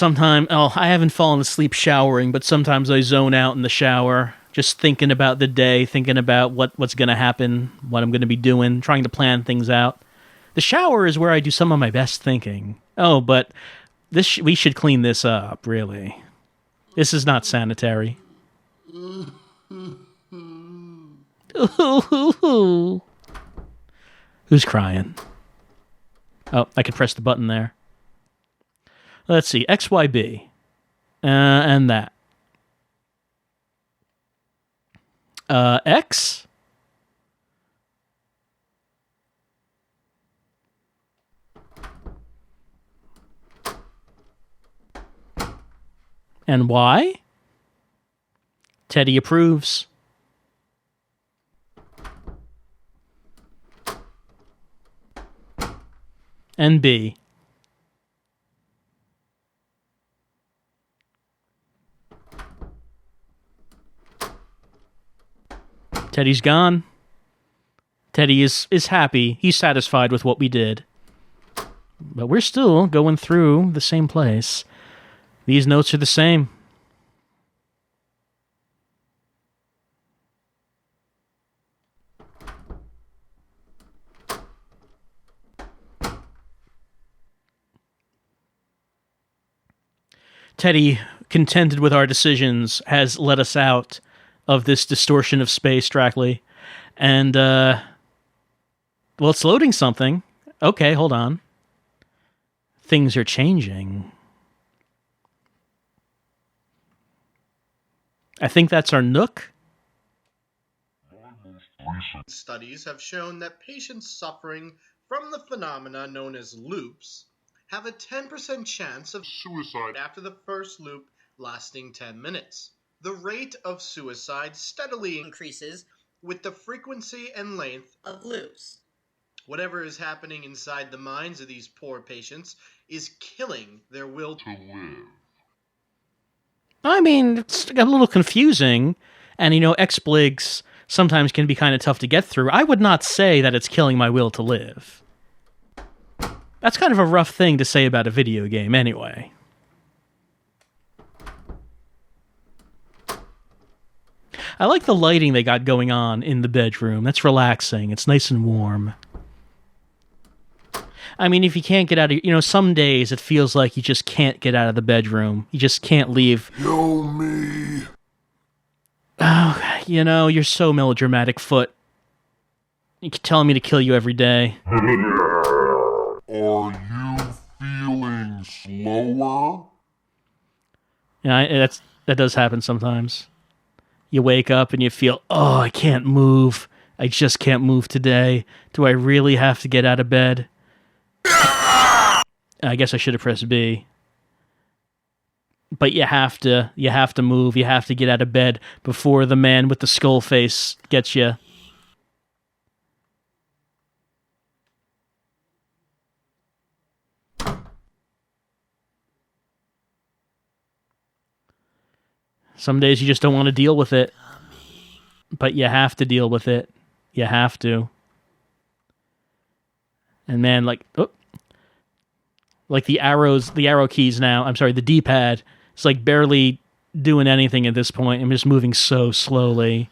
haven't fallen asleep showering, but sometimes I zone out in the shower, just thinking about the day, thinking about what's going to happen, what I'm going to be doing, trying to plan things out. The shower is where I do some of my best thinking. Oh, but we should clean this up, really. This is not sanitary. Who's crying? Oh, I could press the button there. Let's see, XYB. And that. X? And Y? Teddy approves. And B. Teddy's gone. Teddy is happy. He's satisfied with what we did. But we're still going through the same place. These notes are the same. Teddy, contented with our decisions, has let us out of this distortion of space, Drackley. And, well, it's loading something. Okay, hold on. Things are changing. I think that's our Nook. Studies have shown that patients suffering from the phenomena known as loops have a 10% chance of suicide after the first loop lasting 10 minutes. The rate of suicide steadily increases with the frequency and length of loops. Whatever is happening inside the minds of these poor patients is killing their will to live. I mean, it's a little confusing, and XBLIGs sometimes can be kind of tough to get through. I would not say that it's killing my will to live. That's kind of a rough thing to say about a video game, anyway. I like the lighting they got going on in the bedroom. That's relaxing. It's nice and warm. I mean, if you can't get out of... some days it feels like you just can't get out of the bedroom. You just can't leave. Kill me. Oh, you're so melodramatic, Foot. You keep telling me to kill you every day. Are you feeling slower? Yeah, that does happen sometimes. You wake up and you feel, oh, I can't move. I just can't move today. Do I really have to get out of bed? I guess I should have pressed B. But you have to move. You have to get out of bed before the man with the skull face gets you. Some days you just don't want to deal with it. But you have to deal with it. You have to. And man, like the arrow keys now, the D-pad, it's like barely doing anything at this point. I'm just moving so slowly.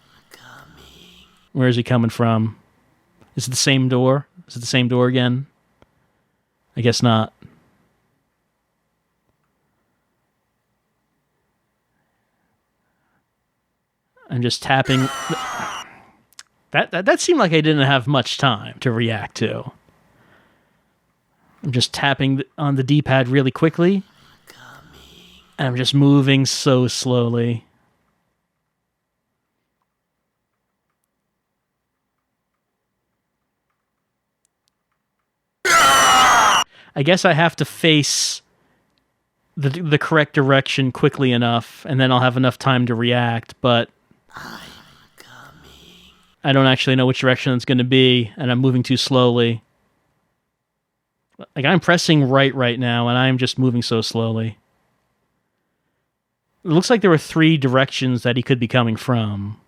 Where is he coming from? Is it the same door? Is it the same door again? I guess not. I'm just tapping. That seemed like I didn't have much time to react to. I'm just tapping on the D-pad really quickly. And I'm just moving so slowly. I guess I have to face the correct direction quickly enough, and then I'll have enough time to react, but I don't actually know which direction it's going to be, and I'm moving too slowly. Like, I'm pressing right now, and I'm just moving so slowly. It looks like there were 3 directions that he could be coming from.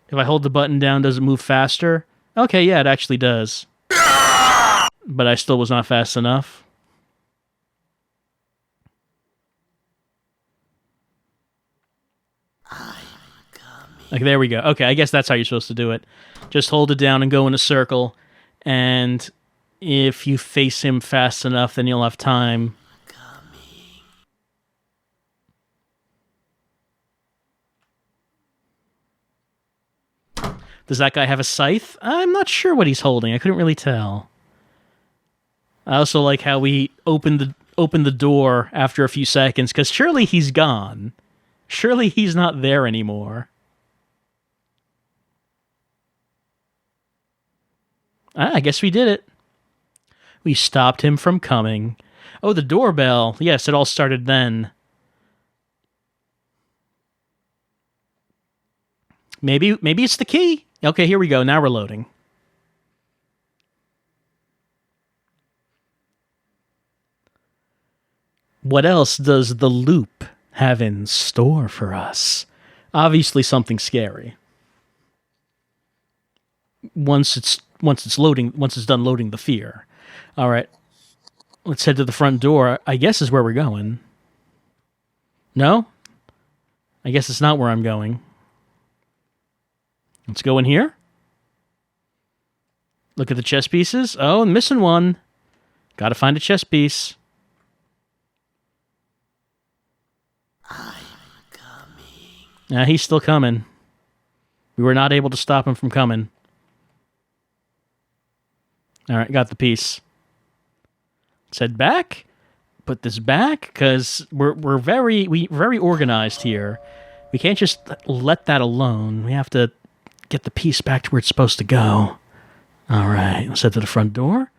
If I hold the button down, does it move faster? Okay, yeah, it actually does. But I still was not fast enough. Like, there we go. Okay, I guess that's how you're supposed to do it. Just hold it down and go in a circle, and if you face him fast enough, then you'll have time. Does that guy have a scythe? I'm not sure what he's holding. I couldn't really tell. I also like how we opened the door after a few seconds, because surely he's gone. Surely he's not there anymore. I guess we did it. We stopped him from coming. Oh, the doorbell. Yes, it all started then. Maybe it's the key. Okay, here we go. Now we're loading. What else does the loop have in store for us? Obviously something scary. Once it's done loading the fear. All right. Let's head to the front door. I guess is where we're going. No? I guess it's not where I'm going. Let's go in here. Look at the chess pieces. Oh, I'm missing one. Gotta find a chess piece. I'm coming. He's still coming. We were not able to stop him from coming. All right, got the piece. Let's head back. Put this back, because we're very organized here. We can't just let that alone. We have to get the piece back to where it's supposed to go. All right, let's head to the front door.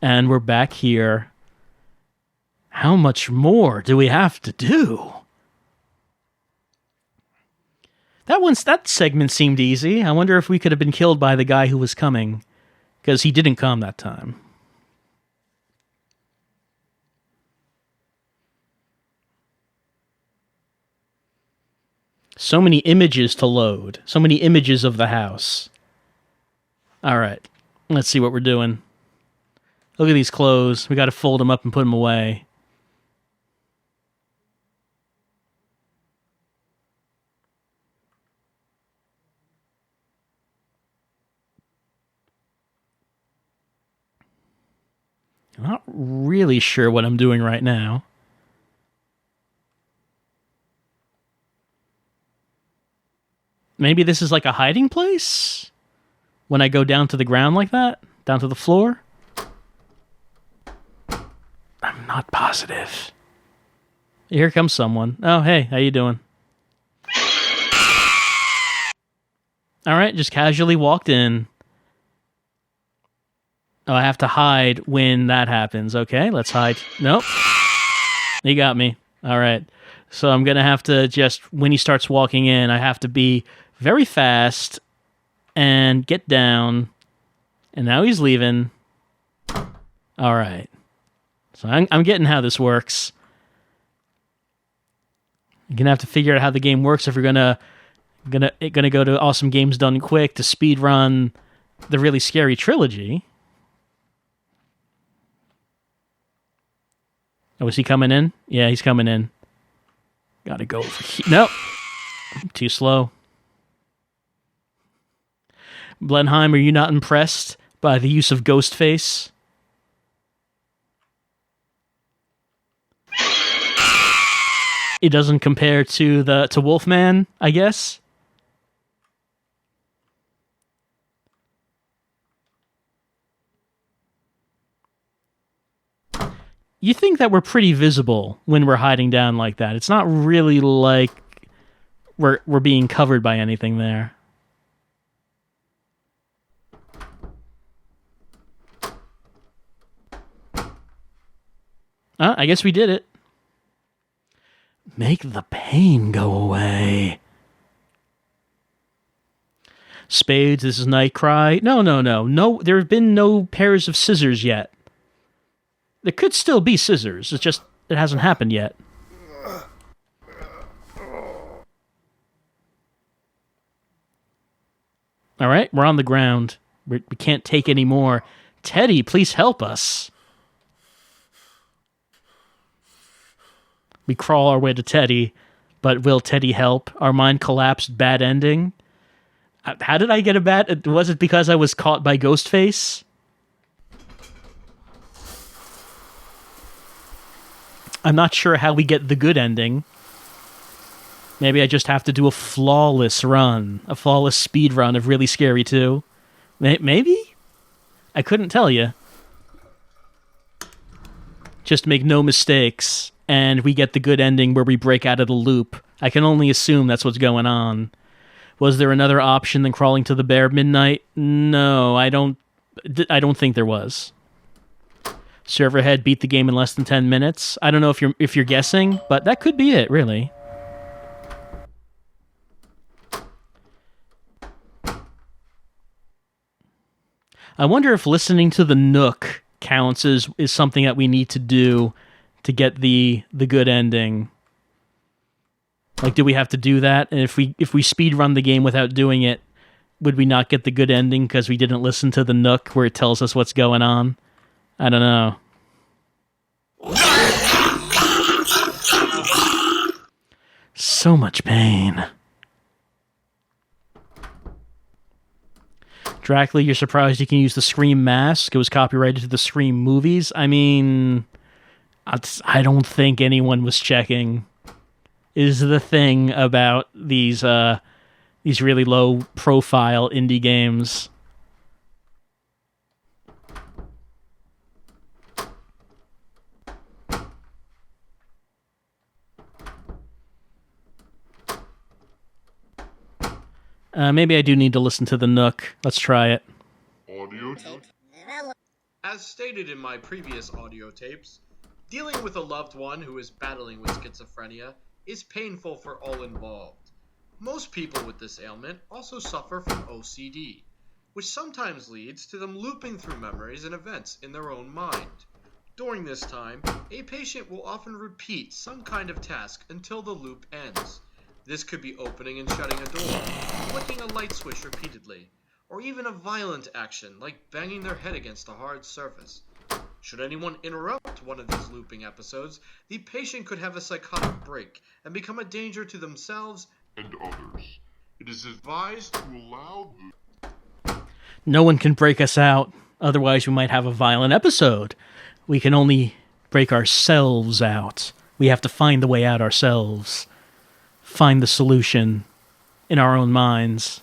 And we're back here. How much more do we have to do? That segment seemed easy. I wonder if we could have been killed by the guy who was coming, because he didn't come that time. So many images to load. So many images of the house. All right. Let's see what we're doing. Look at these clothes. We got to fold them up and put them away. I'm not really sure what I'm doing right now. Maybe this is like a hiding place? When I go down to the ground like that? Down to the floor? I'm not positive. Here comes someone. Oh, hey, how you doing? Alright, just casually walked in. Oh, I have to hide when that happens. Okay, let's hide. Nope. You got me. Alright. So I'm going to have to just, when he starts walking in, I have to be very fast and get down. And now he's leaving. Alright. So I'm getting how this works. You're going to have to figure out how the game works if you're going to go to Awesome Games Done Quick to speedrun the really scary trilogy. Oh, is he coming in? Yeah, he's coming in. Gotta go over here. Nope. Too slow. Blenheim, are you not impressed by the use of Ghostface? It doesn't compare to Wolfman, I guess. You think that we're pretty visible when we're hiding down like that. It's not really like we're being covered by anything there. I guess we did it. Make the pain go away. Spades, this is Night Cry. No. No, there have been no pairs of scissors yet. There could still be scissors. It's just, it hasn't happened yet. All right, we're on the ground. We can't take any more. Teddy, please help us. We crawl our way to Teddy, but will Teddy help? Our mind collapsed, bad ending. How did I get a bad... Was it because I was caught by Ghostface? I'm not sure how we get the good ending. Maybe I just have to do a flawless run. A flawless speed run of Really Scary 2. Maybe? I couldn't tell you. Just make no mistakes, and we get the good ending where we break out of the loop. I can only assume that's what's going on. Was there another option than crawling to the bear midnight? No, I don't think there was. Server head beat the game in less than 10 minutes. I don't know if you're guessing, but that could be it, really. I wonder if listening to the Nook counts is something that we need to do to get the good ending. Like, do we have to do that? And if we speedrun the game without doing it, would we not get the good ending because we didn't listen to the Nook where it tells us what's going on? I don't know. So much pain. Dracula, you're surprised you can use the Scream mask? It was copyrighted to the Scream movies? I mean, I don't think anyone was checking. is the thing about these really low-profile indie games. Maybe I do need to listen to the Nook. Let's try it. Audio tape. As stated in my previous audio tapes, dealing with a loved one who is battling with schizophrenia is painful for all involved. Most people with this ailment also suffer from OCD, which sometimes leads to them looping through memories and events in their own mind. During this time, a patient will often repeat some kind of task until the loop ends. This could be opening and shutting a door, flicking a light switch repeatedly, or even a violent action like banging their head against a hard surface. Should anyone interrupt one of these looping episodes, the patient could have a psychotic break and become a danger to themselves And others. It is advised to allow No one can break us out, otherwise we might have a violent episode. We can only break ourselves out. We have to find the way out ourselves. Find the solution in our own minds.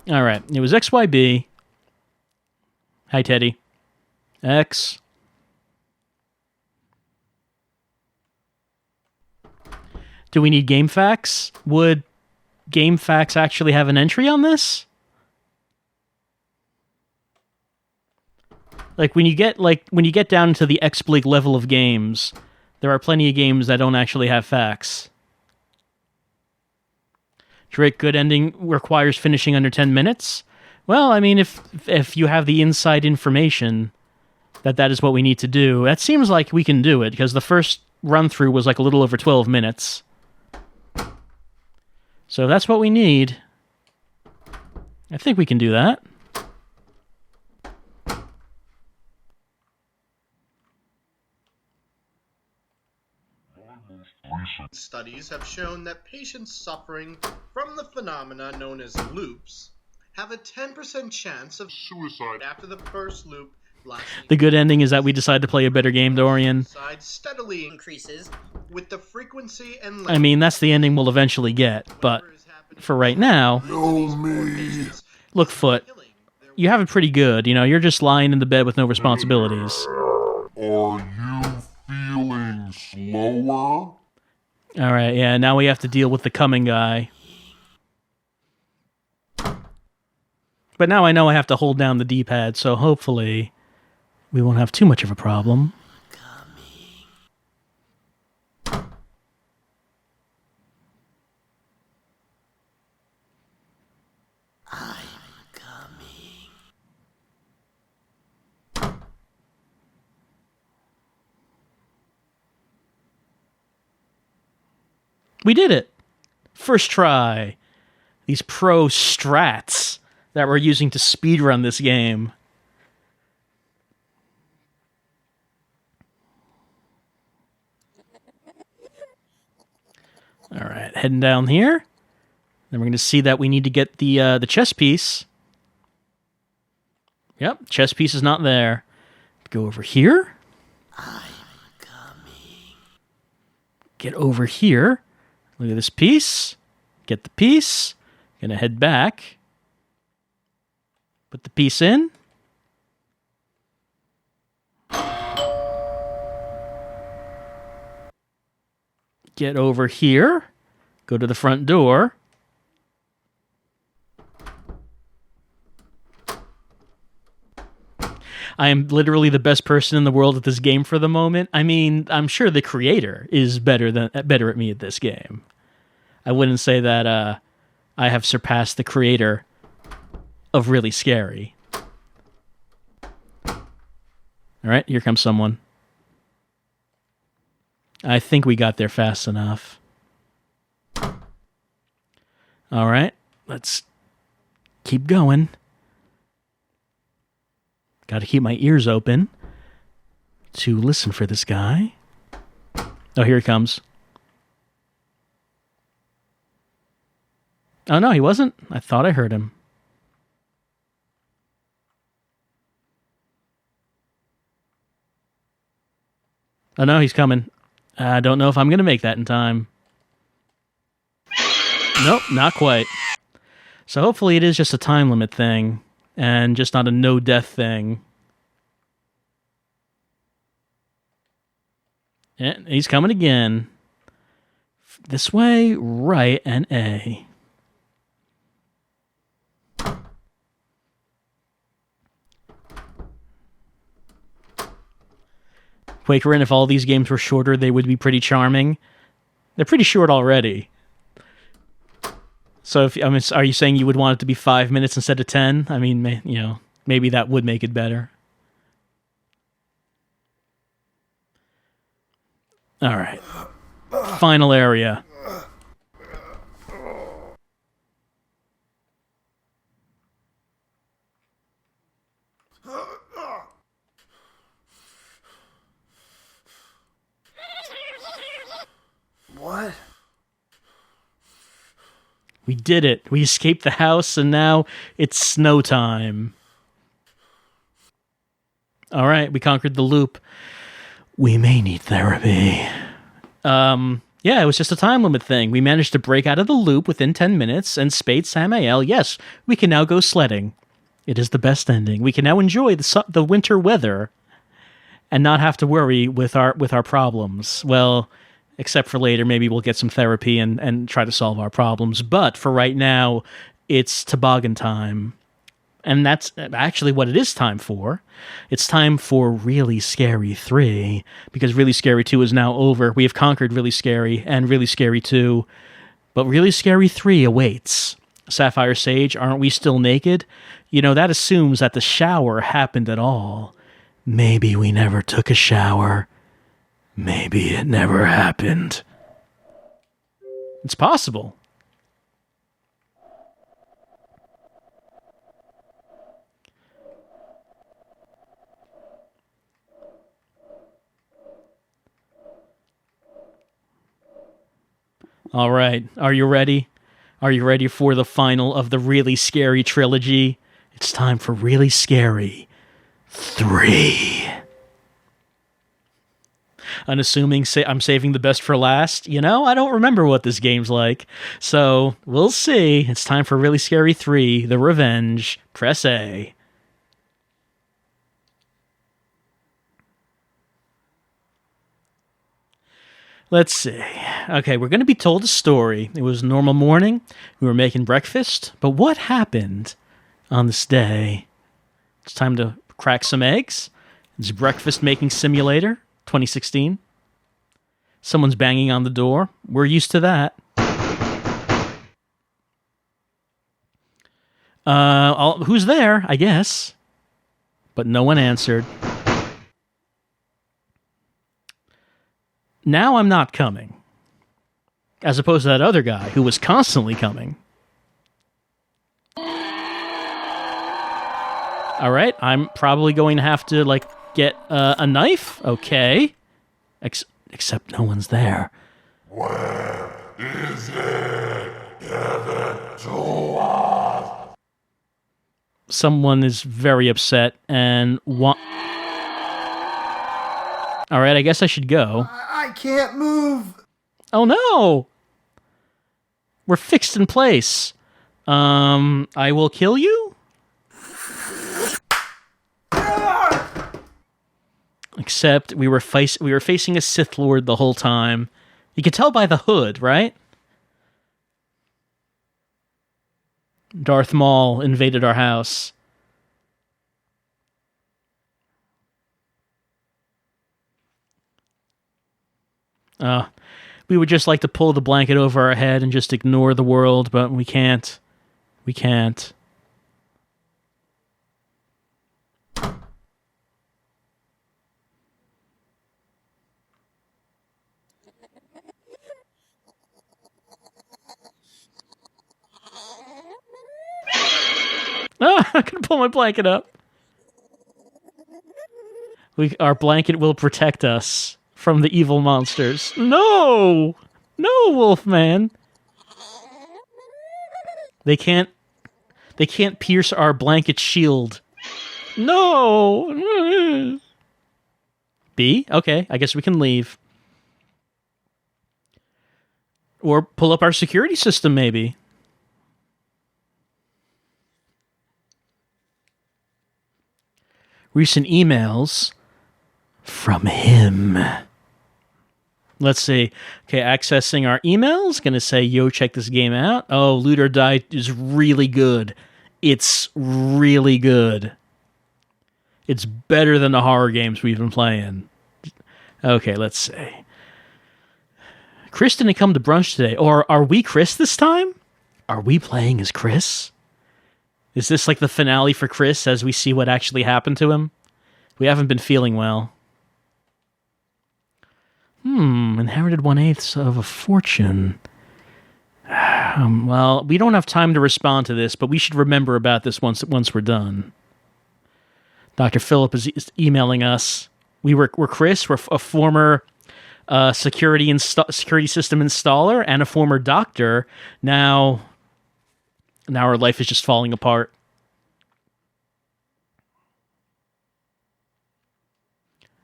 All right, it was XYB. Hi, Teddy. X. Do we need game facts? Would game facts actually have an entry on this? Like when you get down to the XBLIG level of games, there are plenty of games that don't actually have facts. Drake, good ending requires finishing under 10 minutes. Well, I mean, if you have the inside information that is what we need to do, that seems like we can do it, because the first run-through was like a little over 12 minutes. So if that's what we need, I think we can do that. Studies have shown that patients suffering from the phenomena known as loops have a 10% chance of suicide after the first loop lasting. The good ending is that we decide to play a better game, Dorian. Suicide steadily increases with the frequency and length. I mean, that's the ending we'll eventually get, but for right now, look, Foot, you have it pretty good. You know, you're just lying in the bed with no responsibilities. Are you feeling slower? All right, yeah, now we have to deal with the coming guy. But now I know I have to hold down the D-pad, so hopefully we won't have too much of a problem. We did it! First try. These pro strats that we're using to speedrun this game. Alright, heading down here. Then we're going to see that we need to get the chess piece. Yep, chess piece is not there. Go over here. Get over here. Look at this piece. Get the piece. Gonna head back. Put the piece in. Get over here. Go to the front door. I am literally the best person in the world at this game for the moment. I mean, I'm sure the creator is better at me at this game. I wouldn't say that I have surpassed the creator of Really Scary. All right, here comes someone. I think we got there fast enough. All right, let's keep going. Got to keep my ears open to listen for this guy. Oh, here he comes. Oh, no, he wasn't? I thought I heard him. Oh, no, he's coming. I don't know if I'm going to make that in time. Nope, not quite. So hopefully it is just a time limit thing, and just not a no-death thing. And he's coming again. This way, right, and A. Quakerin, if all these games were shorter, they would be pretty charming. They're pretty short already. So, are you saying you would want it to be 5 minutes instead of 10? I mean, maybe that would make it better. All right. Final area. What? We did it. We escaped the house, and now it's snow time. All right, we conquered the loop. We may need therapy. Yeah, it was just a time limit thing. We managed to break out of the loop within 10 minutes, and Spade Samael, yes, we can now go sledding. It is the best ending. We can now enjoy the winter weather and not have to worry with our problems. Well, except for later, maybe we'll get some therapy and try to solve our problems. But for right now, it's toboggan time. And that's actually what it is time for. It's time for Really Scary 3, because Really Scary 2 is now over. We have conquered Really Scary and Really Scary 2, but Really Scary 3 awaits. Sapphire Sage, aren't we still naked? That assumes that the shower happened at all. Maybe we never took a shower. Maybe it never happened. It's possible. All right, are you ready? Are you ready for the final of the Really Scary trilogy? It's time for Really Scary 3. Unassuming, I'm saving the best for last. I don't remember what this game's like. So, we'll see. It's time for Really Scary 3, The Revenge. Press A. Let's see. Okay, we're going to be told a story. It was a normal morning. We were making breakfast. But what happened on this day? It's time to crack some eggs. It's Breakfast Making Simulator 2016. Someone's banging on the door. We're used to that. Who's there, I guess? But no one answered. Now I'm not coming. As opposed to that other guy who was constantly coming. Alright, I'm probably going to have to, get a knife? Okay. Except no one's there. Where is it? Give it to us. Someone is very upset and Alright, I guess I should go. I can't move. Oh no! We're fixed in place. I will kill you? Except we were facing a Sith Lord the whole time. You could tell by the hood, right? Darth Maul invaded our house. We would just like to pull the blanket over our head and just ignore the world, but we can't. We can't. I can pull my blanket up. Our blanket will protect us from the evil monsters. No! No, Wolfman! They can't pierce our blanket shield. No. B? Okay, I guess we can leave. Or pull up our security system, maybe. Recent emails from him. Let's see. Okay, accessing our emails. Gonna say, yo, check this game out. Oh, Loot or Die is really good. It's really good. It's better than the horror games we've been playing. Okay, let's see. Chris didn't come to brunch today. Or are we Chris this time? Are we playing as Chris? Is this like the finale for Chris as we see what actually happened to him? We haven't been feeling well. Inherited 1/8 of a fortune. Well, we don't have time to respond to this, but we should remember about this once we're done. Dr. Phillip is emailing us. We're Chris. We're a former security system installer and a former doctor. Now our life is just falling apart.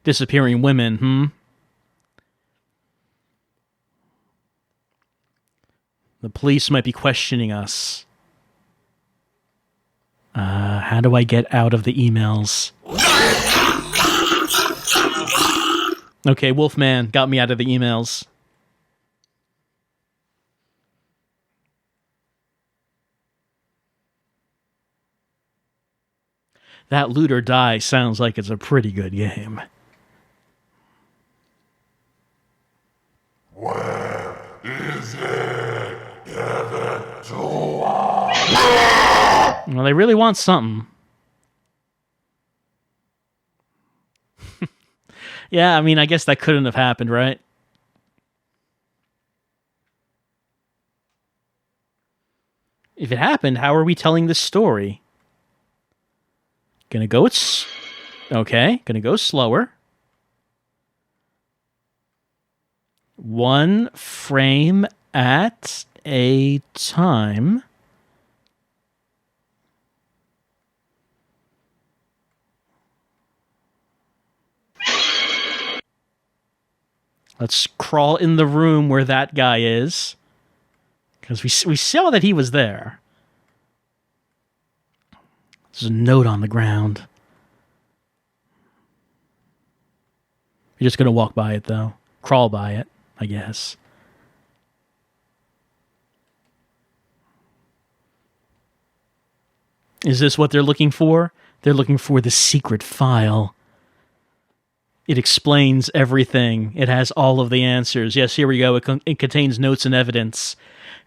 Disappearing women, The police might be questioning us. How do I get out of the emails? Okay, Wolfman got me out of the emails. That Loot or Die sounds like it's a pretty good game. Where is it? Give it to us. Well, they really want something. Yeah, I mean, I guess that couldn't have happened, right? If it happened, how are we telling this story? Gonna go gonna go slower. 1 frame at a time. Let's crawl in the room where that guy is. Because we saw that he was there. There's a note on the ground. You're just going to walk by it, though. Crawl by it, I guess. Is this what they're looking for? They're looking for the secret file. It explains everything. It has all of the answers. Yes, here we go. It contains notes and evidence.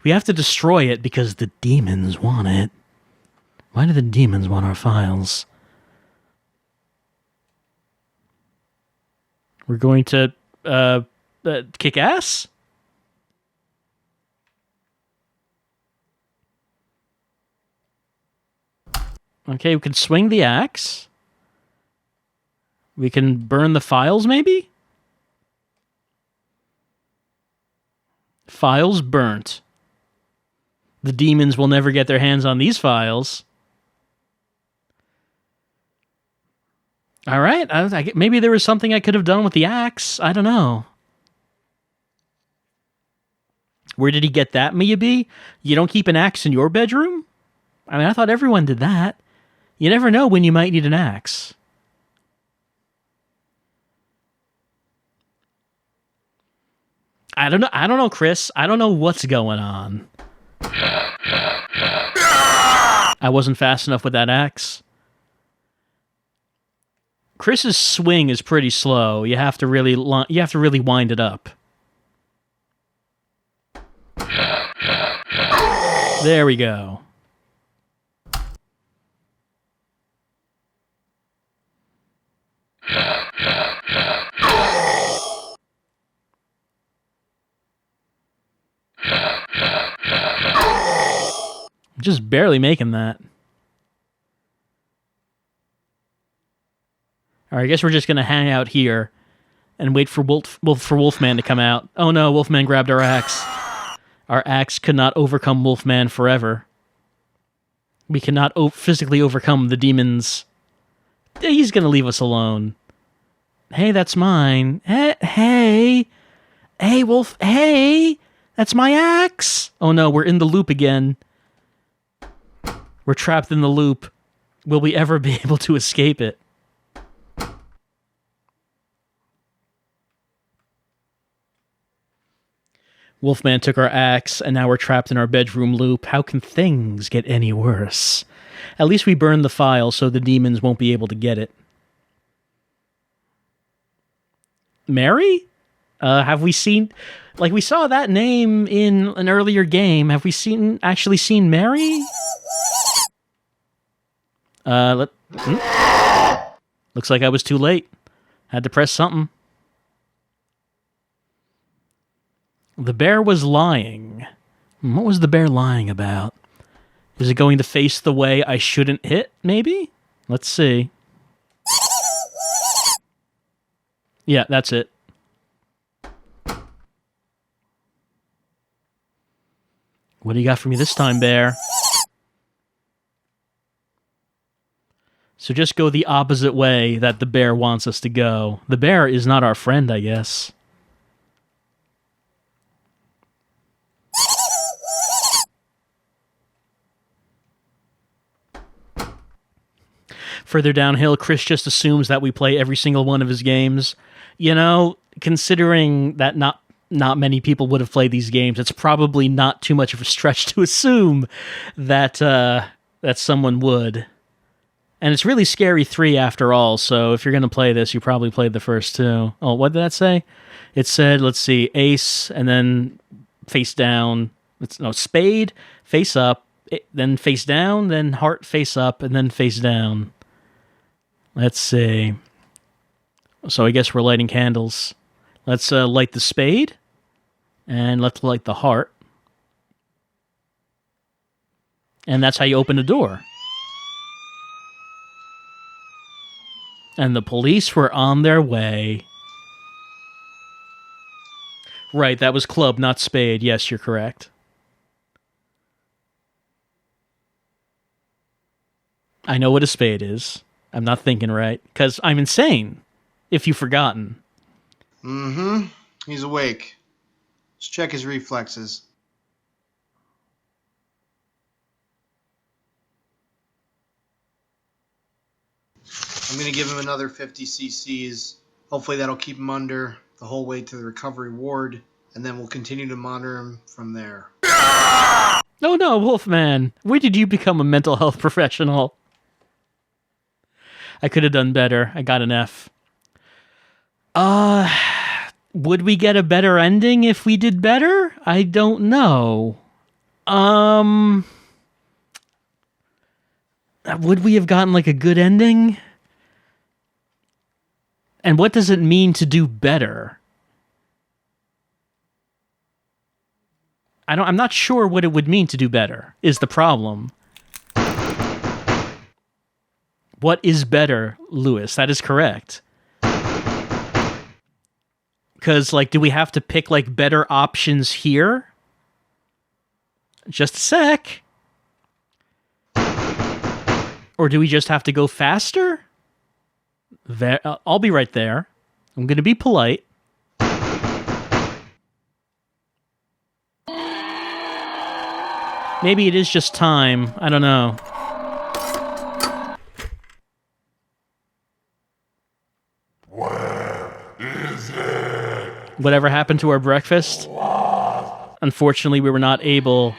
We have to destroy it because the demons want it. Why do the demons want our files? We're going to kick ass? Okay, we can swing the axe. We can burn the files, maybe? Files burnt. The demons will never get their hands on these files. All right, maybe there was something I could have done with the axe. I don't know. Where did he get that, Miyabi? You don't keep an axe in your bedroom? I mean, I thought everyone did that. You never know when you might need an axe. I don't know, Chris. I don't know what's going on. I wasn't fast enough with that axe. Chris's swing is pretty slow. You have to really wind it up. There we go. Just barely making that. Alright, I guess we're just gonna hang out here and wait for Wolfman to come out. Oh no, Wolfman grabbed our axe. Our axe could not overcome Wolfman forever. We cannot physically overcome the demons. He's gonna leave us alone. Hey, that's mine. Hey, Wolf. Hey, that's my axe. Oh no, we're in the loop again. We're trapped in the loop. Will we ever be able to escape it? Wolfman took our axe, and now we're trapped in our bedroom loop. How can things get any worse? At least we burned the file so the demons won't be able to get it. Mary? Have we seen... Like, we saw that name in an earlier game. Have we actually seen Mary? Looks like I was too late. Had to press something. The bear was lying. What was the bear lying about? Is it going to face the way I shouldn't hit, maybe? Let's see. Yeah, that's it. What do you got for me this time, bear? So just go the opposite way that the bear wants us to go. The bear is not our friend, I guess. Further downhill, Chris just assumes that we play every single one of his games. You know, considering that not many people would have played these games, it's probably not too much of a stretch to assume that that someone would. And it's really Scary 3 after all, so if you're going to play this, you probably played the first two. Oh, what did that say? It said, let's see, ace, and then face down. Spade, face up, then face down, then heart face up, and then face down. Let's see. So I guess we're lighting candles. Let's light the spade. And let's light the heart. And that's how you open the door. And the police were on their way. Right, that was club, not spade. Yes, you're correct. I know what a spade is. I'm not thinking right, because I'm insane, if you've forgotten. Mm-hmm. He's awake. Let's check his reflexes. I'm going to give him another 50 cc's. Hopefully that'll keep him under the whole way to the recovery ward, and then we'll continue to monitor him from there. Oh no, Wolfman. When did you become a mental health professional? I could have done better. I got an F. Would we get a better ending if we did better? I don't know. Would we have gotten like a good ending? And what does it mean to do better? I'm not sure what it would mean to do better, is the problem. What is better, Lewis? That is correct. Because, like, do we have to pick, like, better options here? Just a sec. Or do we just have to go faster? I'll be right there. I'm going to be polite. Maybe it is just time. I don't know. Whatever happened to our breakfast? Unfortunately, we were not able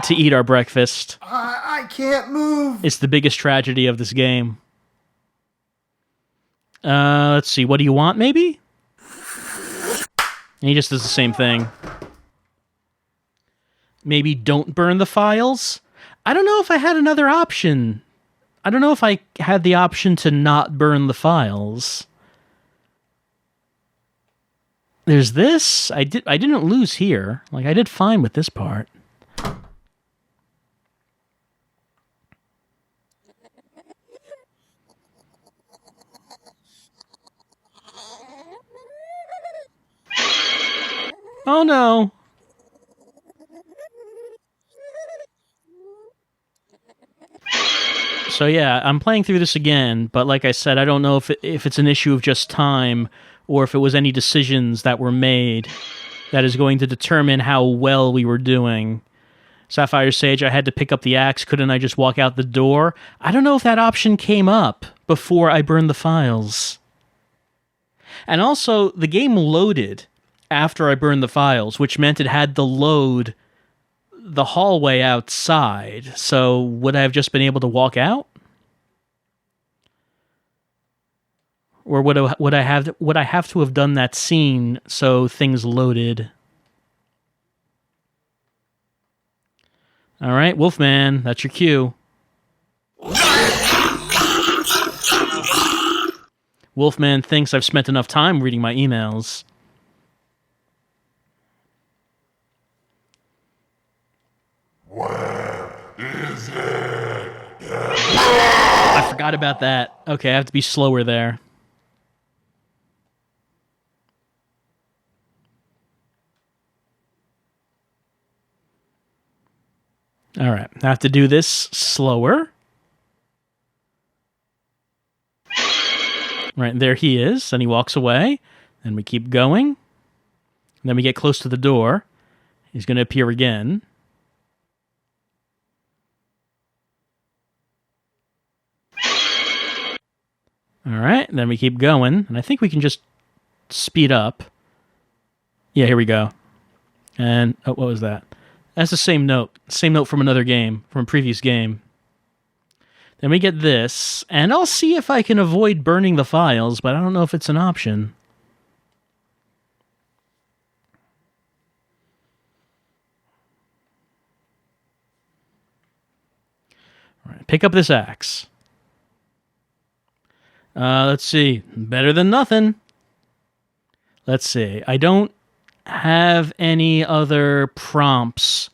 to eat our breakfast. I can't move. It's the biggest tragedy of this game. Let's see. What do you want, maybe? And he just does the same thing. Maybe don't burn the files? I don't know if I had another option. I don't know if I had the option to not burn the files. There's this. I didn't lose here. Like, I did fine with this part. Oh no. So yeah, I'm playing through this again, but like I said, I don't know if it's an issue of just time or if it was any decisions that were made that is going to determine how well we were doing. Sapphire Sage, I had to pick up the axe. Couldn't I just walk out the door? I don't know if that option came up before I burned the files. And also, the game loaded after I burned the files, which meant it had to load the hallway outside. So would I have just been able to walk out? Or would I have to have done that scene so things loaded? All right, Wolfman, that's your cue. Wolfman thinks I've spent enough time reading my emails. Where is it? I forgot about that. Okay, I have to be slower there. All right, I have to do this slower. Right, there he is, and he walks away. Then we keep going. Then we get close to the door. He's going to appear again. All right, then we keep going, and I think we can just speed up. Yeah, here we go. And, oh, what was that? That's the same note. Same note from another game, from a previous game. Then we get this, and I'll see if I can avoid burning the files, but I don't know if it's an option. All right, pick up this axe. Let's see. Better than nothing. Let's see. I don't have any other prompts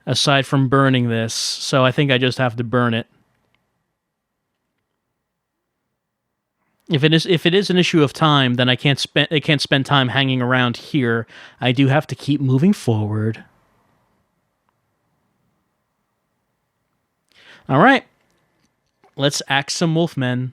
aside from burning this, so I think I just have to burn it. If it is an issue of time, then I can't spend time hanging around here. I do have to keep moving forward. All right. Let's axe some wolfmen.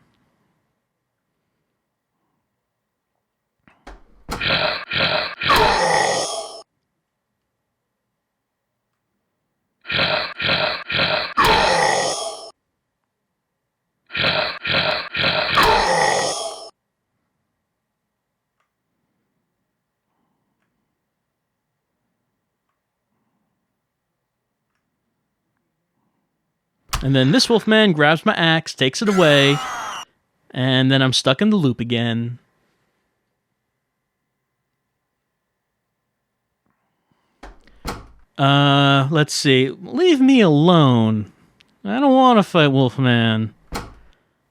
And then this wolfman grabs my axe, takes it away, and then I'm stuck in the loop again. Let's see. Leave me alone. I don't want to fight Wolfman. I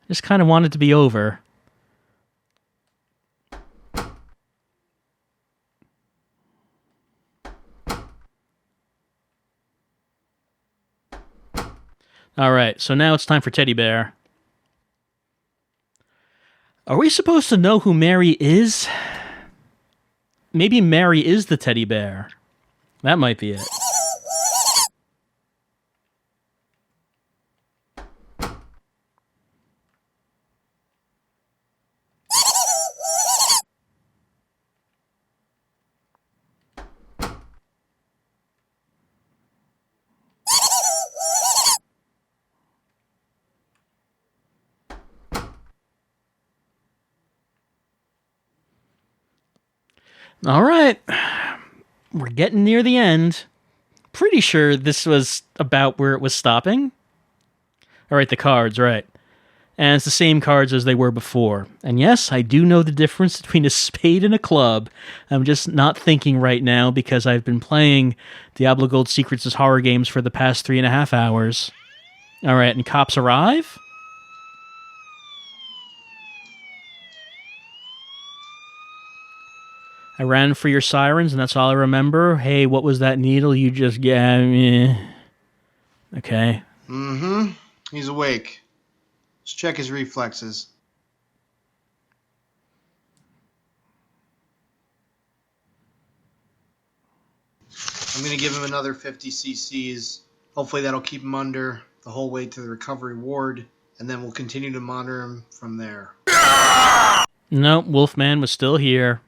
just kind of want it to be over. Alright, so now it's time for Teddy Bear. Are we supposed to know who Mary is? Maybe Mary is the teddy bear. That might be it. All right. We're getting near the end. Pretty sure this was about where it was stopping. All right, the cards, right. And it's the same cards as they were before. And yes, I do know the difference between a spade and a club. I'm just not thinking right now because I've been playing Diablo Gold Secrets as horror games for the past 3.5 hours. All right, and cops arrive. I ran for your sirens, and that's all I remember. Hey, what was that needle you just gave me? Okay. Mm-hmm. He's awake. Let's check his reflexes. I'm going to give him another 50 cc's. Hopefully that'll keep him under the whole way to the recovery ward. and then we'll continue to monitor him from there. Nope, Wolfman was still here.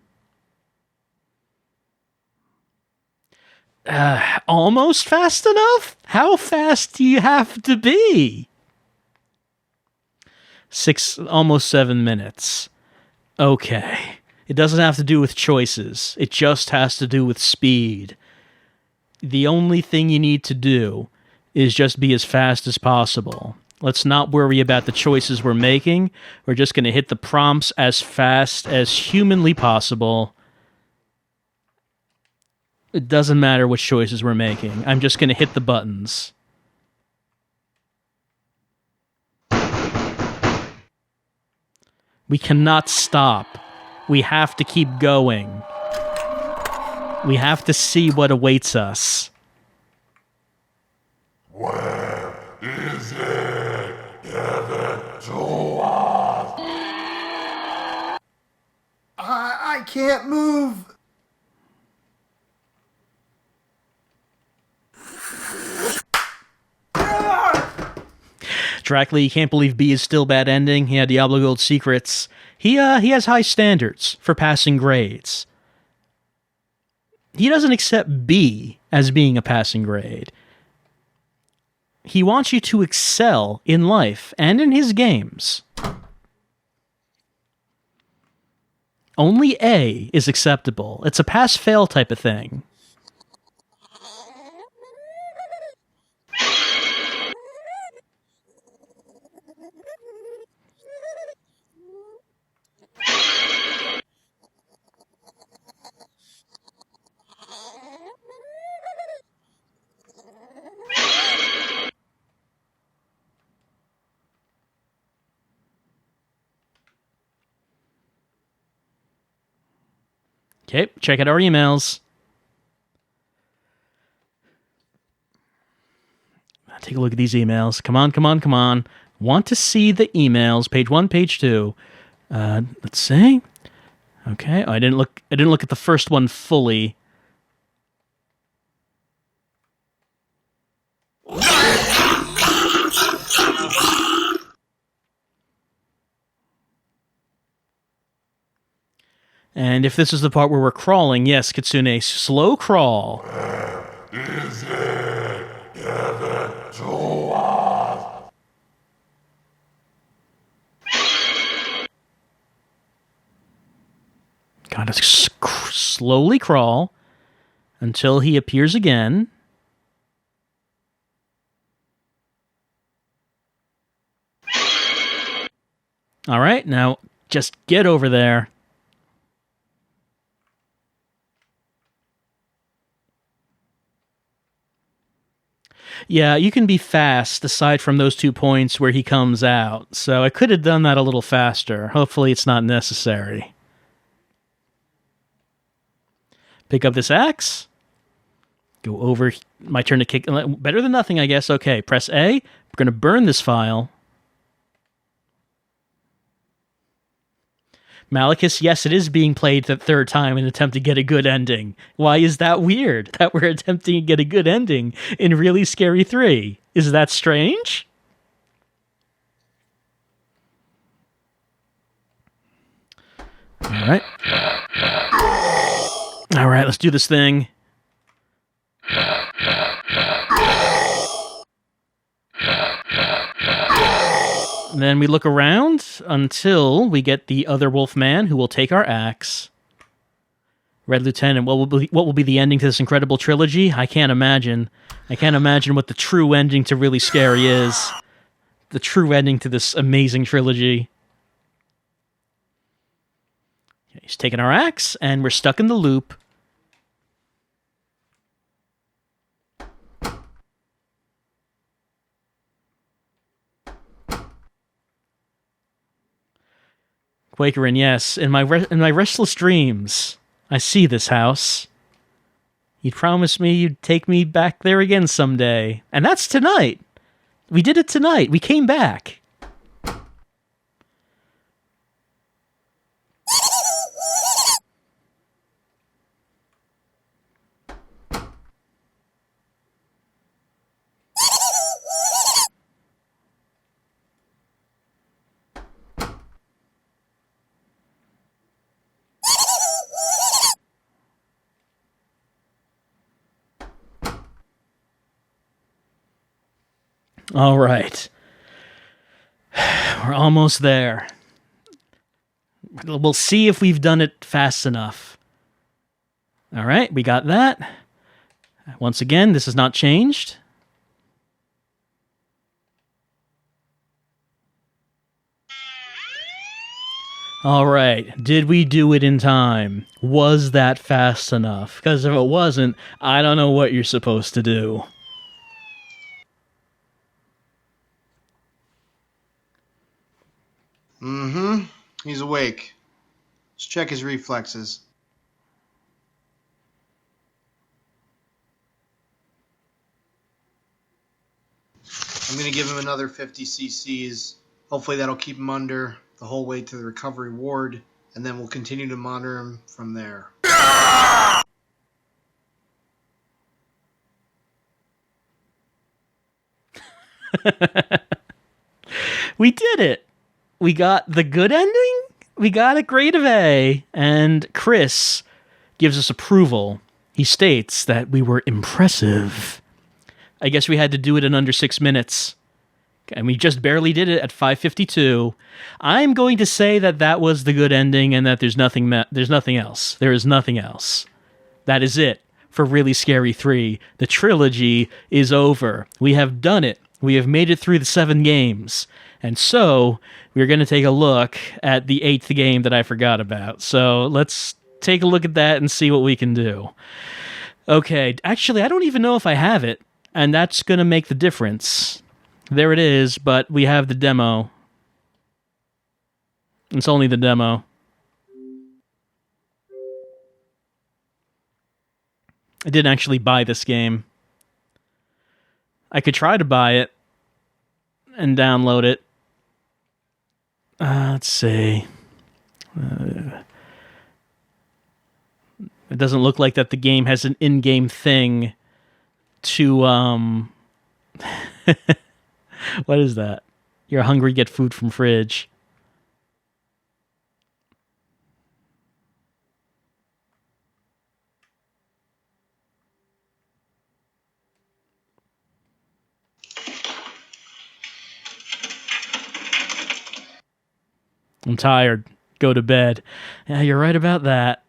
Almost fast enough? How fast do you have to be? Almost 7 minutes. Okay. It doesn't have to do with choices. It just has to do with speed. The only thing you need to do is just be as fast as possible. Let's not worry about the choices we're making. We're just going to hit the prompts as fast as humanly possible. It doesn't matter which choices we're making. I'm just going to hit the buttons. We cannot stop. We have to keep going. We have to see what awaits us. Where is it? Give it to us. I can't move. Dracula, you can't believe B is still bad ending. He had Diablo Gold Secrets. He has high standards for passing grades. He doesn't accept B as being a passing grade. He wants you to excel in life and in his games. Only A is acceptable. It's a pass-fail type of thing. Okay, check out our emails. Take a look at these emails. Come on, come on, come on. Want to see the emails? Page 1, page 2. Let's see. Okay, I didn't look at the first one fully. And if this is the part where we're crawling, yes, Kitsune, slow crawl. Where is it? Give it to us. Gotta slowly crawl until he appears again. All right, now just get over there. Yeah, you can be fast aside from those 2 points where he comes out. So I could have done that a little faster. Hopefully it's not necessary. Pick up this axe. Go over. My turn to kick. Better than nothing, I guess. Okay, press A. We're going to burn this file. Malachus, yes, it is being played the third time in an attempt to get a good ending. Why is that weird? That we're attempting to get a good ending in Really Scary 3. Is that strange? Alright. Alright, let's do this thing. Then we look around until we get the other Wolfman who will take our axe. Red Lieutenant, what will be the ending to this incredible trilogy? I can't imagine. I can't imagine what the true ending to Really Scary is. The true ending to this amazing trilogy. Okay, he's taking our axe, and we're stuck in the loop. Quakerin, yes. In my restless dreams, I see this house. You'd promised me you'd take me back there again someday. And that's tonight. We did it tonight. We came back. All right. We're almost there. We'll see if we've done it fast enough. All right, we got that. Once again, this has not changed. All right, did we do it in time? Was that fast enough? Because if it wasn't, I don't know what you're supposed to do. Mm-hmm. He's awake. Let's check his reflexes. I'm going to give him another 50 cc's. Hopefully that'll keep him under the whole way to the recovery ward, and then we'll continue to monitor him from there. We did it! We got the good ending? We got a grade of A, and Chris gives us approval. He states that we were impressive. I guess we had to do it in under 6 minutes. And we just barely did it at 5:52. I'm going to say that that was the good ending and that there's nothing else. There is nothing else. That is it for Really Scary 3. The trilogy is over. We have done it. We have made it through the 7 games. And so we're going to take a look at the 8th game that I forgot about. So let's take a look at that and see what we can do. Okay, actually, I don't even know if I have it. And that's going to make the difference. There it is, but we have the demo. It's only the demo. I didn't actually buy this game. I could try to buy it and download it. Let's see. It doesn't look like that the game has an in-game thing to what is that? You're hungry, get food from fridge. I'm tired. Go to bed. Yeah, you're right about that.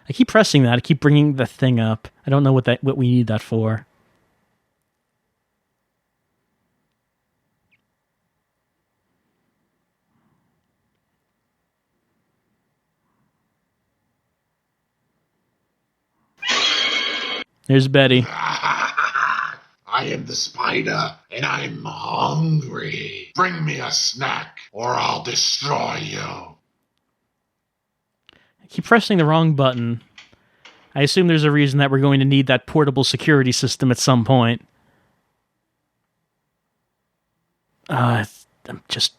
I keep pressing that. I keep bringing the thing up. I don't know what we need that for. There's Betty. I am the spider, and I'm hungry. Bring me a snack, or I'll destroy you. I keep pressing the wrong button. I assume there's a reason that we're going to need that portable security system at some point. I'm just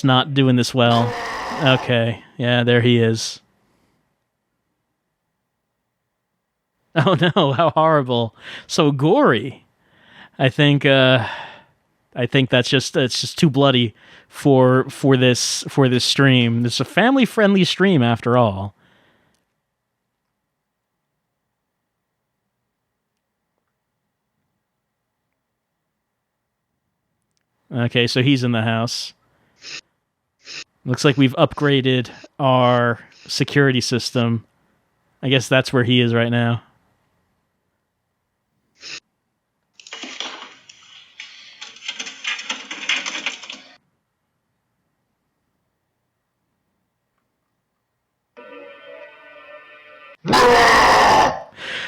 not doing this well. Okay, yeah, there he is. Oh no, how horrible. So gory. I think that's just too bloody for this stream. This is a family-friendly stream after all. Okay, so he's in the house. Looks like we've upgraded our security system. I guess that's where he is right now.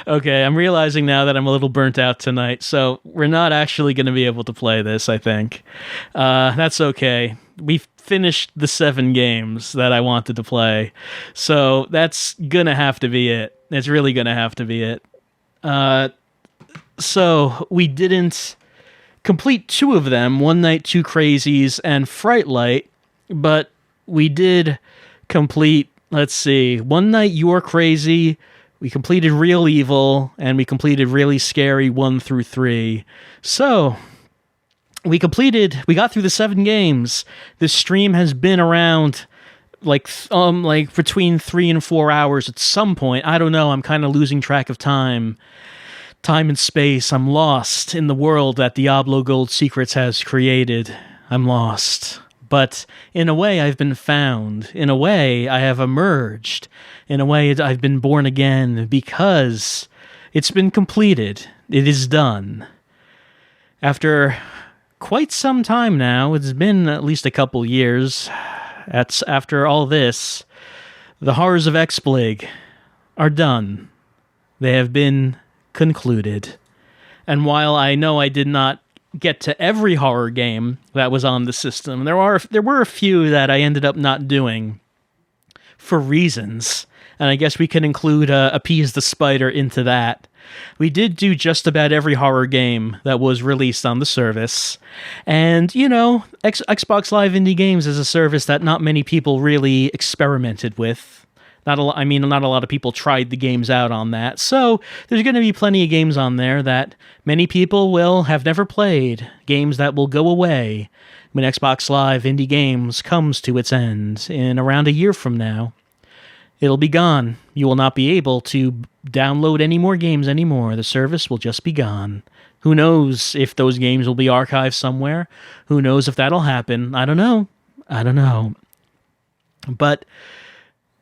Okay, I'm realizing now that I'm a little burnt out tonight, so we're not actually going to be able to play this, I think. That's okay. We've finished the 7 games that I wanted to play, so that's going to have to be it. It's really going to have to be it. So we didn't complete 2 of them, One Night Two Crazies and Fright Light, but we did complete, let's see, One Night You're Crazy. We completed Real Evil, and we completed Really Scary 1 through 3. So, we got through the 7 games. This stream has been around like between 3 and 4 hours at some point. I don't know. I'm kind of losing track of time and space. I'm lost in the world that Diablo Gold Secrets has created. I'm lost. But in a way, I've been found. In a way, I have emerged. In a way, I've been born again because it's been completed. It is done. After quite some time now, it's been at least a couple years. After all this, the Horrors of XBLIG are done. They have been concluded. And while I know I did not get to every horror game that was on the system, there were a few that I ended up not doing for reasons. And I guess we can include Appease the Spider into that. We did do just about every horror game that was released on the service. And, you know, Xbox Live Indie Games is a service that not many people really experimented with. Not a lot of people tried the games out on that. So there's going to be plenty of games on there that many people will have never played. Games that will go away when Xbox Live Indie Games comes to its end in around a year from now. It'll be gone. You will not be able to download any more games anymore. The service will just be gone. Who knows if those games will be archived somewhere? Who knows if that'll happen? I don't know. But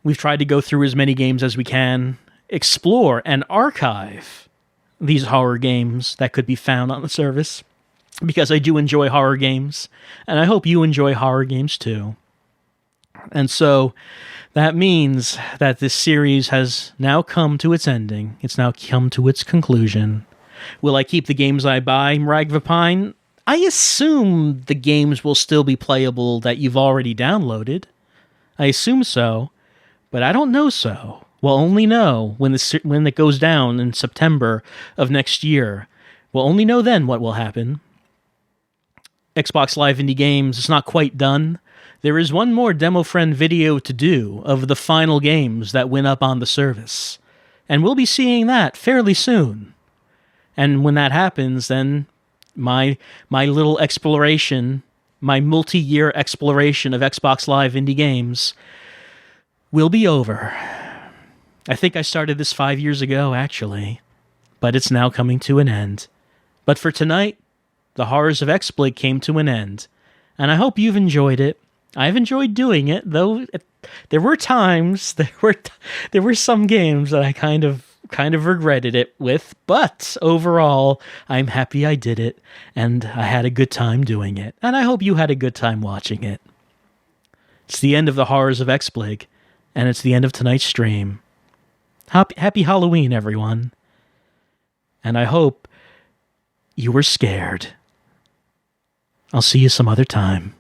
we've tried to go through as many games as we can, explore and archive these horror games that could be found on the service, because I do enjoy horror games, and I hope you enjoy horror games too. And so that means that this series has now come to its ending. It's now come to its conclusion. Will I keep the games I buy, Mragvapine? I assume the games will still be playable that you've already downloaded. I assume so. But I don't know so. We'll only know when it goes down in September of next year. We'll only know then what will happen. Xbox Live Indie Games is not quite done. There is one more demo friend video to do of the final games that went up on the service. And we'll be seeing that fairly soon. And when that happens, then my little exploration, my multi-year exploration of Xbox Live Indie Games will be over. I think I started this 5 years ago, actually, but it's now coming to an end. But for tonight, the Horrors of XBLIG came to an end, and I hope you've enjoyed it. I've enjoyed doing it, though there were times, there were some games that I kind of regretted it with, but overall, I'm happy I did it, and I had a good time doing it, and I hope you had a good time watching it. It's the end of the Horrors of XBLIG, and it's the end of tonight's stream. Happy Halloween, everyone. And I hope you were scared. I'll see you some other time.